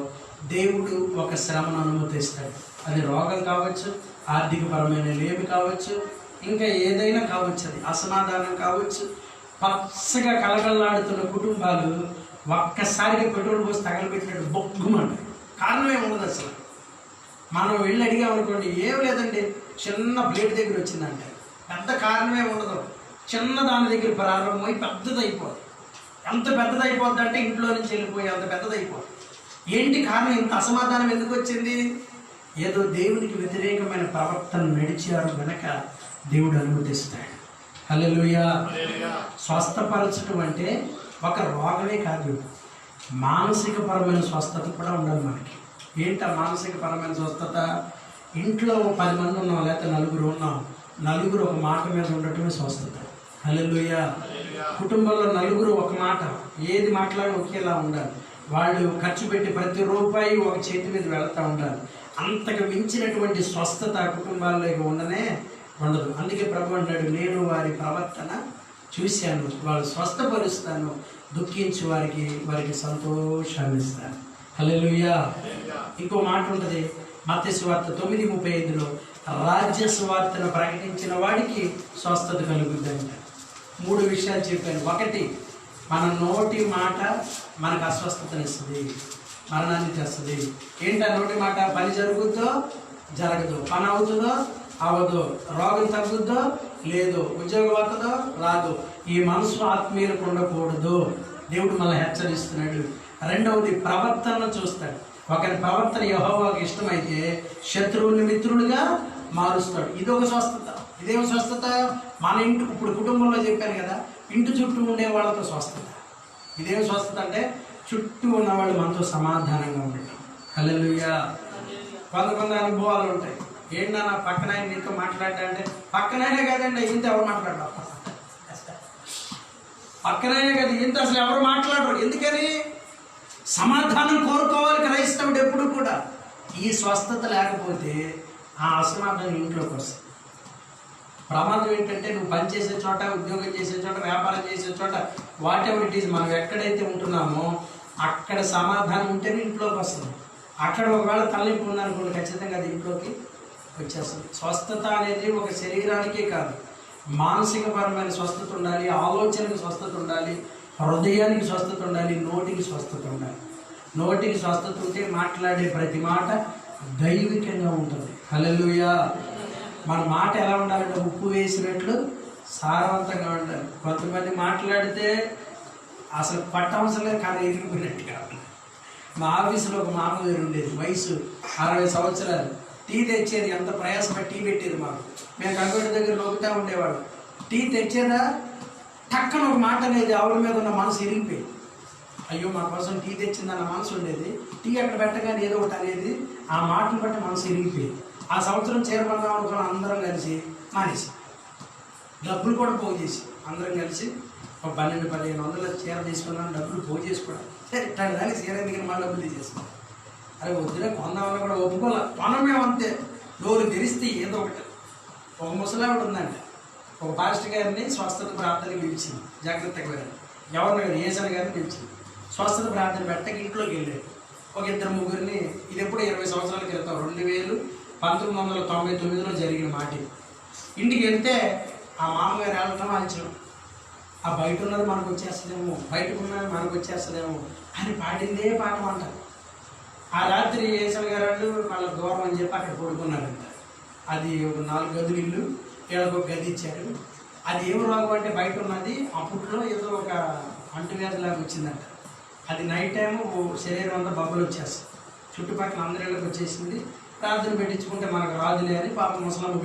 దేవుడు ఒక శ్రమను అనుమతిస్తాడు. అది రోగం కావచ్చు, ఆర్థికపరమైన లేమి కావచ్చు, ఇంకా ఏదైనా కావచ్చు, అది అసమాధానం కావచ్చు, పచ్చగా కలకల్లాడుతున్న కుటుంబాలు ఒక్కసారిగా పెట్రోల్ పోసి తగలబెట్టినట్టు బొగ్గుమంటాయి. కారణం ఏముండదు అసలు. మనం వెళ్ళి అడిగామనుకోండి, ఏం లేదండి చిన్న బ్లేడ్ దగ్గర వచ్చిందంటే, పెద్ద కారణమే ఉండదు. చిన్న దాని దగ్గర ప్రారంభమై పెద్దదైపోద్ది. ఎంత పెద్దదైపోద్ది అంటే ఇంట్లో నుంచి వెళ్ళిపోయి అంత పెద్దదైపోద్ది. ఏంటి కారణం? ఇంత అసమాధానం ఎందుకు వచ్చింది? ఏదో దేవునికి వ్యతిరేకమైన ప్రవర్తన నడిచారు గనక దేవుడు అనుమతిస్తాడు. హల్లెలూయా. స్వస్థపరచడం అంటే ఒక రోగమే కాదు, మానసిక పరమైన స్వస్థత కూడా ఉండాలి మనకి. ఏంట మానసిక పరమైన స్వస్థత? ఇంట్లో 10 మంది ఉన్నాం, లేకపోతే 9 ఉన్నాం, 9 ఒక మాట మీద ఉండటమే స్వస్థత. హల్లెలూయా. కుటుంబంలో 9 ఒక మాట, ఏది మాట్లాడి ఒకేలా ఉండాలి. వాళ్ళు ఖర్చు పెట్టి ప్రతి రూపాయి ఒక చేతి మీద వెళతా ఉండాలి. అంతకు మించినటువంటి స్వస్థత కుటుంబాల్లోకి ఉండనే ఉండదు. అందుకే ప్రభు అంటాడు, నేను వారి ప్రవర్తన చూశాను, వాళ్ళు స్వస్థపరుస్తాను, దుఃఖించి వారికి సంతోషాన్ని ఇస్తాను. హల్లెలూయా. ఇంకో మాట ఉంటుంది మత్తయి సువార్త 9:35లో, రాజ్య సువార్తను ప్రకటించిన వాడికి స్వస్థత కలుగుద్దంట. 3 విషయాలు చెప్పాను. 1, మన నోటి మాట మనకు అస్వస్థతనిస్తుంది, మరణాన్ని తెస్తుంది. ఏంటా నోటి మాట? పని జరుగుద్దో జరగదు, పని అవుతుందో అవదో, రోగం తగ్గుద్దో లేదు, ఉద్యోగం వస్తుందో రాదు. ఈ మనసు ఆత్మీయులకు ఉండకూడదు. దేవుడు మనల్ని హెచ్చరిస్తున్నాడు. 2వది, ప్రవర్తనను చూస్తాడు. ఒకరి ప్రవర్తన యెహోవాకు ఇష్టమైతే శత్రువుని మిత్రులుగా మారుస్తాడు. ఇదొక స్వస్థత. ఇదేం స్వస్థత? మన ఇంటి, ఇప్పుడు కుటుంబంలో చెప్పాను కదా, ఇంటి చుట్టూ ఉండే వాళ్ళతో స్వస్థత. ఇదేం స్వస్థత అంటే చుట్టూ ఉన్నవాళ్ళు మనతో సమాధానంగా ఉండటం. హల్లెలూయా. కొంత అనుభవాలు ఉంటాయి. ఏంటన్నా పక్కన ఆయన నీతో మాట్లాడా అంటే, పక్కనైనా కదండి ఇంత ఎవరు మాట్లాడరు, పక్కనైనా కదా ఇంత అసలు ఎవరు మాట్లాడరు. ఎందుకని? సమాధానం కోరుకోవాలి క్రైస్తవుడు ఎప్పుడు కూడా. ఈ స్వస్థత లేకపోతే ఆ అసమాధానం ఇంట్లోకి వస్తుంది. ప్రమాదం ఏంటంటే, నువ్వు పని చేసే చోట, ఉద్యోగం చేసే చోట, వ్యాపారం చేసే చోట, వాట్ ఎవర్ ఇట్ ఈజ్, మనం ఎక్కడైతే ఉంటున్నామో అక్కడ సమాధానం ఉంటేనే ఇంట్లోకి వస్తుంది. అక్కడ ఒకవేళ తలనొప్పి ఉందనుకోండి, ఖచ్చితంగా అది ఇంట్లోకి వచ్చేస్తుంది. స్వస్థత అనేది ఒక శరీరానికే కాదు, మానసిక పరమైన స్వస్థత ఉండాలి, ఆలోచనకి స్వస్థత ఉండాలి, హృదయానికి స్వస్థత ఉండాలి, నోటికి స్వస్థత ఉండాలి. నోటికి స్వస్థత ఉంటే మాట్లాడే ప్రతి మాట దైవికంగా ఉంటుంది. హల్లెలూయా. మన మాట ఎలా ఉండాలంటే ఉప్పు వేసినట్లు సారవంతంగా ఉండాలి. కొంతమంది మాట్లాడితే అసలు పట్టవసలే కానీ ఎగిరిపోయినట్టుగా. మా ఆఫీసులో ఒక మామగారు ఉండేది, వయసు 60 సంవత్సరాలు. టీ తెచ్చేది, ఎంత ప్రయాసపడి టీ పెట్టేది మాకు. మేము కంప్యూటర్ దగ్గర నొక్కుతూ ఉండేవాడు. టీ తెచ్చేదా, టక్కన ఒక మాట అనేది ఆవిడ మీద ఉన్న మనసు ఇరిగిపోయి, అయ్యో మా కోసం టీ తెచ్చిందన్న మనసు ఉండేది. టీ అక్కడ పెట్టగానే ఏదో ఒకటి అనేది, ఆ మాటను బట్టి మనసు ఇరిగిపోయి, ఆ సంవత్సరం చేరబందాం అనుకుని అందరం కలిసి మానేసి, డబ్బులు కూడా పోగు చేసి, అందరం కలిసి ఒక 1200-1500 చీర తీసుకున్నాను, డబ్బులు పోగు చేసుకోవడం. సరే ఇట్టాడు దాన్ని చీర ఎందుకని మా డబ్బులు తీసేసుకున్నాం. అరే వద్దులే కొందామన్నా కూడా ఒప్పుకోలే, కొనమేమో అంతే. డోరు తెరిస్తే ఏదో ఒకటి. ఒక ముసలావిడ ఉందంట, ఒక పాస్టర్ గారిని స్వస్థత ప్రార్థనకి పిలిచింది. జాగ్రత్తగా వెళ్ళారు, ఎవరిని గారు ఏసన గారిని పిలిచింది. స్వస్థత ప్రార్థన పెట్టక ఇంట్లోకి వెళ్ళారు. ఒక 2-3 ఇది ఎప్పుడు 20 సంవత్సరాల క్రితం, 1999లో జరిగిన మాట. ఇంటికి వెళ్తే ఆ మామగారు వెళ్ళటం ఆలోచన, ఆ బయట ఉన్నది మనకు వచ్చేస్తుందేమో, బయటకు ఉన్నది మనకు వచ్చేస్తుందేమో అని పాడిందే పాఠం అంటారు. ఆ రాత్రి ఏసన గారు వాళ్ళ దూరం అని చెప్పి అక్కడ పడుకున్నారంట. అది ఒక 4 గదులు ఇల్లు, ఏళ్ళకు ఒక గది ఇచ్చారు. అది ఏం రోగం అంటే బయట ఉన్నది అప్పట్లో ఏదో ఒక అంటువ్యాధిలాగా వచ్చిందంట. అది నైట్ టైము శరీరం అంతా బబ్బలు వచ్చేస్తుంది, చుట్టుపక్కల అందరిళ్ళకి వచ్చేసింది. ప్రార్థన పెట్టించుకుంటే మనకు రాదులే అని పాప ముసలమ్మ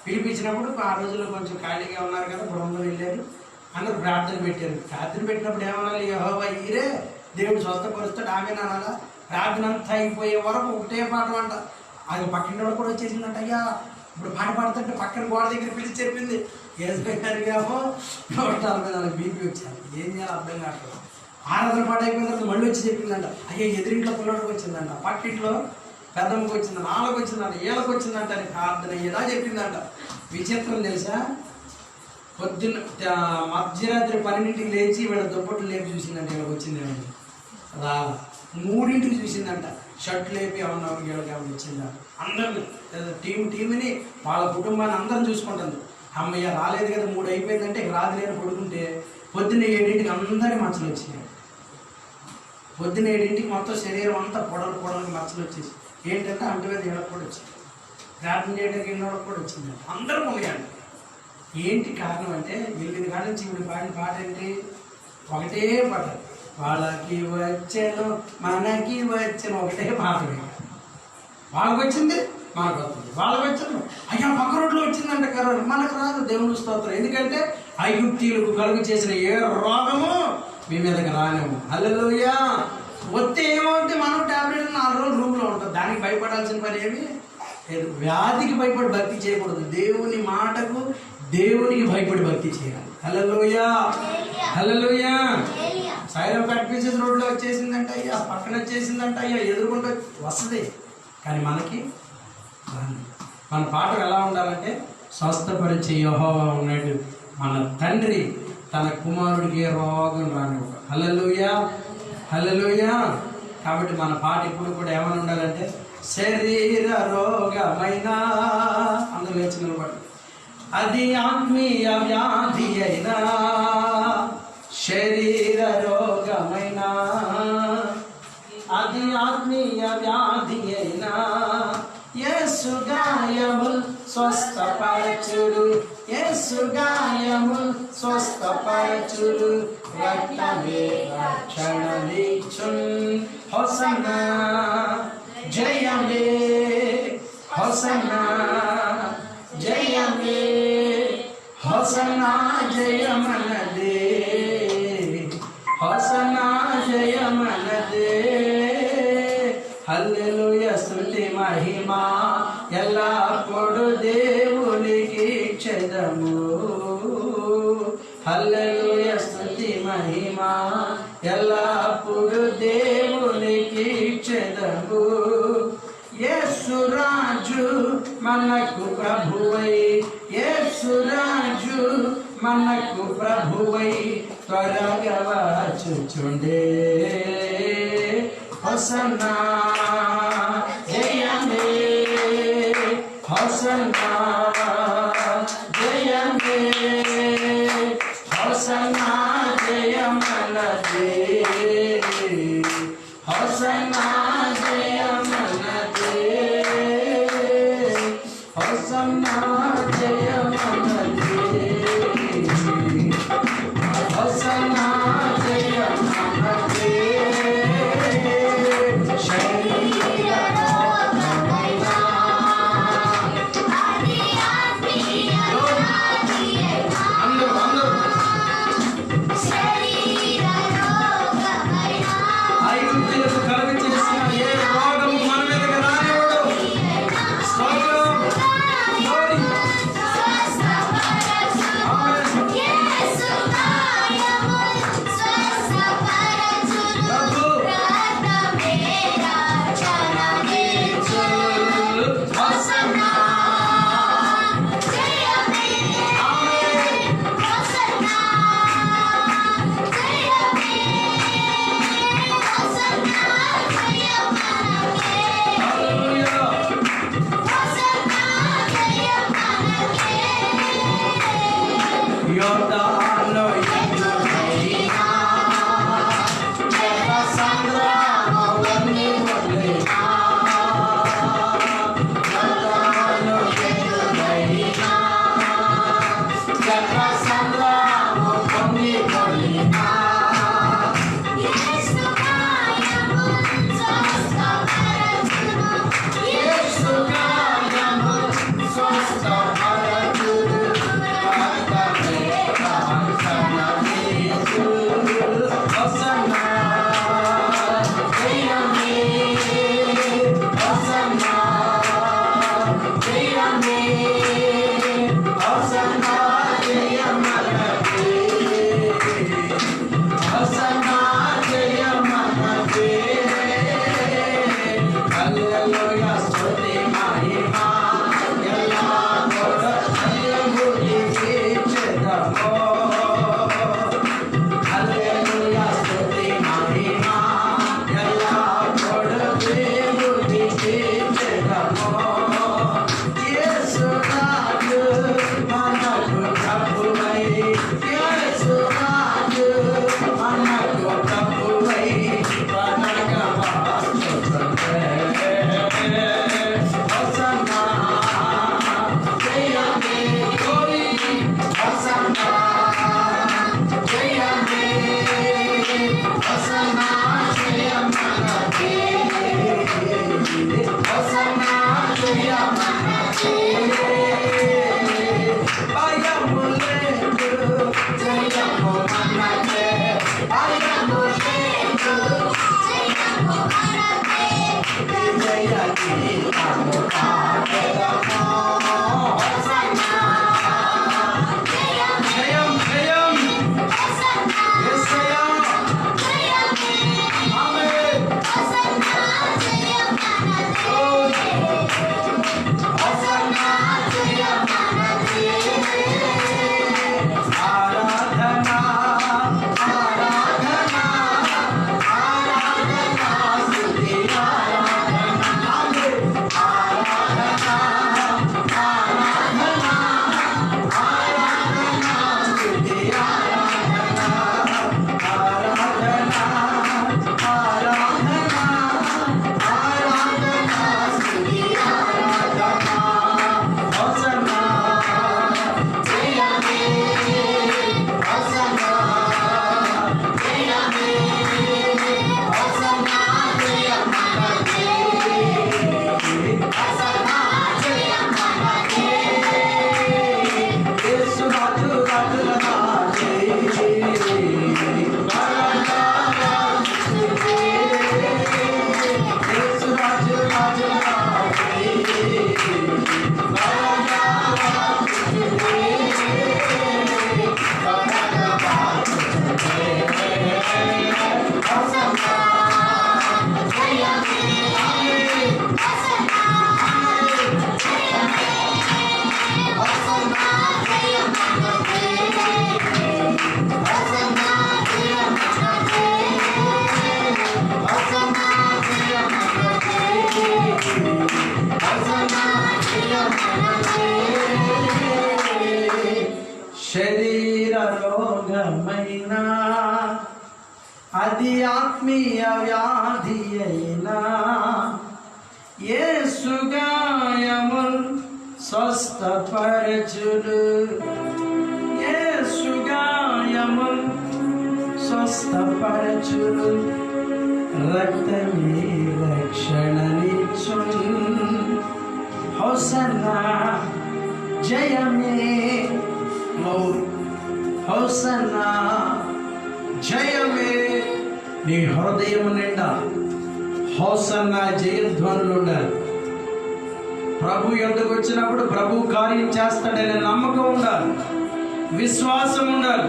పిలిపించినప్పుడు ఆ రోజుల్లో కొంచెం ఖాళీగా ఉన్నారు కదా, బృందం వెళ్ళారు, అందరూ ప్రార్థన పెట్టారు. ప్రార్థన పెట్టినప్పుడు ఏమనాలి? యెహోవా ఈరే దేవుడు స్వస్థపరుస్తాడు, ఆమెను అనాలా? ప్రార్థన అంతా అయిపోయే వరకు ఒకటే పాఠం అంట. అది పక్కన కూడా వచ్చేసిందంట. అయ్యా ఇప్పుడు పాట పాడుతుంటే పక్కన గోడ దగ్గర పిలిచి చెప్పింది, ఏమో 144 బీపీ వచ్చాను, ఏం చేయాలి అర్థం కావట్లేదు. ఆరాధన పాట అయిపోయిన తర్వాత మళ్ళీ వచ్చి చెప్పిందంట, అయ్యా ఎదురింట్లో పిల్లడికి వచ్చిందంట, పక్కింట్లో పెద్దమ్మకి వచ్చిందంట, వాళ్ళకి వచ్చిందంట, ఏళ్ళకి వచ్చిందంట అని ప్రార్థన ఎలా చెప్పిందంట. విచిత్రం తెలుసా, పొద్దున్న మధ్యరాత్రి 12ంటికి లేచి వీళ్ళ దుప్పట్లు లేపి చూసిందంట, వీళ్ళకి వచ్చిందేమని రాల. 3ంటికి చూసిందంట, షర్ట్ లేపి ఏమన్నా వీళ్ళకి ఏమన్నా వచ్చిందా. అందరిని టీంని వాళ్ళ కుటుంబాన్ని అందరం చూసుకుంటుంది. అమ్మయ్య రాలేదు కదా 3 అయిపోయిందంటే ఇక రాదు లేని పడుకుంటే పొద్దున్న 7ంటికి అందరి మచ్చలు వచ్చినాయి. పొద్దున్న 7ంటికి మొత్తం శరీరం అంతా పొడలు మచ్చలు వచ్చేసి ఏంటంటే అంటు మీద ఇళ్ళకి కూడా వచ్చింది, ప్రార్థన చేయడానికి ఇళ్ళకి కూడా వచ్చింది. అందరూ ఉన్నాయండి. ఏంటి కారణం అంటే 8 కాడ నుంచి ఇప్పుడు పాడిన పాట ఏంటి? ఒకటే పాట, వాళ్ళకి వచ్చాను మనకి వచ్చాను, ఒకటే పాట. వాళ్ళకి వచ్చింది మనకు వస్తుంది, వాళ్ళకి వచ్చింది అయ్యా పక్క రోడ్లో వచ్చిందంటే కరోనా, మనకు రాదు. దేవుని స్తోత్రం. ఎందుకంటే ఐగుప్తీయులకు కలుగు చేసిన ఏ రోగము మీ మీదకి రానేము. హల్లెలూయా. వస్తే ఏమవుతుంది? మనం టాబ్లెట్ 4 రోజులు రూమ్లో ఉంటుంది. దానికి భయపడాల్సిన పని ఏమి లేదు. వ్యాధికి భయపడి భక్తి చేయకూడదు. దేవుని మాటకు దేవునికి భయపడి భక్తి చేయాలి. హల్లెలూయా, హల్లెలూయా. సైరం కట్పించేసి రోడ్లో వచ్చేసిందంట అయ్యా, పక్కన వచ్చేసిందంట అయ్యా, ఎదురుకుంటూ వస్తుంది. కానీ మనకి మన పాట ఎలా ఉండాలంటే స్వస్థపరిచే యెహోవా ఉన్నాడు, మన తండ్రి తన కుమారుడికి రోగం రానివ్వడు. హల్లెలూయా, హల్లెలూయా. కాబట్టి మన పాట ఇప్పుడు కూడా ఏమని ఉండాలంటే శరీర రోగమైన, అందరూ లేచి నిలబడి, అది ఆత్మీయ వ్యాధి అయినా, శరీర రోగమైన, అది ఆత్మీయ వ్యాధి అయినా, యేసు గాయముల్ స్వస్థపరచుడు, యేసు గాయముల్ స్వస్థపరచుడు, రక్తమే రక్షణనిచ్చున్. హోసన్నా జయమే, హోసన్నా జయమే, హోసన్నా జయమనదే, హోసన్నా జయమనదే. హల్లెలూయా. స్తుతి మహిమ ఎల్లప్పుడు దేవునికి చెదము. హల్లెలూయా. స్తుతి మహిమ ఎల్లప్పుడు దేవునికి చెదము. యేసు రాజు మనకు ప్రభువై, యేసు రాజు మనకు ప్రభువై త్వరగా వచ్చుచుండే. హోసన్నా జయమే, హోసన్నా జయమే, హోసన్నా జయమనదే, హోసన్నా జయమనదే, హోసన్నా జయమనదే, హోసన్నా జయమనదే. అది ఆత్మీయ వ్యాధి అయినా యేసు గాయముల్ స్వస్థపరచును. యేసు గాయముల్ స్వస్థపరచును. రక్తమే రక్షణనిచ్చును. హోసన్నా జయమే, హోసన్నా జయమే. నీ హృదయం నిండా హోసన్నా జయధ్వనులు ఉండాలి. ప్రభు యొద్దకు వచ్చినప్పుడు ప్రభు కార్యం చేస్తాడనే నమ్మకం ఉండాలి, విశ్వాసం ఉండాలి,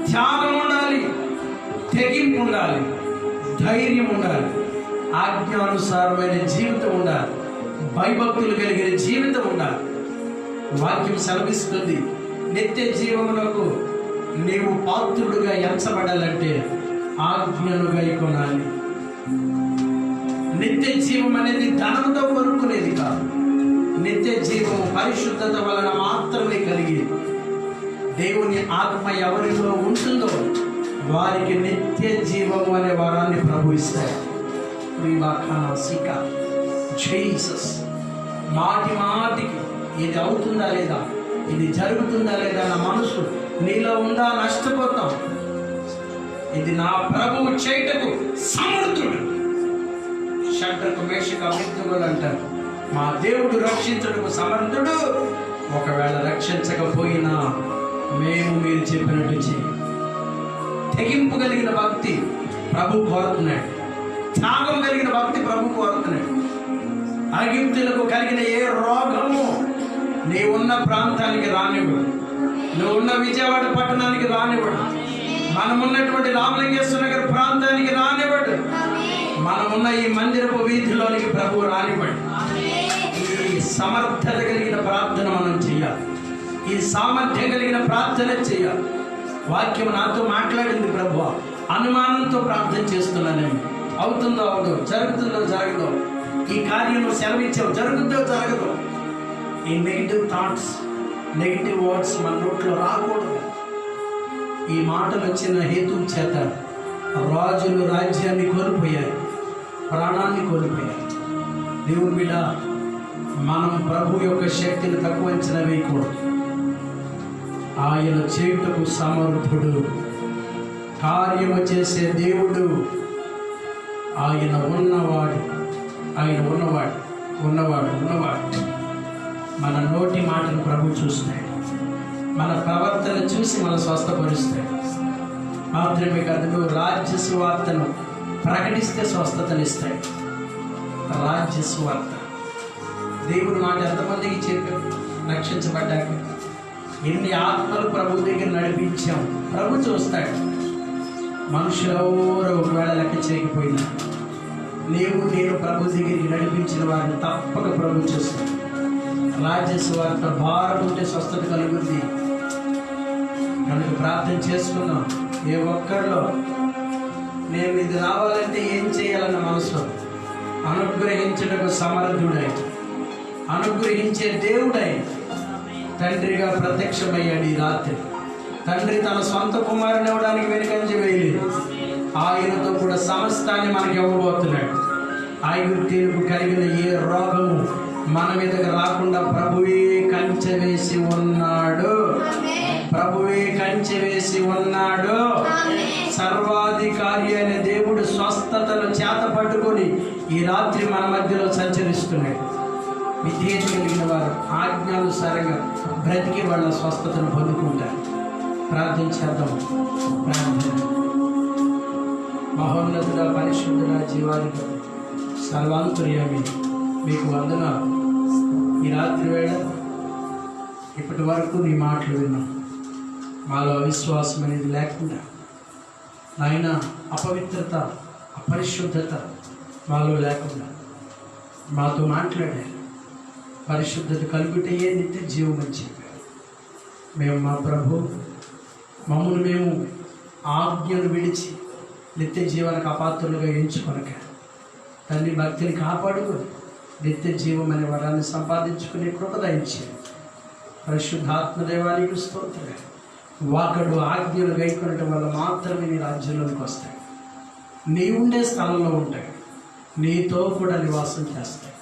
త్యాగం ఉండాలి, తెగింపు ఉండాలి, ధైర్యం ఉండాలి, ఆజ్ఞానుసారమైన జీవితం ఉండాలి, భయభక్తులు కలిగిన జీవితం ఉండాలి. వాక్యం సెలవిస్తుంది, నిత్య జీవములకు నీవు పాత్రుడుగా ఎంచబడాలంటే ఆజ్ఞను గైకొనాలి. నిత్య జీవం అనేది ధనంతో కొనుక్కునేది కాదు. నిత్య జీవం పరిశుద్ధత వలన మాత్రమే కలిగి దేవుని ఆత్మ ఎవరిలో ఉంటుందో వారికి నిత్య జీవం అనే వరాన్ని ప్రభు ఇస్తాడు. జీసస్ మాటి మాటికి ఇది అవుతుందా లేదా, ఇది జరుగుతుందా లేదా నా మనసు నీలో ఉందా, నష్టపోతాం. ఇది నా ప్రభువు చేయుటకు సమర్థుడు. షడ్రకు మేషక అభిజ్ఞులు అంటారు, మా దేవుడు రక్షించుటకు సమర్థుడు. ఒకవేళ రక్షించకపోయినా మేము మీరు చెప్పినట్టు చేయి. తెగింపు కలిగిన భక్తి ప్రభు కోరుతున్నాడు. త్యాగం కలిగిన భక్తి ప్రభు కోరుతున్నాడు. అగిప్తులకు కలిగిన ఏ రోగము నీ ఉన్న ప్రాంతానికి రానివ్వడు. నువ్వు ఉన్న విజయవాడ పట్టణానికి రానివ్వడు. మనమున్నటువంటి రామలింగేశ్వర నగర్ ప్రాంతానికి రానివ్వడు. మనమున్న ఈ మందిరపు వీధిలోనికి ప్రభు రానివ్వడు. ఈ సమర్థత కలిగిన ప్రార్థన మనం చేయాలి. ఈ సామర్థ్యం కలిగిన ప్రార్థన చేయాలి. వాక్యం నాతో మాట్లాడింది ప్రభు. అనుమానంతో ప్రార్థన చేస్తున్నాను. అవుతుందో అవదో, జరుగుతుందో జరగదో, ఈ కార్యం సెలవిచ్చావు, జరుగుతుందో జరగదో. ఈ నెగిటివ్ థాట్స్, నెగిటివ్ వర్డ్స్ మన నోట్లో రాకూడదు. ఈ మాటలు వచ్చిన హేతువు చేత రాజులు రాజ్యాన్ని కోల్పోయారు, ప్రాణాన్ని కోల్పోయారు. దేవుని బిడ్డ, మనం ప్రభు యొక్క శక్తిని తక్కువ అంచనా వేయకూడదు. ఆయన చేయుటకు సమర్థుడు, కార్యము చేసే దేవుడు. ఆయన ఉన్నవాడు, ఆయన ఉన్నవాడు. మన నోటి మాటను ప్రభు చూస్తాడు. మన ప్రవర్తన చూసి మనం స్వస్థపరుస్తాడు. మాత్రమే కాదు, నువ్వు రాజ్య సువార్తను ప్రకటిస్తే స్వస్థతనిస్తాడు. రాజ్య సువార్త దేవుడు మాట ఎంతమందికి చెప్పాడు? రక్షించబడ్డాక ఎన్ని ఆత్మలు ప్రభు దగ్గర నడిపించాం ప్రభు చూస్తాడు. మనుషులెవరో ఒకవేళ లెక్క చేయకపోయినా నేను ప్రభు దగ్గరికి నడిపించిన వారిని తప్పక ప్రభు చూస్తాడు. రాజ్య సువార్త భారం ఉంటే స్వస్థత కలుగుద్ది. మనకు ప్రార్థన చేసుకున్నాం. ఏ ఒక్కరిలో నేను ఇది రావాలంటే ఏం చేయాలన్న మనసు అనుగ్రహించుటకు సమర్థుడై, అనుగ్రహించే దేవుడై తండ్రిగా ప్రత్యక్షమయ్యాడు. ఈ రాత్రి తండ్రి తన సొంత కుమారుని ఇవ్వడానికి వెనుకంజ వేయలేదు. ఆయనతో కూడా సమస్తాన్ని మనకి ఇవ్వబోతున్నాడు. ఐగుప్తీయులకు కలిగిన ఏ రోగము మన మీదకి రాకుండా ప్రభువే కంచె వేసి ఉన్నాడు. ప్రభువే కంచె వేసి ఉన్నాడు. సర్వాధికారి అనే దేవుడు స్వస్థతను చేత పట్టుకొని ఈ రాత్రి మన మధ్యలో సంచరిస్తున్నాడు. విధేయత కలిగిన వారు ఆజ్ఞానుసారంగా బ్రతికి వాళ్ళ స్వస్థతను పొందుకుంటారు. ప్రార్థించేద్దాం. ప్రార్థన. మహోన్నతుడ, పరిశుద్ధుడ, జీవాధిపతి, సర్వాంతర్యామి, మీకు వందనాలు. ఈ రాత్రి వేళ ఇప్పటి వరకు నీ మాటలు విన్నాం. మాలో అవిశ్వాసం అనేది లేకుండా నాయన, అపవిత్రత, అపరిశుద్ధత మాలో లేకుండా మాతో మాట్లాడారు. పరిశుద్ధత కలుగుటయే నిత్య జీవం అని చెప్పారు. మేము మా ప్రభు మమ్మల్ని మేము ఆజ్ఞను విడిచి నిత్య జీవనకు అపాత్రులుగా ఎంచుకొనక తండ్రి భక్తిని కాపాడుకొని నిత్య జీవం అనే వరాన్ని సంపాదించుకునే కృప దయచేయండి. పరిశుద్ధాత్మదేవానికి స్తోత్రం. వాకడు ఆజ్ఞలు గైకొనటం వల్ల మాత్రమే నీ రాజ్యంలోకి వస్తాయి. నీ ఉండే స్థలంలో ఉంటాయి, నీతో కూడా నివాసం చేస్తాయి.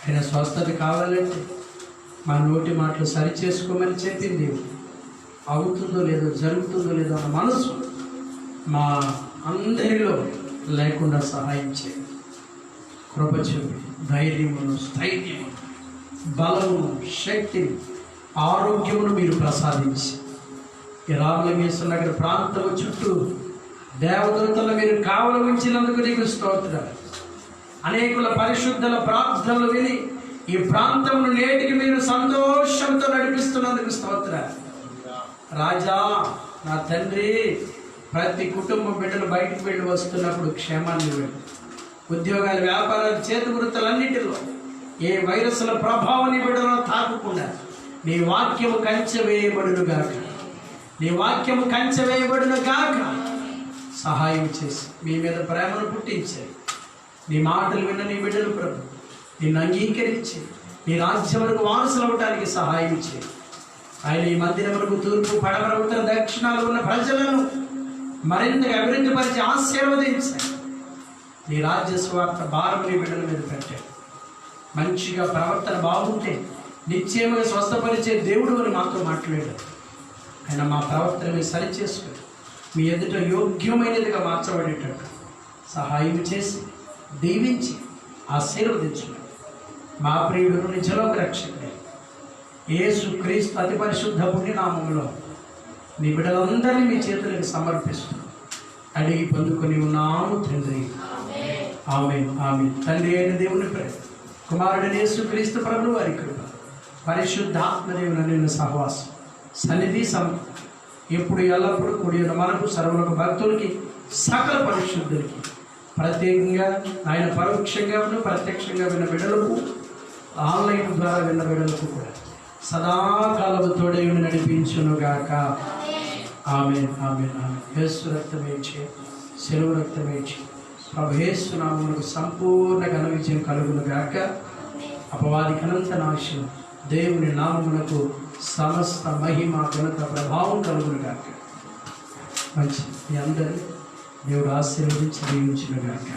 ఆయన స్వస్థత కావాలంటే మా నోటి మాటలు సరి చేసుకోమని చెప్పింది. అవుతుందో లేదో, జరుగుతుందో లేదో అన్న మనసు మా అందరిలో లేకుండా సహాయం చేయండి. కృప చూపి ధైర్యమును, స్థైర్యము, బలమును, శక్తిని, ఆరోగ్యమును మీరు ప్రసాదించి ఈ రామలింగేశ్వర నగర ప్రాంతం చుట్టూ దేవదూతలు మీరు కావలి ఉంచినందుకు నీకు స్తోత్రాలు. అనేకుల పరిశుద్ధుల ప్రార్థనలు విని ఈ ప్రాంతంలో నేటికి మీరు సంతోషంతో నడిపిస్తున్నందుకు స్తోత్రాలు. రాజా, నా తండ్రి, ప్రతి కుటుంబ బిడ్డలు బయటకు వెళ్ళి వస్తున్నప్పుడు క్షేమాన్ని వెళ్ళి, ఉద్యోగాలు, వ్యాపారాలు, చేతి వృత్తులన్నిటిలో ఏ వైరస్ల ప్రభావం నీ బిడ్డలో తాకకుండా నీ వాక్యము కంచె వేయబడును గాక, నీ వాక్యము కంచె వేయబడును గాక. సహాయం చేసి మీ మీద ప్రేమను పుట్టించారు. నీ మాటలు విన్న నీ బిడ్డలు ప్రభు నిన్ను అంగీకరించి నీ రాజ్యములకు వారసులు అవటానికి సహాయం చేయి. ఆయన ఈ మందిరములకు తూర్పు, పడమర, ఉత్తర, దక్షిణాలు ఉన్న ప్రజలను మరింతగా అభివృద్ధిపరిచి ఆశీర్వదించాయి. నీ రాజ్య స్వార్థ భారం నీ బిడ్డల మీద పెట్టాడు. మంచిగా ప్రవర్తన బాగుంటే నిశ్చయముగా స్వస్థపరిచే దేవుడు అని మాతో మాట్లాడాడు. ఆయన మా ప్రవర్తన మీరు సరిచేసుకుని మీ ఎదుట యోగ్యమైనదిగా మార్చబడేటట్టు సహాయం చేసి దీవించి ఆశీర్వదించున్నాడు. మా ప్రియుడు నిజలోక రక్షకుడే యేసు క్రీస్తు అతి పరిశుద్ధ పుణ్యనామంలో నీ బిడ్డలందరినీ మీ చేతులకు సమర్పిస్తూ అడిగి పొందుకొని ఉన్నాము తండ్రి. ఆమేన్, ఆమేన్. తండ్రి అయిన దేవుని ప్రేమ, కుమారుడైన యేసు క్రీస్తు ప్రభువు వారి కృప, పరిశుద్ధాత్మదేవుని నిన్ను సహవాసం, సన్నిధి ఎప్పుడు ఎల్లప్పుడూ కూడి ఉన్న మనకు, సర్వులకు, భక్తులకి, సకల పరిశుద్ధులకి, ప్రత్యేకంగా ఆయన పరోక్షంగా ప్రత్యక్షంగా విన్న బిడ్డలకు, ఆన్లైన్ ద్వారా విన్న బిడ్డలకు కూడా సదాకాలము తోడై నడిపించునుగాక. ఆమేన్, ఆమేన్, ఆమేన్. యేసు రక్తమేచి, సెలవు రక్తమేచి ప్రభు యేసు నామమునకు సంపూర్ణ ఘన విజయం కలుగునుగాక. అపవాదికి అనంత నాశనం, దేవుని నామమునకు సమస్త మహిమ, ఘనత, ప్రభావం కలుగునుగాక. మంచి మీ అందరూ దేవుడు ఆశీర్వదించి దీవించునుగాక.